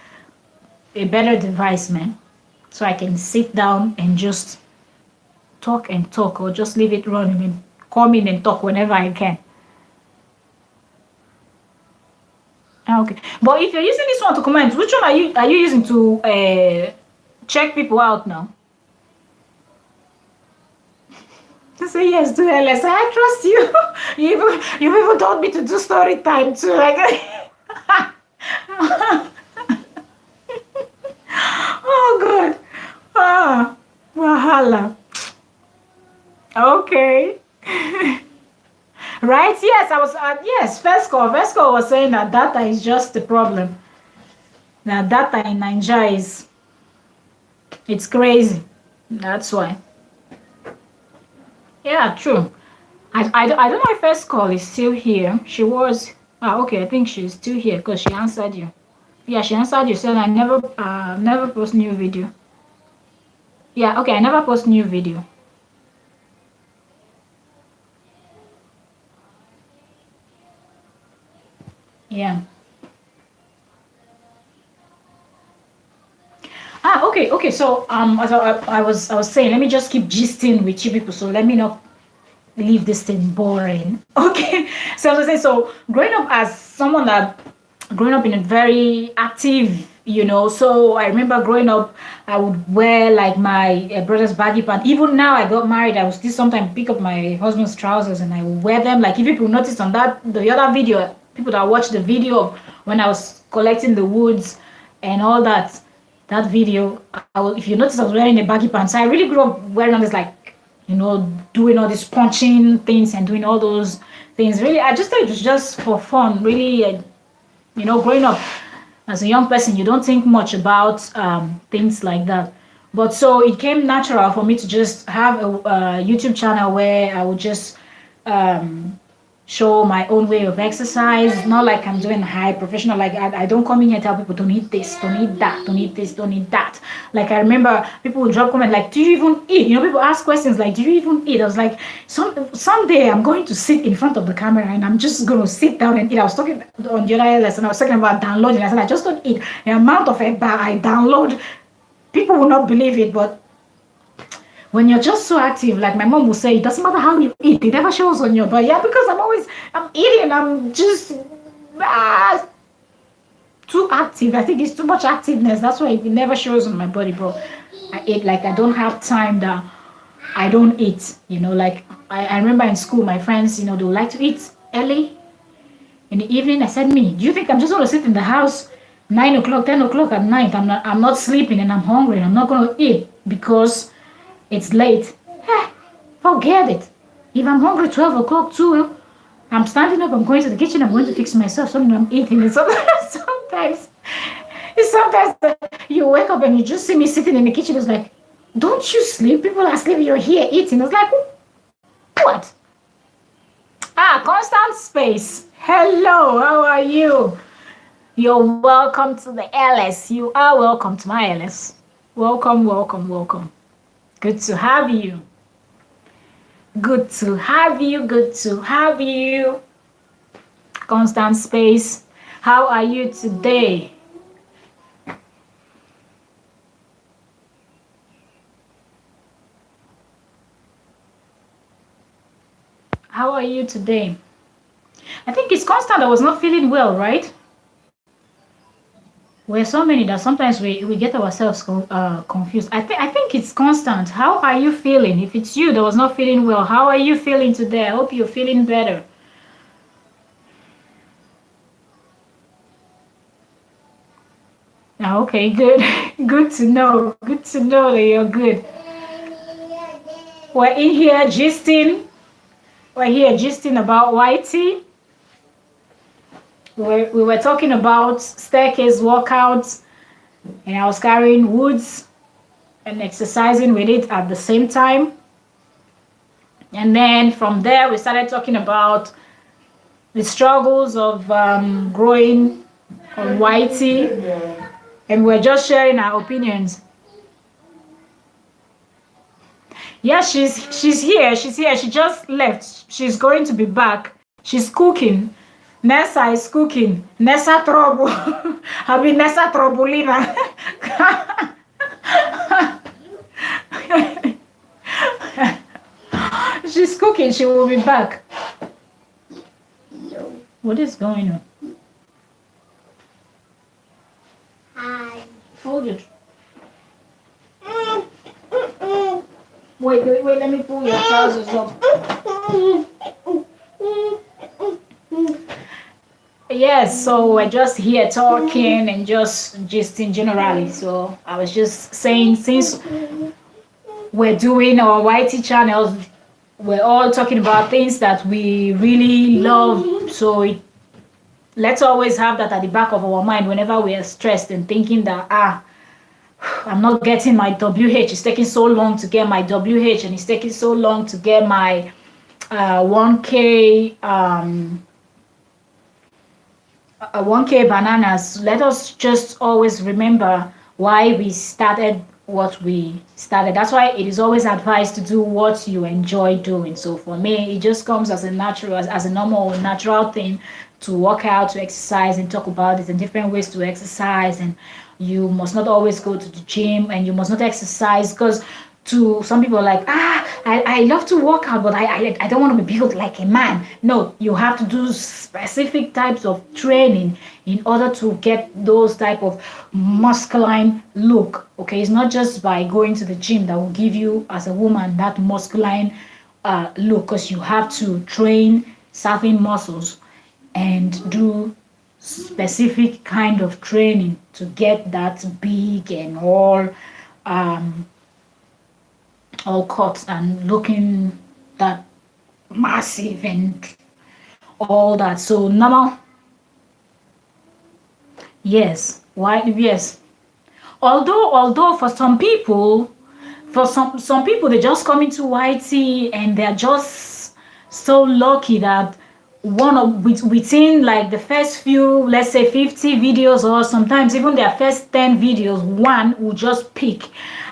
a better device, man. So I can sit down and just talk or just leave it running and come in and talk whenever I can. Okay. But if you're using this one to comment, which one are you using to check people out now? Say yes, do LS. I trust you. You even told me to do story time too. Like, oh God. Wahala. Okay. Right? Yes, I was. Yes, Vesco was saying that data is just the problem. Now data in Nigeria it's crazy. That's why. Yeah, true. I don't know if first call is still here. She was. Okay. I think she's still here because she answered you. Yeah, she answered you. Said I never post new video. Yeah. Okay. I never post new video. Yeah. Okay. So as I was saying, let me just keep gisting with you people. So let me leave this thing boring. Okay. So I was saying, so growing up as someone that growing up in a very active, so I remember growing up, I would wear like my brother's baggy pants. Even now I got married, I would still sometimes pick up my husband's trousers and I would wear them. Like if people noticed on the other video, people that watched the video of when I was collecting the woods and all that video, if you notice, I was wearing a baggy pants. So I really grew up wearing all this, like, doing all these punching things and doing all those things. Really, I just thought it was just for fun. Really, growing up as a young person, you don't think much about things like that. But so it came natural for me to just have a YouTube channel where I would just um, show my own way of exercise. Not like I'm doing high professional. Like I don't come in here and tell people don't eat this, don't eat that, don't eat this, don't eat that. Like I remember people would drop comment like, do you even eat? People ask questions like, do you even eat? I was like, someday I'm going to sit in front of the camera and I'm just going to sit down and eat. I was talking on the other lesson, I was talking about downloading. I said I just don't eat. The amount of it that I download, people will not believe it, but when you're just so active, like my mom will say, it doesn't matter how you eat, it never shows on your body. Yeah, because I'm eating, I'm just too active. I think it's too much activeness. That's why it never shows on my body, bro. I eat like I don't have time that I don't eat. Like I remember in school, my friends, they would like to eat early in the evening. I said, me, do you think I'm just gonna sit in the house 9 o'clock, 10 o'clock at night? I'm not sleeping and I'm hungry and I'm not gonna eat because it's late. Forget it. If I'm hungry 12 o'clock too, I'm standing up, I'm going to the kitchen, I'm going to fix myself something, I'm eating. And sometimes you wake up and you just see me sitting in the kitchen. It's like, don't you sleep? People are sleeping, you're here eating. It's like, what? Constant Space. Hello, how are you? You're welcome to the LS. You are welcome to my LS. Welcome, welcome, welcome. Good to have you. Good to have you. Good to have you. Constant Space. How are you today? How are you today? I think it's Constant that was not feeling well, right? We're so many that sometimes we get ourselves confused. I think it's Constant. How are you feeling? If it's you that was not feeling well, how are you feeling today? I hope you're feeling better. Okay, good. Good to know. Good to know that you're good. We're in here gisting. We're here gisting about YT. We were talking about staircase workouts, and I was carrying woods and exercising with it at the same time. And then from there, we started talking about the struggles of growing on YT, and we're just sharing our opinions. Yeah, she's here. She's here. She just left. She's going to be back. She's cooking. Nessa is cooking. Nessa trouble. I mean Nessa Troublina. She's cooking. She will be back. What is going on? Hi. Hold it. Wait, let me pull your trousers up. Yes, so we're just here talking and just in generally. So I was just saying, since we're doing our YT channels, we're all talking about things that we really love. So let's always have that at the back of our mind whenever we are stressed and thinking that, I'm not getting my WH. It's taking so long to get my WH, and it's taking so long to get my 1K 1K bananas. Let us just always remember why we started what we started. That's why it is always advised to do what you enjoy doing. So for me, it just comes as a natural, as a normal, natural thing to work out, to exercise, and talk about it and different ways to exercise. And you must not always go to the gym, and you must not exercise, because to some people like, I love to work out, but I don't want to be built like a man. No, you have to do specific types of training in order to get those type of masculine look. Okay, it's not just by going to the gym that will give you as a woman that masculine look, because you have to train certain muscles and do specific kind of training to get that big and all cut and looking that massive and all that. So normal, yes. Why? Yes. Although for some people, some people, they just come into YT and they're just so lucky that within like the first few, let's say 50 videos, or sometimes even their first 10 videos, one will just pick.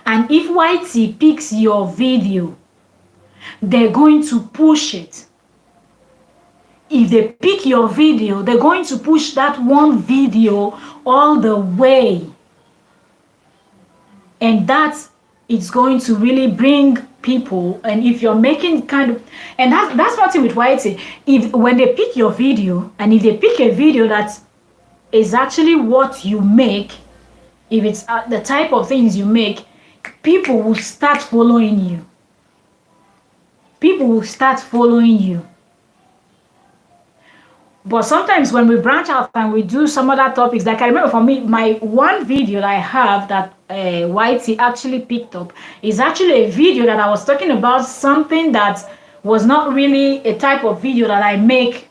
And if YT picks your video, they're going to push it. If they pick your video, they're going to push that one video all the way. And that's, it's going to really bring people. And if you're making kind of, and that's one thing with YT, if when they pick your video, and if they pick a video that is actually what you make, if it's the type of things you make, people will start following you. People will start following you. But sometimes when we branch out and we do some other topics, like I remember for me, my one video that I have that YT actually picked up is actually a video that I was talking about something that was not really a type of video that I make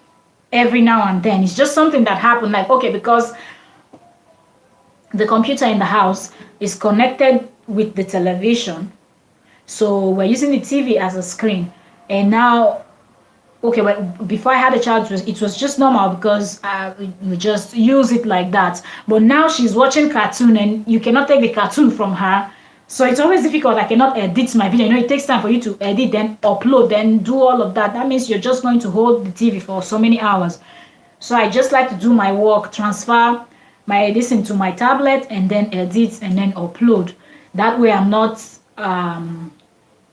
every now and then. It's just something that happened, like, okay, because the computer in the house is connected with the television, so we're using the TV as a screen. And now, okay, well, before I had a child, it was just normal because we just use it like that. But now she's watching cartoon and you cannot take the cartoon from her. So it's always difficult. I cannot edit my video. You know, it takes time for you to edit, then upload, then do all of that. That means you're just going to hold the TV for so many hours. So I just like to do my work, transfer my editing to my tablet, and then edit and then upload. That way I'm not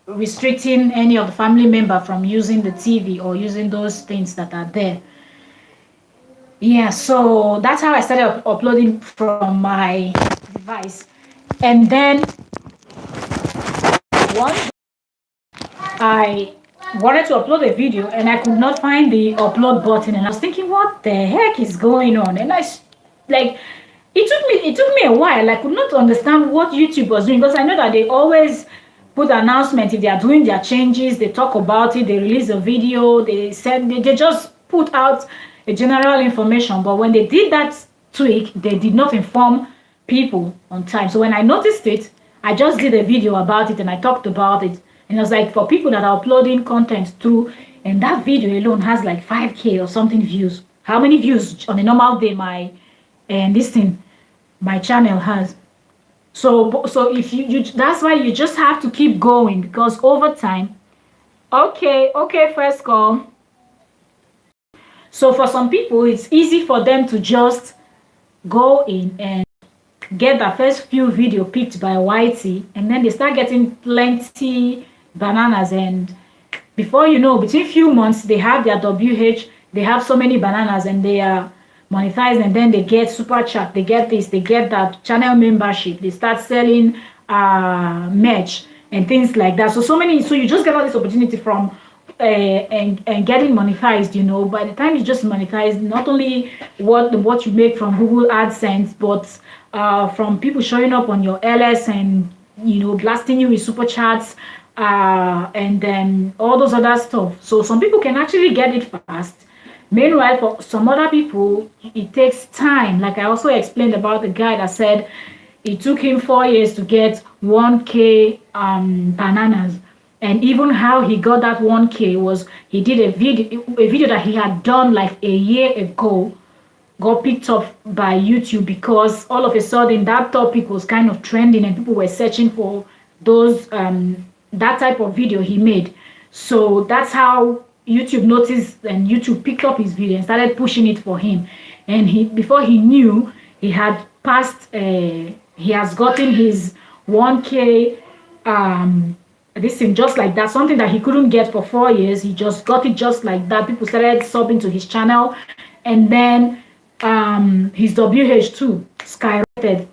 restricting any of the family member from using the TV or using those things that are there. Yeah, so that's how I started uploading from my device. And then one, I wanted to upload a video and I could not find the upload button, and I was thinking, what the heck is going on? And it took me a while. I could not understand what YouTube was doing, because I know that they always put announcement if they are doing their changes, they talk about it, they release a video, they just put out a general information. But when they did that tweak, they did not inform people on time. So when I noticed it, I just did a video about it and I talked about it. And I was like, for people that are uploading content through, and that video alone has like 5K or something views. How many views on a normal day my channel has? So if you that's why you just have to keep going, because over time. Okay, first call. So for some people, it's easy for them to just go in and get the first few video picked by YT, and then they start getting plenty bananas, and before you know, between few months they have their WH, they have so many bananas and they are monetized, and then they get super chat, they get this, they get that, channel membership, they start selling merch and things like that. So you just get all this opportunity from and getting monetized. You know, by the time you just monetize, not only what you make from Google AdSense, but from people showing up on your LS and, you know, blasting you with super chats, and then all those other stuff. So some people can actually get it fast. Meanwhile, for some other people, it takes time. Like I also explained about the guy that said it took him 4 years to get 1K bananas. And even how he got that 1K was he did a video that he had done like a year ago, got picked up by YouTube because all of a sudden that topic was kind of trending and people were searching for those that type of video he made. So that's how YouTube noticed, and YouTube picked up his video and started pushing it for him. And before he knew, he had passed, he has gotten his 1K this thing just like that, something that he couldn't get for 4 years. He just got it just like that. People started subbing to his channel, and then his WH2 skyrocketed,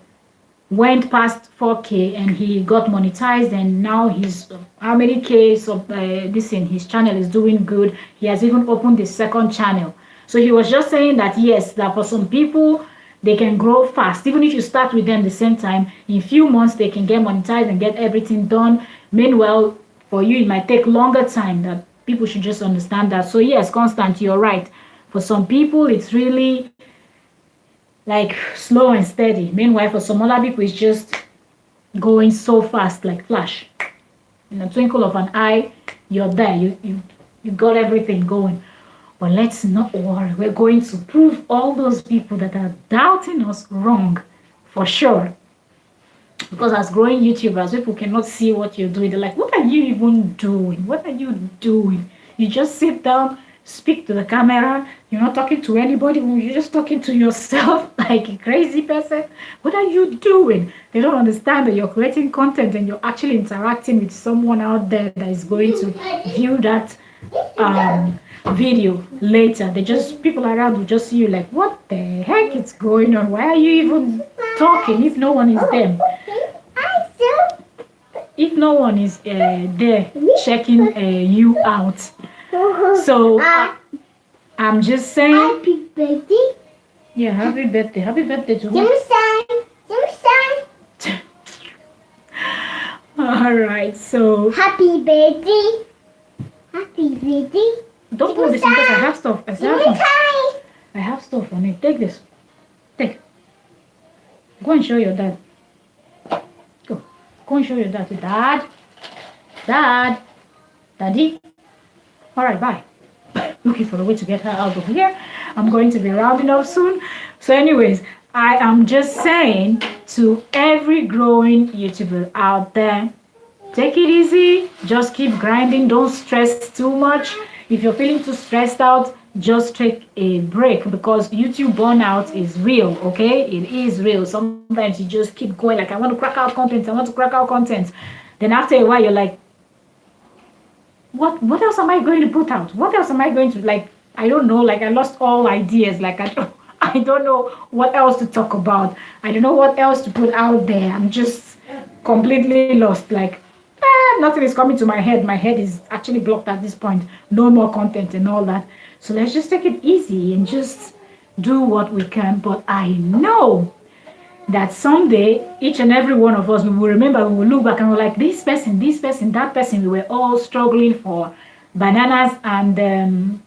went past 4K, and he got monetized, and now he's how many K of this in his channel is doing good. He has even opened his second channel. So he was just saying that yes, that for some people they can grow fast. Even if you start with them the same time, in few months they can get monetized and get everything done. Meanwhile, for you it might take longer time. That people should just understand that. So yes, Constant, you're right. For some people it's really like slow and steady. Meanwhile, for some other people, it's just going so fast like flash. In a twinkle of an eye, you're there. You got everything going. But let's not worry. We're going to prove all those people that are doubting us wrong, for sure. Because as growing YouTubers, people cannot see what you're doing. They're like, what are you even doing? What are you doing? You just sit down, speak to the camera. You're not talking to anybody. You're just talking to yourself like a crazy person. What are you doing? They don't understand that you're creating content and you're actually interacting with someone out there that is going to view that video later. They just, people around will just see you like, what the heck is going on? Why are you even talking if no one is there? If no one is there checking you out. So I'm just saying, happy birthday. Yeah, happy birthday. Happy birthday to me. All right, so Happy birthday. Happy birthday. don't put this because I have stuff. I have stuff on it. Take this. Take. Go and show your dad. Go. Go and show your dad. Dad. Dad. Daddy. All right, bye. Looking for a way to get her out of here. I'm going to be rounding up soon. So anyways, I am just saying to every growing YouTuber out there, take it easy. Just keep grinding. Don't stress too much. If you're feeling too stressed out, just take a break, because YouTube burnout is real, okay? It is real. Sometimes you just keep going like, I want to crack out content. I want to crack out content. Then after a while, you're like, what else am I going to put out? What else am I going to, like, I don't know, like I lost all ideas. Like I don't know what else to talk about. I don't know what else to put out there. I'm just completely lost. Like nothing is coming to my head. My head is actually blocked at this point. No more content and all that. So let's just take it easy and just do what we can. But I know that someday each and every one of us, we will remember, we will look back and we're like, this person, that person, we were all struggling for bananas and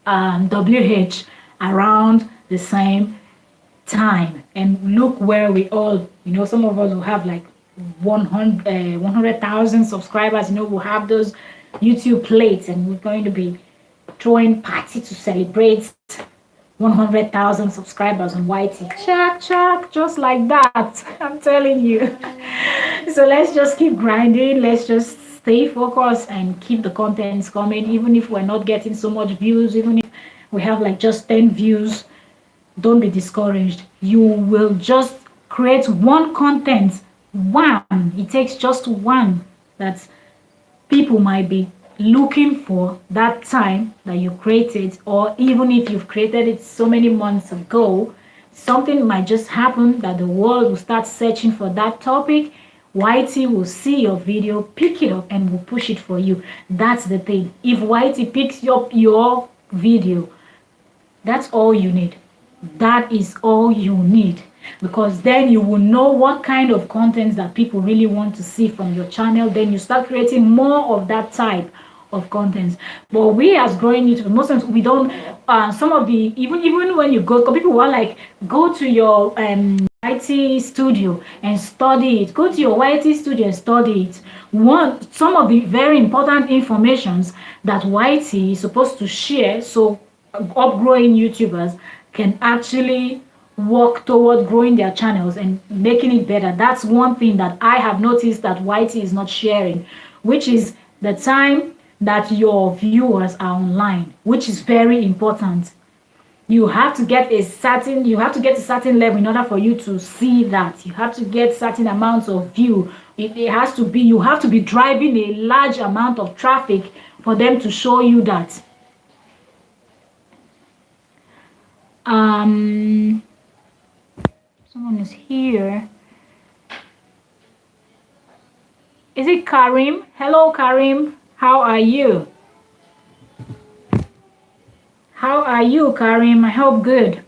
WH around the same time. And look where we all, some of us will have like 100,000 subscribers, we'll have those YouTube plates, and we're going to be throwing party to celebrate 100,000 subscribers on YT. Check, just like that. I'm telling you. So let's just keep grinding. Let's just stay focused and keep the contents coming. Even if we're not getting so much views, even if we have like just 10 views, don't be discouraged. You will just create one content. One. It takes just one that people might be looking for that time that you created, or even if you've created it so many months ago, something might just happen that the world will start searching for that topic. YT will see your video, pick it up, and will push it for you. That's the thing. If YT picks up your video, that's all you need. That is all you need, because then you will know what kind of content that people really want to see from your channel. Then you start creating more of that type of contents. But we as growing YouTube, most times we don't, some of the, even when you go, people want like, go to your YT studio and study it. Go to your YT studio and study it. Some of the very important informations that YT is supposed to share, so upgrowing YouTubers can actually work toward growing their channels and making it better. That's one thing that I have noticed that YT is not sharing, which is the time that your viewers are online, which is very important. You have to get a certain level in order for you to see that. You have to get certain amounts of view it has to be, you have to be driving a large amount of traffic for them to show you that. Someone is here. Is it Karim? Hello, Karim. How are you? How are you, Karim? I hope good.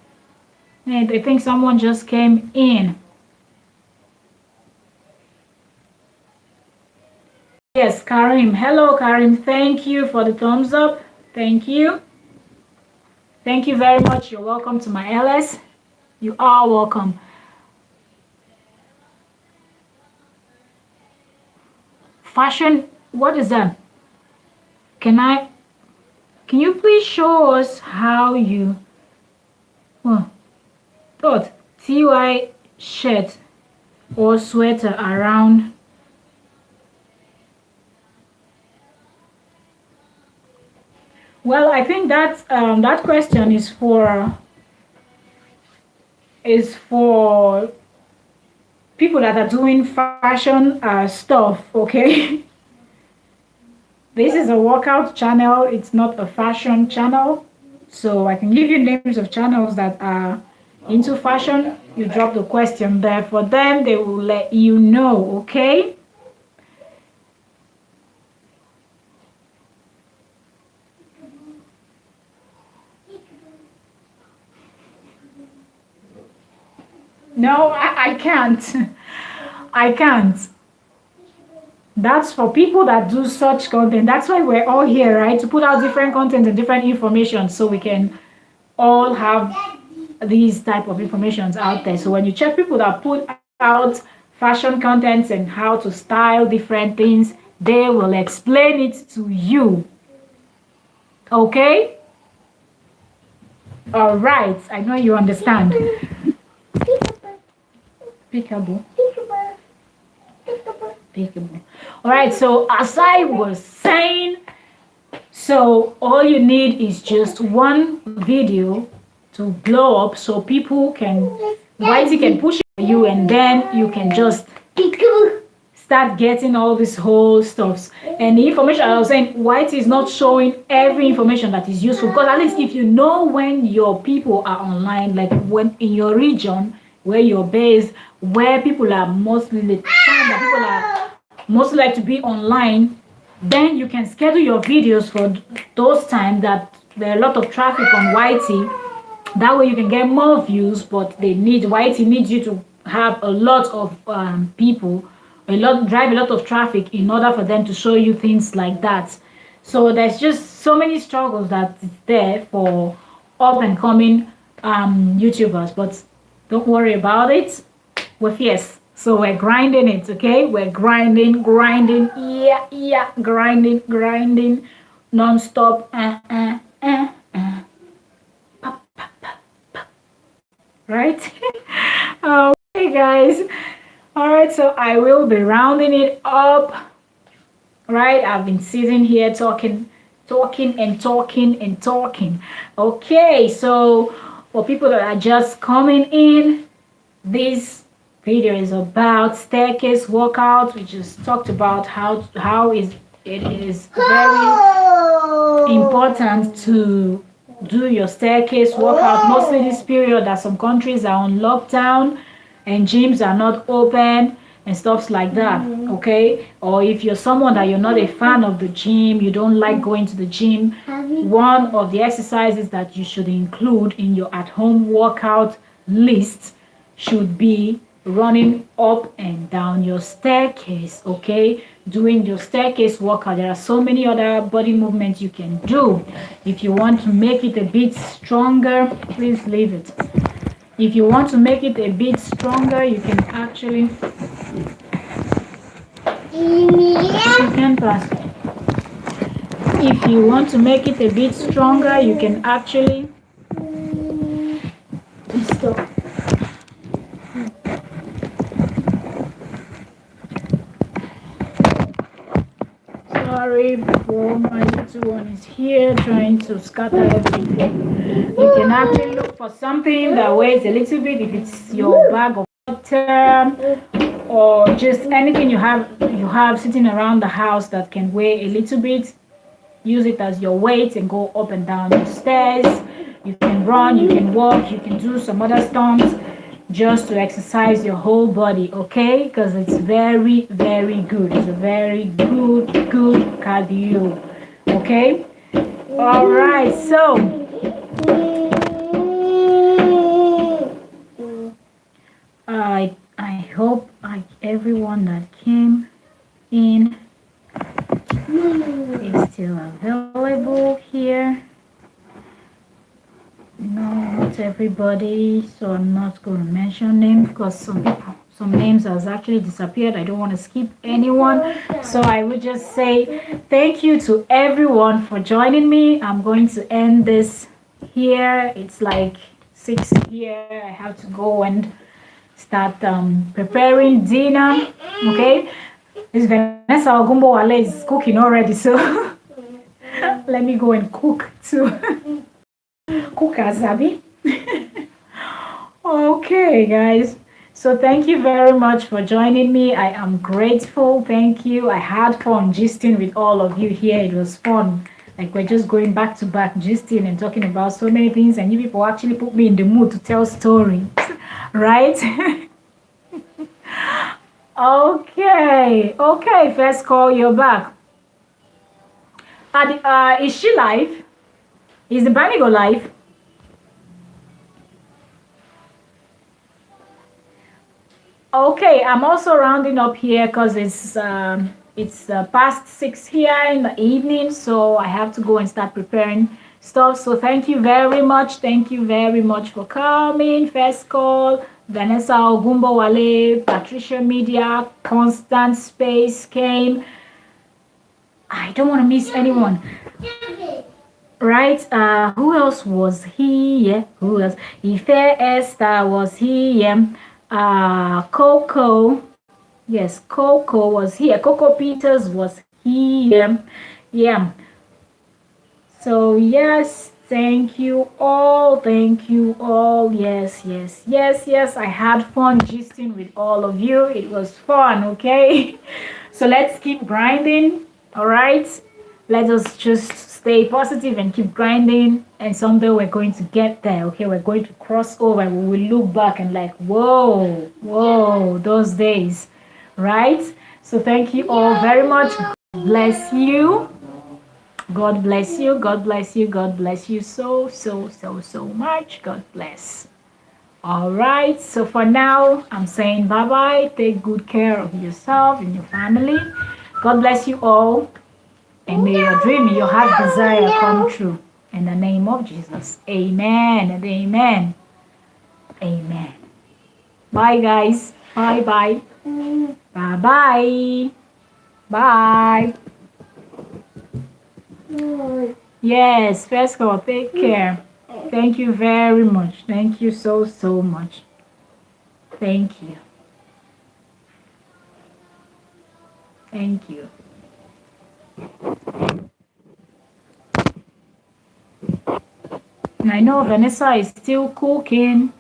And I think someone just came in. Yes, Karim. Hello, Karim. Thank you for the thumbs up. Thank you. Thank you very much. You're welcome to my LS. You are welcome. Fashion, what is that? Can you please show us how you thought TY shirt or sweater around? Well, I think that that question is for people that are doing fashion stuff, okay? This is a workout channel, it's not a fashion channel. So I can give you names of channels that are into fashion. You drop the question there for them, they will let you know, okay? No, I can't. I can't. That's for people that do such content. That's why we're all here, right? To put out different content and different information so we can all have these type of informations out there. So when you check people that put out fashion contents and how to style different things, they will explain it to you. Okay? All right. I know you understand. Peekaboo. Peekaboo. All right, so as I was saying, so all you need is just one video to blow up so people can, Whitey can push it for you, and then you can just start getting all this whole stuffs. And the information I was saying, Whitey is not showing every information that is useful, because at least if you know when your people are online, like when in your region where you're based, where people are mostly the time that people are mostly like to be online, then you can schedule your videos for those times that there are a lot of traffic on Whitey. That way you can get more views, but Whitey needs you to have a lot of people, drive a lot of traffic in order for them to show you things like that. So there's just so many struggles that is there for up and coming YouTubers, but don't worry about it. We're fierce. So we're grinding it, okay? We're grinding, grinding, non-stop. Right? Okay, guys. All right, so I will be rounding it up. Right? I've been sitting here talking. Okay, so for people that are just coming in, this video is about staircase workout. We just talked about how it is very important to do your staircase workout, mostly this period that some countries are on lockdown and gyms are not open and stuff like that, okay? Or if you're someone that you're not a fan of the gym, you don't like going to the gym, one of the exercises that you should include in your at-home workout list should be running up and down your staircase, okay? Doing your staircase workout. There are so many other body movements you can do. If you want to make it a bit stronger, please leave it. If you want to make it a bit stronger, you can actually, you can pass. If you want to make it a bit stronger, you can actually stop. Sorry, before my little one is here trying to scatter everything. You can actually look for something that weighs a little bit. If it's your bag of water or just anything you have sitting around the house that can weigh a little bit. Use it as your weight and go up and down the stairs. You can run, you can walk, you can do some other stunts just to exercise your whole body, okay? Because it's very, very good. It's a very good cardio, okay? All right, so I hope everyone that came in is still available here. No, not everybody, so I'm not going to mention names because some names has actually disappeared. I don't want to skip anyone, so I would just say thank you to everyone for joining me. I'm going to end this here. It's like 6 here. I have to go and start preparing dinner. Okay, this Vanessa Ogumbo Wale is cooking already, so let me go and cook too. Cook Azabi. Okay, guys. So thank you very much for joining me. I am grateful. Thank you. I had fun gisting with all of you here. It was fun. Like we're just going back to back gisting and talking about so many things, and you people actually put me in the mood to tell stories, right? Okay, first call, you're back. Is she live? Is the Banigo live? Okay, I'm also rounding up here because it's past 6 here in the evening, so I have to go and start preparing stuff. So thank you very much. Thank you very much for coming. First call, Vanessa Ogumbo Wale, Patricia Media, Constant Space came. I don't want to miss anyone. Right? Who else was here? Who else? Ife Esther was here. Coco. Yes, Coco was here. Coco Peters was here. Yeah. So yes, thank you all. Thank you all. Yes. I had fun gisting with all of you. It was fun, okay? So let's keep grinding. All right. Let us just stay positive and keep grinding, and someday we're going to get there. Okay, we're going to cross over and we will look back and like, whoa, those days, right? So thank you all very much. God bless you. God bless you. God bless you. God bless you so much. God bless. All right, so for now I'm saying bye bye. Take good care of yourself and your family. God bless you all. And may your dream, your heart desire come true. In the name of Jesus. Amen and amen. Amen. Bye, guys. Bye. Bye. Bye. Yes, first of all, take care. Thank you very much. Thank you so much. Thank you. Thank you. And I know Vanessa is still cooking.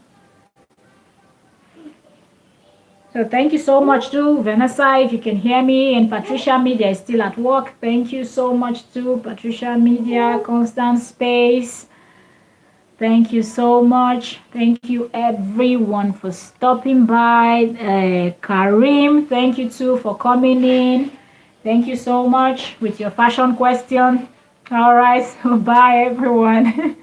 So thank you so much to Vanessa, if you can hear me, and Patricia Media is still at work. Thank you so much to Patricia Media, Constant Space. Thank you so much. Thank you everyone for stopping by. Karim, thank you too for coming in. Thank you so much with your fashion question. All right, bye everyone.